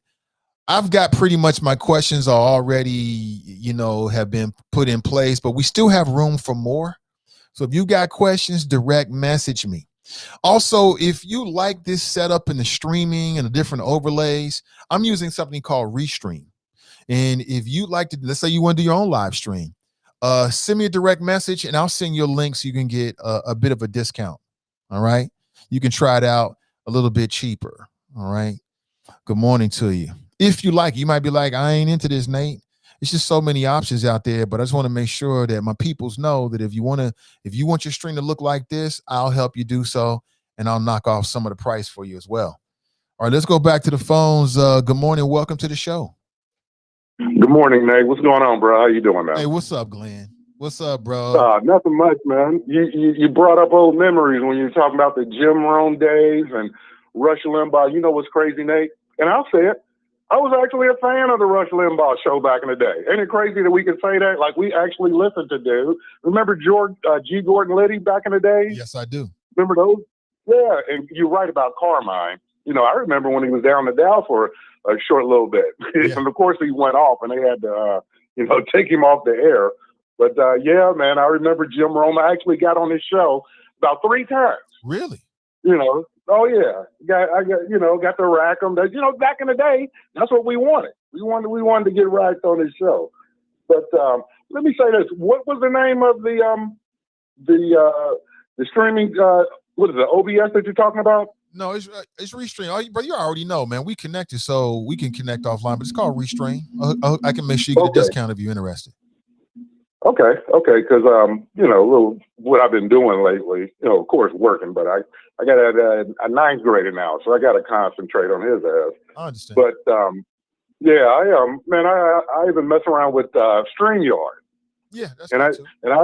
I've got pretty much my questions are already, have been put in place, but we still have room for more. So if you got questions, direct message me. Also, if you like this setup and the streaming and the different overlays, I'm using something called Restream. And if you'd like to, let's say you want to do your own live stream, send me a direct message and I'll send you a link so you can get a bit of a discount. All right. You can try it out a little bit cheaper. All right. Good morning to you. If you like, you might be like, I ain't into this, Nate. It's just so many options out there, but I just want to make sure that my peoples know that if you want your stream to look like this, I'll help you do so, and I'll knock off some of the price for you as well. All right, let's go back to the phones. Good morning. Welcome to the show. Good morning, Nate. What's going on, bro? How you doing, man? Hey, what's up, Glenn? What's up, bro? Nothing much, man. You brought up old memories when you were talking about the Jim Rome days and Rush Limbaugh. You know what's crazy, Nate? And I'll say it. I was actually a fan of the Rush Limbaugh show back in the day. Ain't it crazy that we can say that? Like, we actually listened to dude. Remember G. Gordon Liddy back in the day? Yes, I do. Remember those? Yeah, and you're right about Carmine. You know, I remember when he was down the Dow for a short little bit. Yeah. And, of course, he went off, and they had to, take him off the air. But, yeah, man, I remember Jim Rome. I actually got on his show about 3 times. Really? Oh, yeah. Got to rack them. Back in the day, that's what we wanted. We wanted to get racked on his show. But let me say this. What was the name of the streaming, what is it, OBS that you're talking about? No, it's Restream. But you already know, man. We connected, so we can connect offline. But it's called Restream. I can make sure you get a discount if you're interested. Okay, because little what I've been doing lately, of course working, but I got a 9th grader now, so I got to concentrate on his ass. I understand. But I even mess around with StreamYard. Yeah, that's and I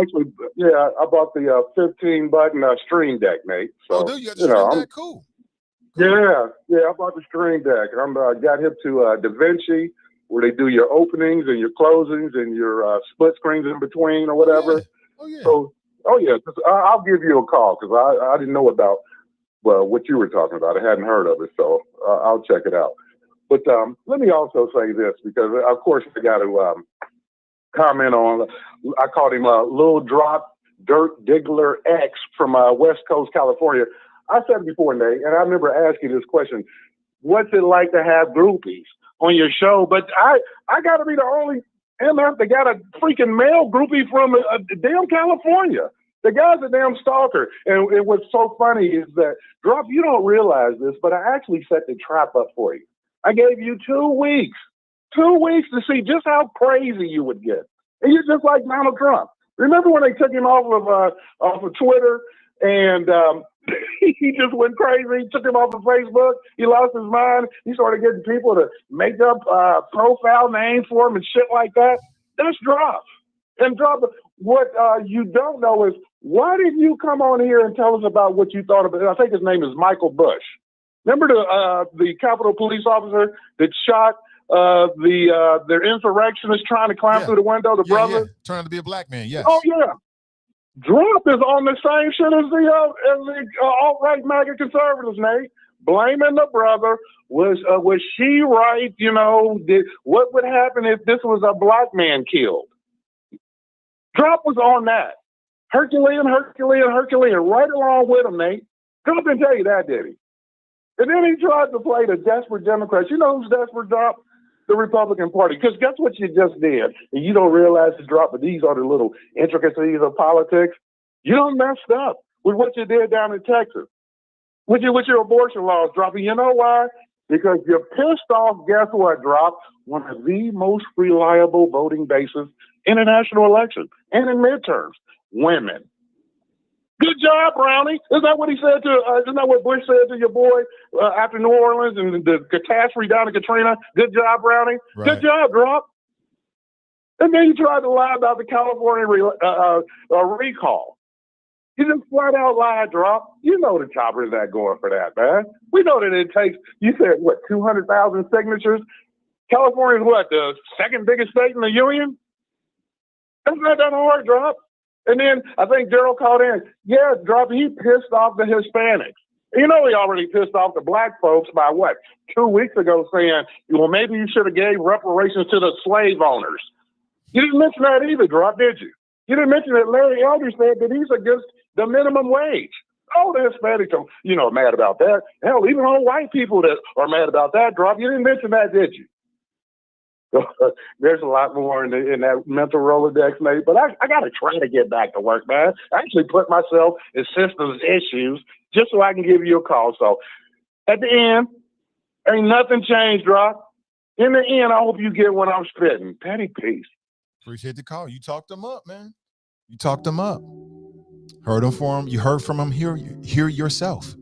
actually I bought the 15-button Stream Deck, Nate. So dude, you got the Stream Deck? Cool. Yeah, I bought the Stream Deck, and I got hip to DaVinci, where they do your openings and your closings and your split screens in between or whatever. Oh yeah. So, I'll give you a call because I didn't know about what you were talking about. I hadn't heard of it, so I'll check it out. But let me also say this, because of course I got to comment on. I called him Lil Drop Dirt Diggler X from West Coast California. I said it before, Nate, and I remember asking this question: what's it like to have groupies on your show? But I got to be the only MF that got a freaking male groupie from damn California. The guy's a damn stalker. And what's so funny is that, Drop, you don't realize this, but I actually set the trap up for you. I gave you 2 weeks. 2 weeks to see just how crazy you would get. And you're just like Donald Trump. Remember when they took him off of Twitter and he just went crazy, took him off of Facebook. He lost his mind. He started getting people to make up profile names for him and shit like that. That's Drop. And Drop, what you don't know is, why did you come on here and tell us about what you thought about? I think his name is Michael Bush. Remember the Capitol police officer that shot their insurrectionist trying to climb through the window, the brother? Yeah. Trying to be a black man, yes. Oh, yeah. Drop is on the same shit as the alt-right MAGA conservatives, Nate. Blaming the brother. Was she right? What would happen if this was a black man killed? Drop was on that. Herculean, right along with him, Nate. Drop didn't tell you that, did he? And then he tried to play the desperate Democrats. You know who's desperate, Drop? The Republican Party. Because guess what you just did? And you don't realize it's Drop, but these are the little intricacies of politics. You done messed up with what you did down in Texas. With your abortion laws, Drop. And you know why? Because you're pissed off, guess what, Drop? One of the most reliable voting bases in a national election and in midterms. Women. Good job, Brownie. Isn't that what he said isn't that what Bush said to your boy after New Orleans and the catastrophe down in Katrina? Good job, Brownie. Right. Good job, Drop. And then you tried to lie about the California recall. You just flat out lied, Drop. You know the choppers that going for that, man. We know that it takes, you said, 200,000 signatures? California's the second biggest state in the union? That's not that hard, Drop. And then I think Gerald called in. Yeah, Drop, he pissed off the Hispanics. He already pissed off the black folks by 2 weeks ago, saying, well, maybe you should have gave reparations to the slave owners. You didn't mention that either, Drop, did you? You didn't mention that Larry Elder said that he's against the minimum wage. Oh, the Hispanics are, mad about that. Hell, even all white people that are mad about that, Drop. You didn't mention that, did you? There's a lot more in that mental Rolodex, mate. But I got to try to get back to work, man. I actually put myself in systems issues just so I can give you a call. So at the end, ain't nothing changed, Drop. In the end, I hope you get what I'm spitting. Petty peace. Appreciate the call. You talked them up, man. You talked them up. Heard them for him. You heard from him. Hear yourself.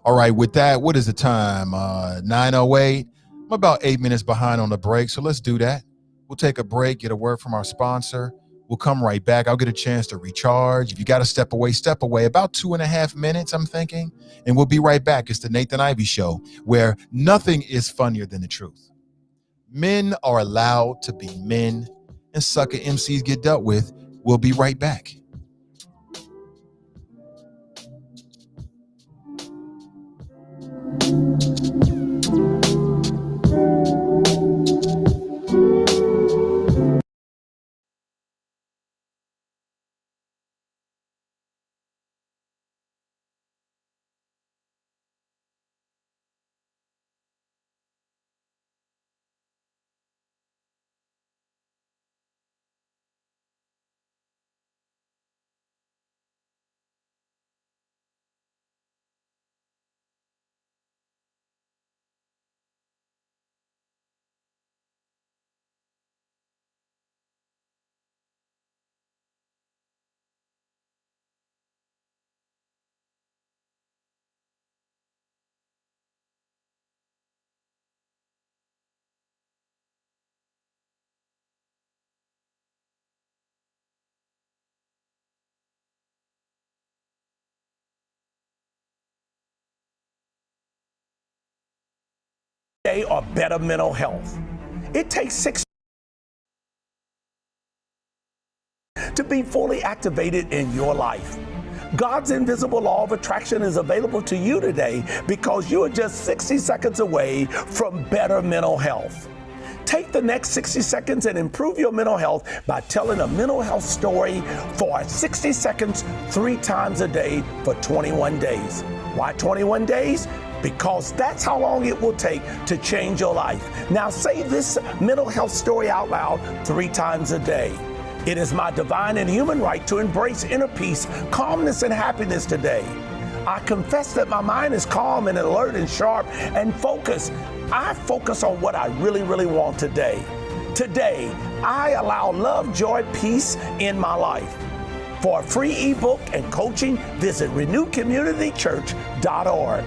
All right, with that, what is the time? 9:08. I'm about 8 minutes behind on the break, so let's do that. We'll take a break, get a word from our sponsor. We'll come right back. I'll get a chance to recharge. If you got to step away, step away. About 2.5 minutes, I'm thinking. And we'll be right back. It's the Nathan Ivey Show, where nothing is funnier than the truth. Men are allowed to be men, and sucker MCs get dealt with. We'll be right back. Or better mental health. It takes 6 to be fully activated in your life. God's invisible law of attraction is available to you today because you are just 60 seconds away from better mental health. Take the next 60 seconds and improve your mental health by telling a mental health story for 60 seconds 3 times a day for 21 days. Why 21 days? Because that's how long it will take to change your life. Now say this mental health story out loud 3 times a day. It is my divine and human right to embrace inner peace, calmness, and happiness today. I confess that my mind is calm and alert and sharp and focused. I focus on what I really, really want today. Today, I allow love, joy, peace in my life. For a free ebook and coaching, visit renewcommunitychurch.org.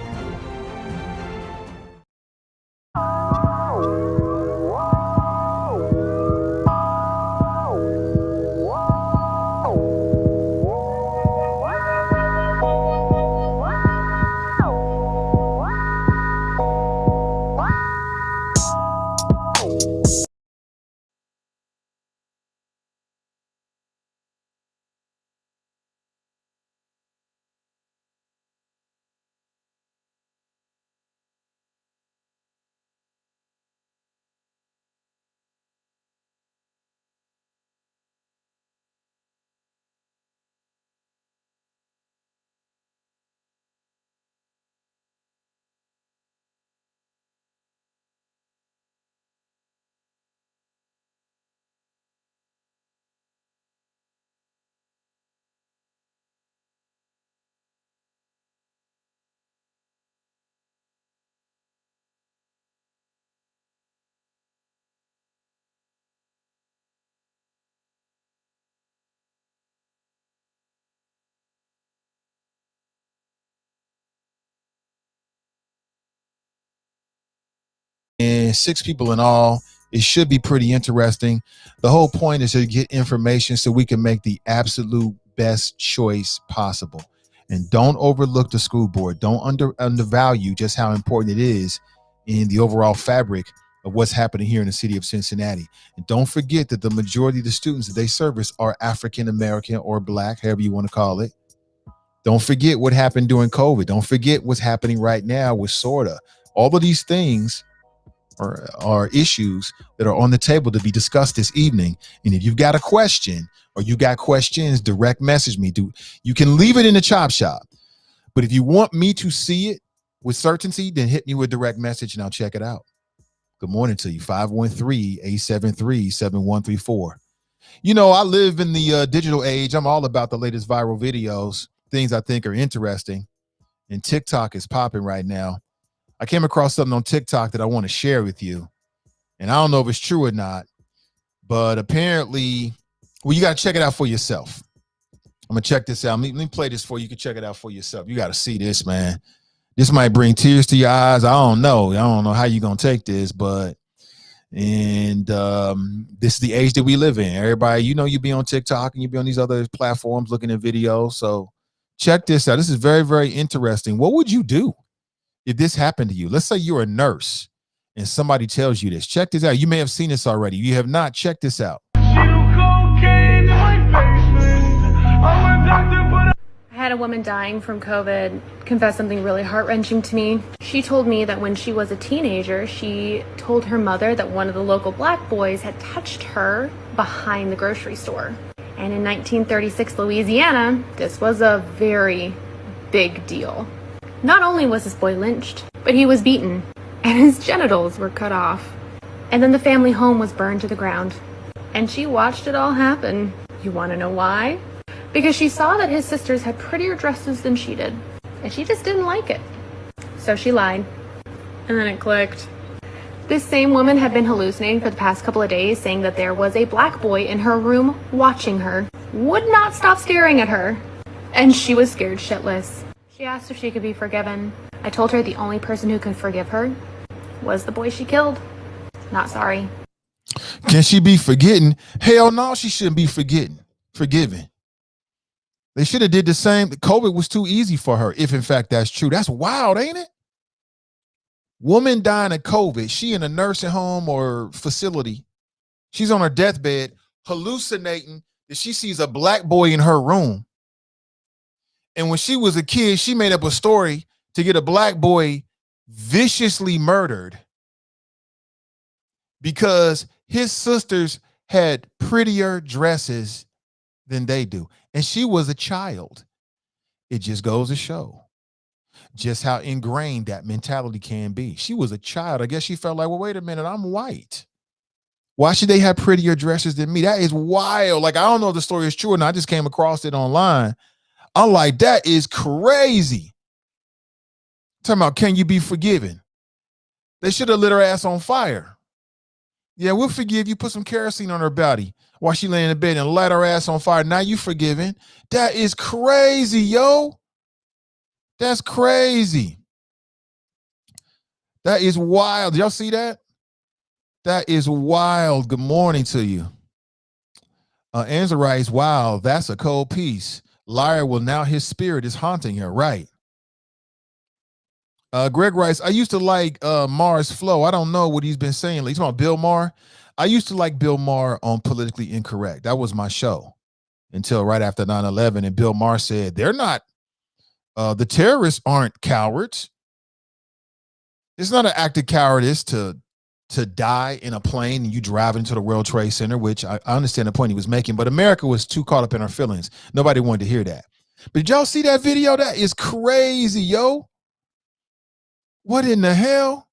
And 6 people in all. It should be pretty interesting. The whole point is to get information so we can make the absolute best choice possible. And don't overlook the school board. Don't undervalue just how important it is in the overall fabric of what's happening here in the city of Cincinnati. And don't forget that the majority of the students that they service are African American or Black, however you want to call it. Don't forget what happened during COVID. Don't forget what's happening right now with SORTA. All of these things are issues that are on the table to be discussed this evening. And if you've got a question or you got questions, direct message me. You can leave it in the chop shop. But if you want me to see it with certainty, then hit me with direct message and I'll check it out. Good morning to you. 513-873-7134. You know, I live in the digital age. I'm all about the latest viral videos, things I think are interesting. And TikTok is popping right now. I came across something on TikTok that I want to share with you. And I don't know if it's true or not, but apparently, well, you got to check it out for yourself. I'm going to check this out. Let me play this for you. You can check it out for yourself. You got to see this, man. This might bring tears to your eyes. I don't know how you're gonna take this, but this is the age that we live in. Everybody, you be on TikTok and you be on these other platforms looking at videos. So check this out. This is very, very interesting. What would you do if this happened to you? Let's say you're a nurse and somebody tells you this. Check this out. You may have seen this already. You have not. Check this out. I had a woman dying from COVID confess something really heart-wrenching to me. She told me that when she was a teenager, she told her mother that one of the local black boys had touched her behind the grocery store. And in 1936 Louisiana, this was a very big deal. Not only was this boy lynched, but he was beaten, and his genitals were cut off. And then the family home was burned to the ground. And she watched it all happen. You want to know why? Because she saw that his sisters had prettier dresses than she did, and she just didn't like it. So she lied, and then it clicked. This same woman had been hallucinating for the past couple of days, saying that there was a black boy in her room watching her, would not stop staring at her, and she was scared shitless. She asked if she could be forgiven. I told her the only person who could forgive her was the boy she killed. Not sorry. Can she be forgetting? Hell no, she shouldn't be forgiven. They should have did the same. COVID was too easy for her, if in fact that's true. That's wild, ain't it? Woman dying of COVID. She in a nursing home or facility. She's on her deathbed, hallucinating that she sees a black boy in her room. And when she was a kid, she made up a story to get a black boy viciously murdered because his sisters had prettier dresses than they do. And she was a child. It just goes to show just how ingrained that mentality can be. She was a child. I guess she felt like, well, wait a minute, I'm white. Why should they have prettier dresses than me? That is wild. Like, I don't know if the story is true, and I just came across it online. I'm like, that is crazy. Talking about, can you be forgiven? They should have lit her ass on fire. Yeah, we'll forgive you. Put some kerosene on her body while she lay in the bed and light her ass on fire. Now you forgiven. That is crazy, yo. That's crazy. That is wild. Y'all see that? That is wild. Good morning to you. Angela writes, wow, that's a cold piece. Liar will now his spirit is haunting her. Right. Greg writes, I used to like Maher's flow. I don't know what he's been saying. He's talking about Bill Maher. I used to like Bill Maher on Politically Incorrect. That was my show until right after 9/11. And Bill Maher said, they're not, the terrorists aren't cowards. It's not an act of cowardice to die in a plane and you drive into the World Trade Center, which I understand the point he was making, but America was too caught up in her feelings. Nobody wanted to hear that. But did y'all see that video? That is crazy, yo. What in the hell?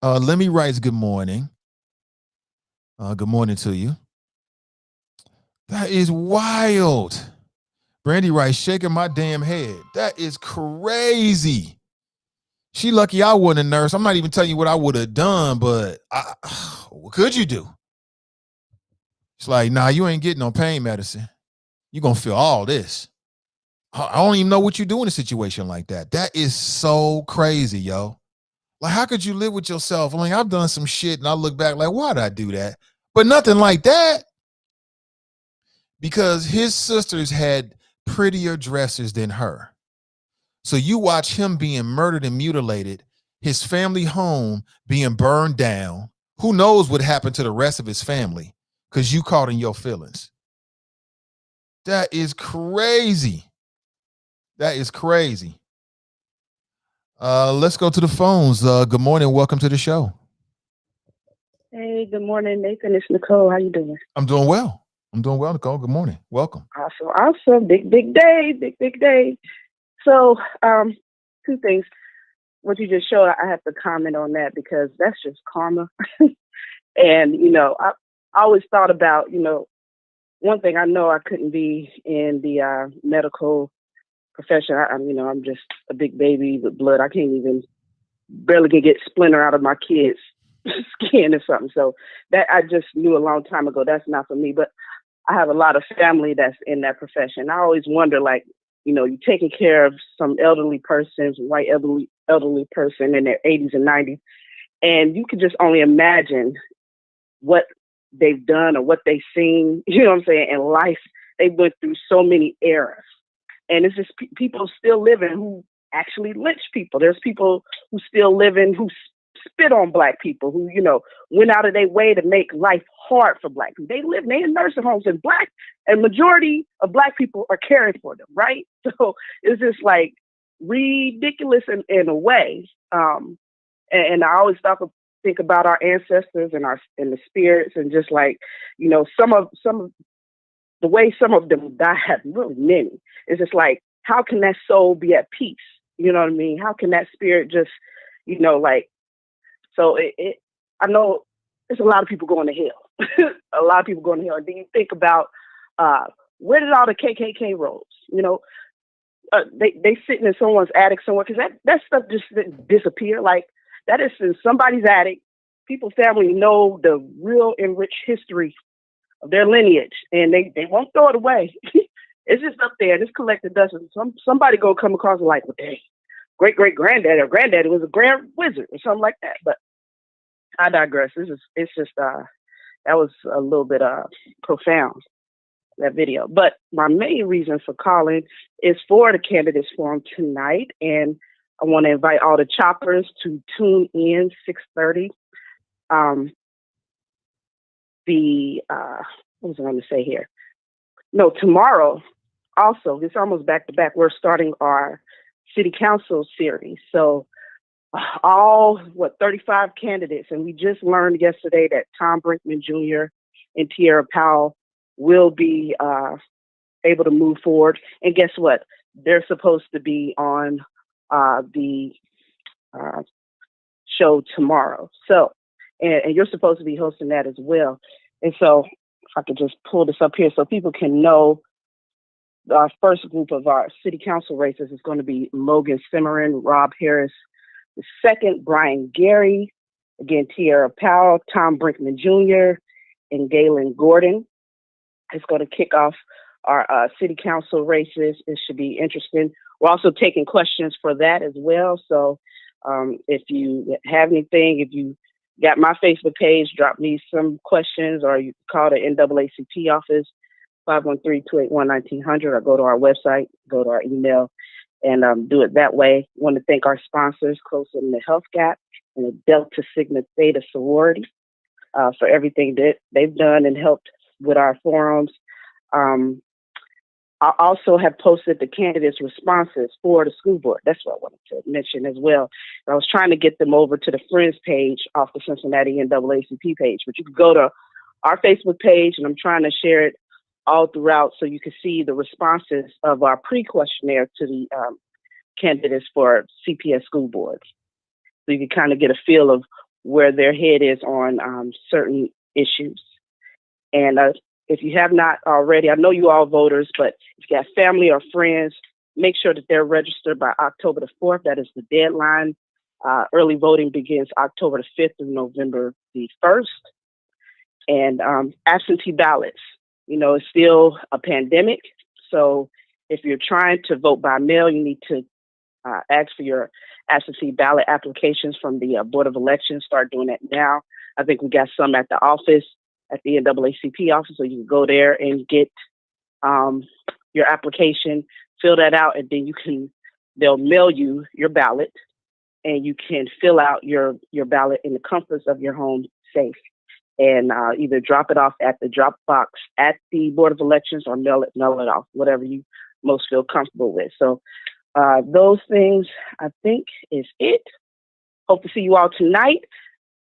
Lemmy writes, good morning. Good morning to you. That is wild. Brandy writes, shaking my damn head. That is crazy. She lucky I wasn't a nurse. I'm not even telling you what I would have done, but what could you do? It's like, nah, you ain't getting no pain medicine. You're going to feel all this. I don't even know what you do in a situation like that. That is so crazy, yo. Like, how could you live with yourself? I mean, I've done some shit and I look back like, why did I do that? But nothing like that. Because his sisters had prettier dresses than her. So you watch him being murdered and mutilated, his family home being burned down. Who knows what happened to the rest of his family because you caught in your feelings. That is crazy. That is crazy. Let's go to the phones. Good morning. Welcome to the show. Hey, good morning, Nathan. It's Nicole. How you doing? I'm doing well. Nicole. Good morning. Welcome. Awesome. Big day. So, two things. What you just showed, I have to comment on that because that's just karma. And, I always thought about, one thing I know I couldn't be in the medical profession. I'm just a big baby with blood. I can't even barely can get splinter out of my kids' skin or something. So that I just knew a long time ago, that's not for me. But I have a lot of family that's in that profession. I always wonder, like, you're taking care of some elderly persons, white elderly person in their 80s and 90s, and you can just only imagine what they've done or what they've seen, you know what I'm saying, in life. They've went through so many eras. And it's just people still living who actually lynch people. There's people who still living who spit on Black people, who, went out of their way to make life hard for Black people. They in nursing homes, and majority of Black people are caring for them, right? So it's just like ridiculous in a way. And I always think about our ancestors and the spirits, and just like, some of the way some of them died, really many. It's just like, how can that soul be at peace? You know what I mean? How can that spirit just, so I know there's a lot of people going to hell. A lot of people going to hell. And then you think about, where did all the KKK rolls? They sitting in someone's attic somewhere, because that stuff just didn't disappear. Like, that is in somebody's attic. People's family know the real enriched history of their lineage, and they won't throw it away. It's just up there. It's collected dust. Somebody gonna come across it like, well, dang, great granddaddy or granddaddy was a grand wizard or something like that. But I digress. It's just that was a little bit profound, that video. But my main reason for calling is for the candidates forum tonight, and I want to invite all the choppers to tune in 6:30. What was I going to say here? No, tomorrow. Also, it's almost back to back. We're starting our city council series. So all 35 candidates, and we just learned yesterday that Tom Brinkman Jr. and Tierra Powell will be able to move forward. And guess what? They're supposed to be on the show tomorrow. So, and you're supposed to be hosting that as well. And so, if I could just pull this up here so people can know, our first group of our city council races is going to be Logan Simmerin, Rob Harris. The second, Brian Gary. Again, Tierra Powell, Tom Brinkman Jr., and Galen Gordon. It's going to kick off our city council races. It should be interesting. We're also taking questions for that as well. So if you have anything, if you got my Facebook page, drop me some questions, or you call the NAACP office, 513-281-1900, or go to our website, go to our email, and do it that way. I want to thank our sponsors, Closer in the Health Gap and the Delta Sigma Theta Sorority, for everything that they've done and helped with our forums. I also have posted the candidates' responses for the school board. That's what I wanted to mention as well. I was trying to get them over to the Friends page off the Cincinnati NAACP page, but you can go to our Facebook page, and I'm trying to share it all throughout so you can see the responses of our pre-questionnaire to the candidates for CPS school boards. So you can kind of get a feel of where their head is on certain issues. And if you have not already, I know you all voters, but if you have family or friends, make sure that they're registered by October the 4th. That is the deadline. Early voting begins October the 5th through November the 1st. And absentee ballots, it's still a pandemic. So if you're trying to vote by mail, you need to ask for your absentee ballot applications from the Board of Elections. Start doing that now. I think we got some at the office, at the NAACP office, so you can go there and get your application, fill that out, and then they'll mail you your ballot, and you can fill out your ballot in the comforts of your home safe, and either drop it off at the drop box at the Board of Elections or mail it off, whatever you most feel comfortable with. So those things, I think, is it. Hope to see you all tonight.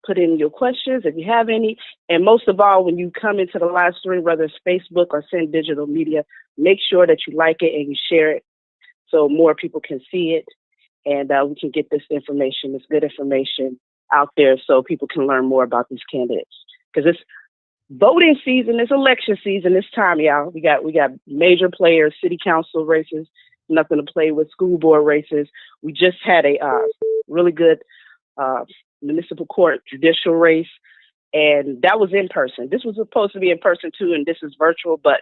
Put in your questions if you have any. And most of all, when you come into the live stream, whether it's Facebook or Send Digital Media, make sure that you like it and you share it so more people can see it, and we can get this information, this good information out there so people can learn more about these candidates. Because it's voting season, it's election season this time, y'all. We got major players, city council races, nothing to play with, school board races. We just had a really good municipal court judicial race, and that was in person. This was supposed to be in person too, and this is virtual, but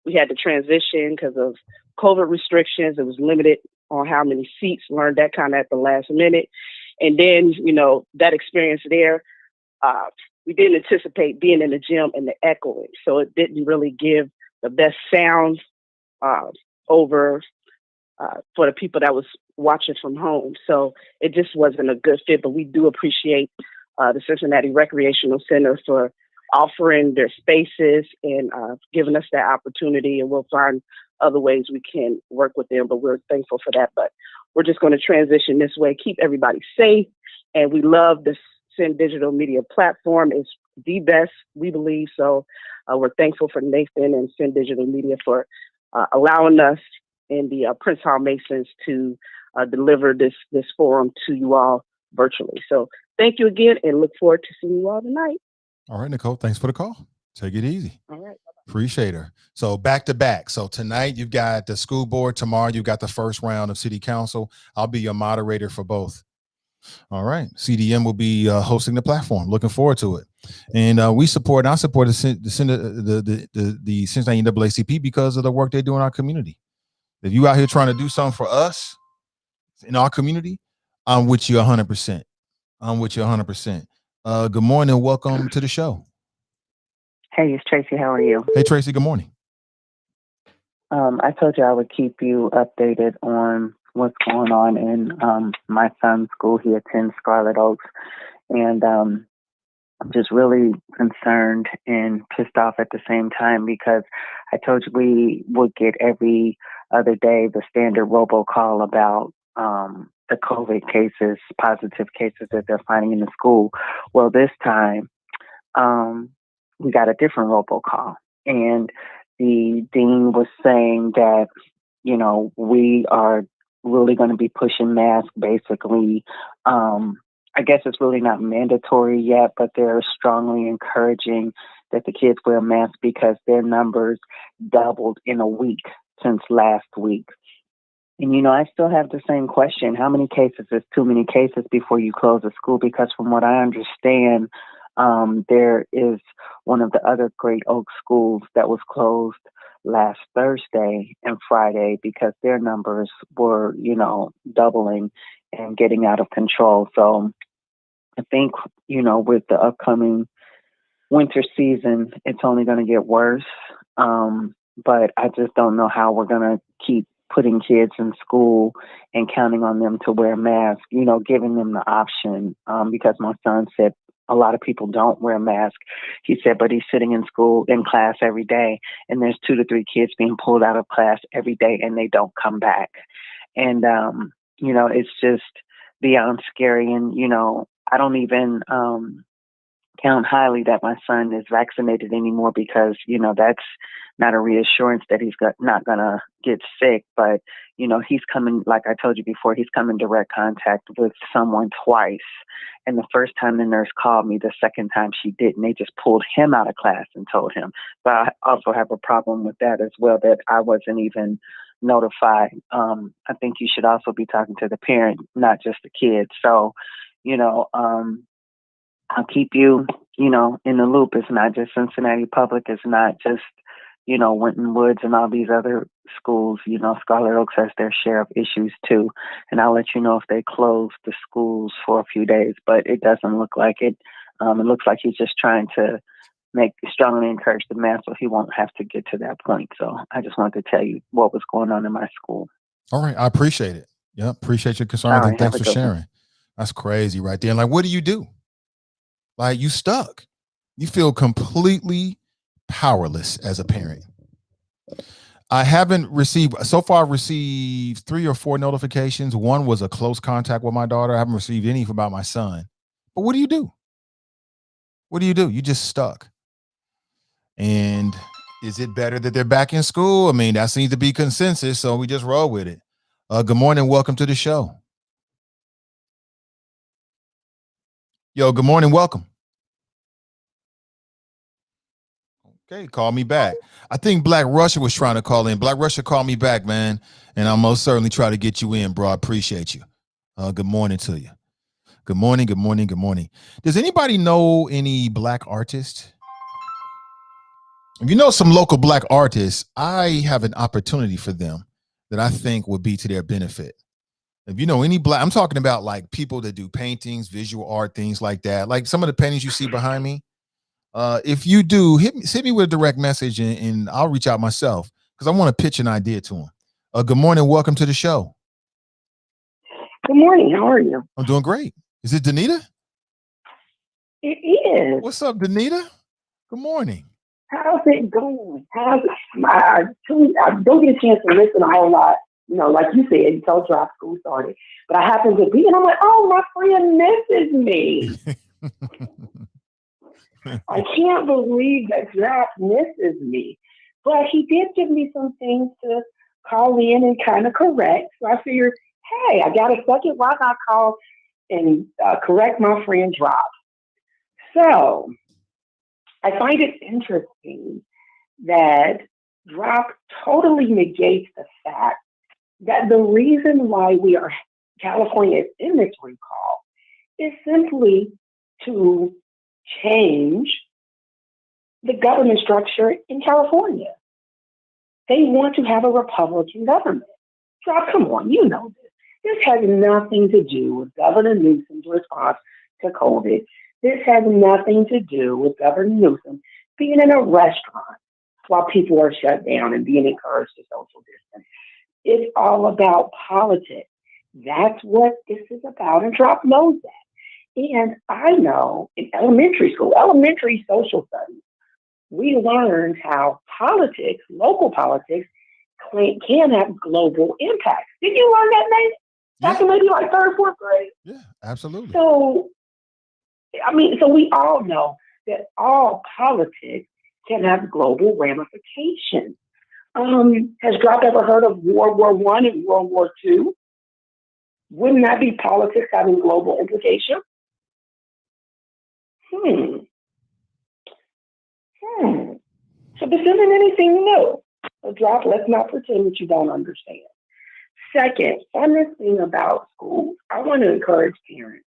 we had to transition because of COVID restrictions. It was limited on how many seats. Learned that kind of at the last minute. And then, that experience there, we didn't anticipate being in the gym and the echoing. So it didn't really give the best sound over for the people that was watching from home. So it just wasn't a good fit, but we do appreciate the Cincinnati Recreational Center for offering their spaces and giving us that opportunity, and we'll find other ways we can work with them, but we're thankful for that. But we're just going to transition this way, keep everybody safe, and we love the Sin Digital Media platform. It's the best, we believe. So we're thankful for Nathan and Sin Digital Media for allowing us and the Prince Hall Masons to deliver this forum to you all virtually. So thank you again, and look forward to seeing you all tonight. All right, Nicole, thanks for the call. Take it easy. All right. Appreciate her. So back to back. So tonight you've got the school board. Tomorrow you've got the first round of city council. I'll be your moderator for both. All right. CDM will be hosting the platform. Looking forward to it. And I support the Cincinnati NAACP because of the work they do in our community. If you out here trying to do something for us in our community, I'm with you 100%. I'm with you 100%. Good morning. Welcome to the show. Hey, it's Tracy. How are you? Hey, Tracy. Good morning. I told you I would keep you updated on what's going on in my son's school. He attends Scarlet Oaks, and I'm just really concerned and pissed off at the same time because I told you we would get every other day the standard robocall about the COVID cases, positive cases that they're finding in the school. Well, this time we got a different robocall, and the dean was saying that, we are really going to be pushing masks basically. I guess it's really not mandatory yet, but they're strongly encouraging that the kids wear masks because their numbers doubled in a week since last week. And, I still have the same question. How many cases is too many cases before you close a school? Because from what I understand, there is one of the other Great Oak schools that was closed last Thursday and Friday because their numbers were, doubling and getting out of control. So I think, with the upcoming winter season, it's only going to get worse. But I just don't know how we're going to keep putting kids in school and counting on them to wear masks, giving them the option, because my son said a lot of people don't wear masks. He said, but he's sitting in class every day, and there's 2 to 3 kids being pulled out of class every day and they don't come back. And, it's just beyond scary. And, I don't even count highly that my son is vaccinated anymore because, that's not a reassurance that he's not going to get sick. But, he's coming, like I told you before, he's come in direct contact with someone twice. And the first time the nurse called me, the second time she didn't. They just pulled him out of class and told him. But I also have a problem with that as well, that I wasn't even notified. I think you should also be talking to the parent, not just the kid. So, I'll keep you, in the loop. It's not just Cincinnati Public. It's not just, Winton Woods and all these other schools. Scarlet Oaks has their share of issues too. And I'll let you know if they close the schools for a few days, but it doesn't look like it. It looks like he's just trying to strongly encourage the mask so he won't have to get to that point. So I just wanted to tell you what was going on in my school. All right. I appreciate it. Yeah. Appreciate your concern. Right, and thanks for sharing. That's crazy right there. And like, what do you do? Like, you stuck. You feel completely powerless as a parent. I haven't received, so far I've received 3 or 4 notifications. One was a close contact with my daughter. I haven't received any about my son. But what do you do? What do? You just stuck. And is it better that they're back in school? I mean, that seems to be consensus, so we just roll with it. Good morning. Welcome to the show. Yo, good morning. Welcome. Okay, call me back. I think Black Russia was trying to call in. Black Russia, call me back, man. And I'll most certainly try to get you in, bro. I appreciate you. Good morning to you. Good morning, good morning, good morning. Does anybody know any Black artists? If you know some local Black artists, I have an opportunity for them. that I think would be to their benefit. If you know any black, I'm talking about like people that do paintings, visual art, things like that. Like some of the paintings you see behind me. If you do, hit me with a direct message and I'll reach out myself because I want to pitch an idea to them. Good morning. Welcome to the show. Good morning. How are you? I'm doing great. Is it Danita? It is. What's up, Danita? Good morning. How's it going? I don't get a chance to listen a whole lot. You know, like you said, you told Drop School started. But I happen to be, and I'm like, oh, my friend misses me. I can't believe that Drop misses me. But he did give me some things to call in and kind of correct. So I figured, hey, I got a second. Why not call and correct my friend Drop? So I find it interesting that Drop totally negates the fact that the reason why California is in this recall is simply to change the government structure in California. They want to have a Republican government. Drop, come on, you know this. This has nothing to do with Governor Newsom's response to COVID. This has nothing to do with Governor Newsom being in a restaurant while people are shut down and being encouraged to social distance. It's all about politics. That's what this is about, and Drop knows that. And I know in elementary school, elementary social studies, we learned how politics, local politics, can have global impacts. Did you learn that, Nate? Back in maybe like third, fourth grade? Yeah, absolutely. So, so we all know that all politics can have global ramifications. Has Drop ever heard of World War I and World War II? Wouldn't that be politics having global implications? So this isn't anything new. So Drop, let's not pretend that you don't understand. Second, on this thing about schools, I want to encourage parents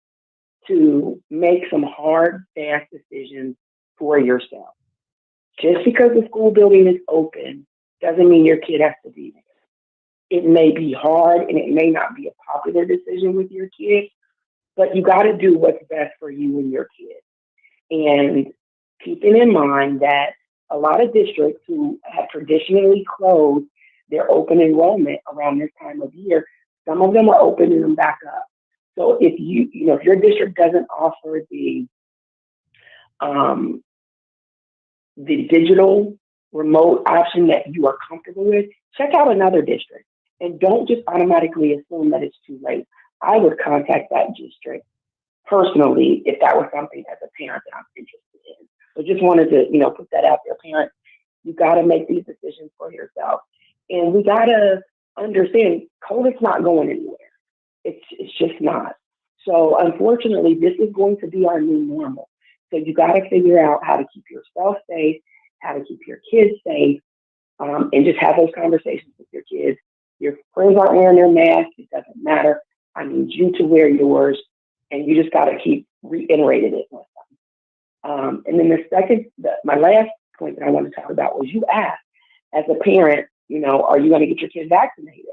to make some hard, fast decisions for yourself. Just because the school building is open doesn't mean your kid has to be there. It may be hard and it may not be a popular decision with your kid, but you got to do what's best for you and your kid. And keeping in mind that a lot of districts who have traditionally closed their open enrollment around this time of year, some of them are opening them back up. So if if your district doesn't offer the digital remote option that you are comfortable with, check out another district and don't just automatically assume that it's too late. I would contact that district personally if that was something as a parent that I'm interested in. So just wanted to, put that out there. Parents, you got to make these decisions for yourself. And we got to understand COVID's not going anywhere. It's just not. So unfortunately, this is going to be our new normal. So you got to figure out how to keep yourself safe, how to keep your kids safe, and just have those conversations with your kids. Your friends aren't wearing their masks. It doesn't matter. I need you to wear yours. And you just got to keep reiterating it with them. And then my last point that I want to talk about was you asked, as a parent, are you going to get your kid vaccinated?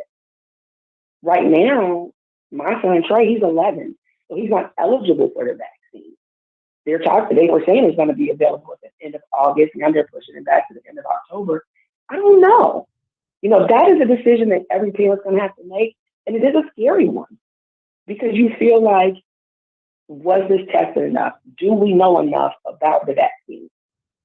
Right now, my son Trey, he's 11, so he's not eligible for the vaccine. They were saying it's going to be available at the end of August, now they're pushing it back to the end of October. I don't know. That is a decision that every parent's going to have to make, and it is a scary one because you feel like, was this tested enough? Do we know enough about the vaccine?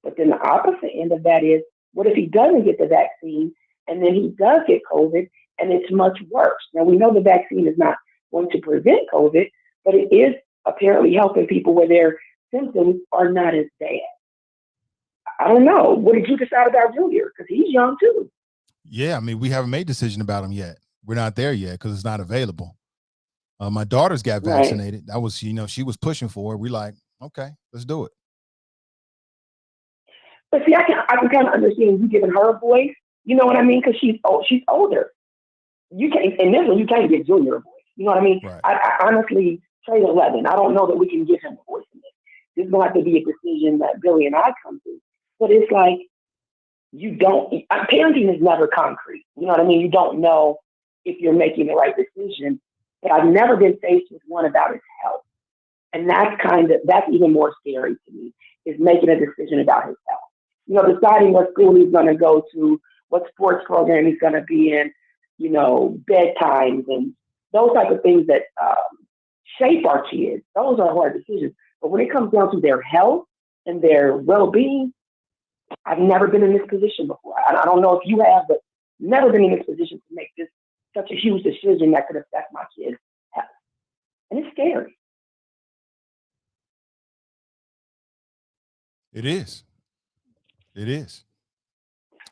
But then the opposite end of that is, what if he doesn't get the vaccine and then he does get COVID and it's much worse? Now, we know the vaccine is not going to prevent COVID, but it is apparently helping people where their symptoms are not as bad. I don't know. What did you decide about Junior? Because he's young too. Yeah, we haven't made a decision about him yet. We're not there yet because it's not available. My daughter's got vaccinated. That was, she was pushing for it. We like, okay, let's do it. But see, I can kind of understand you giving her a voice. You know what I mean? Because she's older. You can't, and this one you can't give Junior a voice. You know what I mean? Right. I honestly, Trey's 11. I don't know that we can give him a voice in this. This is going to have to be a decision that Billy and I come to. But it's like parenting is never concrete. You know what I mean? You don't know if you're making the right decision. But I've never been faced with one about his health. And that's even more scary to me, is making a decision about his health. You know, deciding what school he's going to go to, what sports program he's going to be in, you know, bedtimes and those type of things that shape our kids. Those are hard decisions. But when it comes down to their health and their well-being, I've never been in this position before. I don't know if you have, but never been in this position to make this such a huge decision that could affect my kids' health. And it's scary. It is. It is.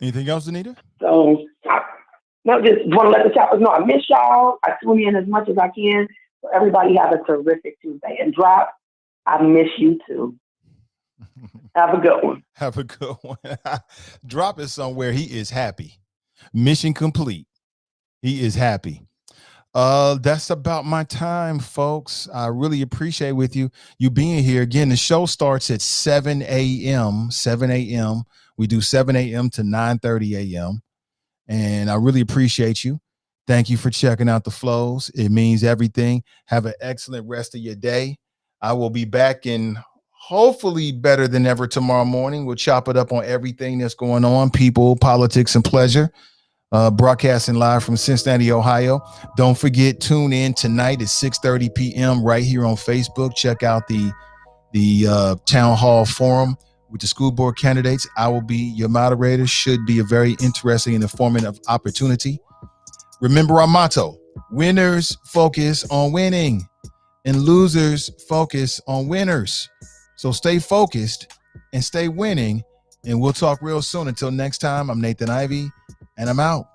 Anything else, Anita? So, no, just want to let the choppers know I miss y'all. I tune in as much as I can. So everybody have a terrific Tuesday. And Drop, I miss you too. Have a good one. Have a good one. Drop is somewhere. He is happy. Mission complete. He is happy. That's about my time, folks. I really appreciate with you being here. Again, the show starts at 7 a.m. 7 a.m. We do 7 a.m. to 9:30 a.m. And I really appreciate you. Thank you for checking out the flows. It means everything. Have an excellent rest of your day. I will be back in hopefully better than ever tomorrow morning. We'll chop it up on everything that's going on, people, politics, and pleasure. Broadcasting live from Cincinnati, Ohio. Don't forget, tune in tonight at 6:30 p.m. right here on Facebook. Check out the town hall forum with the school board candidates. I will be your moderator. Should be a very interesting and informative opportunity. Remember our motto: winners focus on winning and losers focus on winners. So stay focused and stay winning, and we'll talk real soon. Until next time, I'm Nathan Ivey, and I'm out.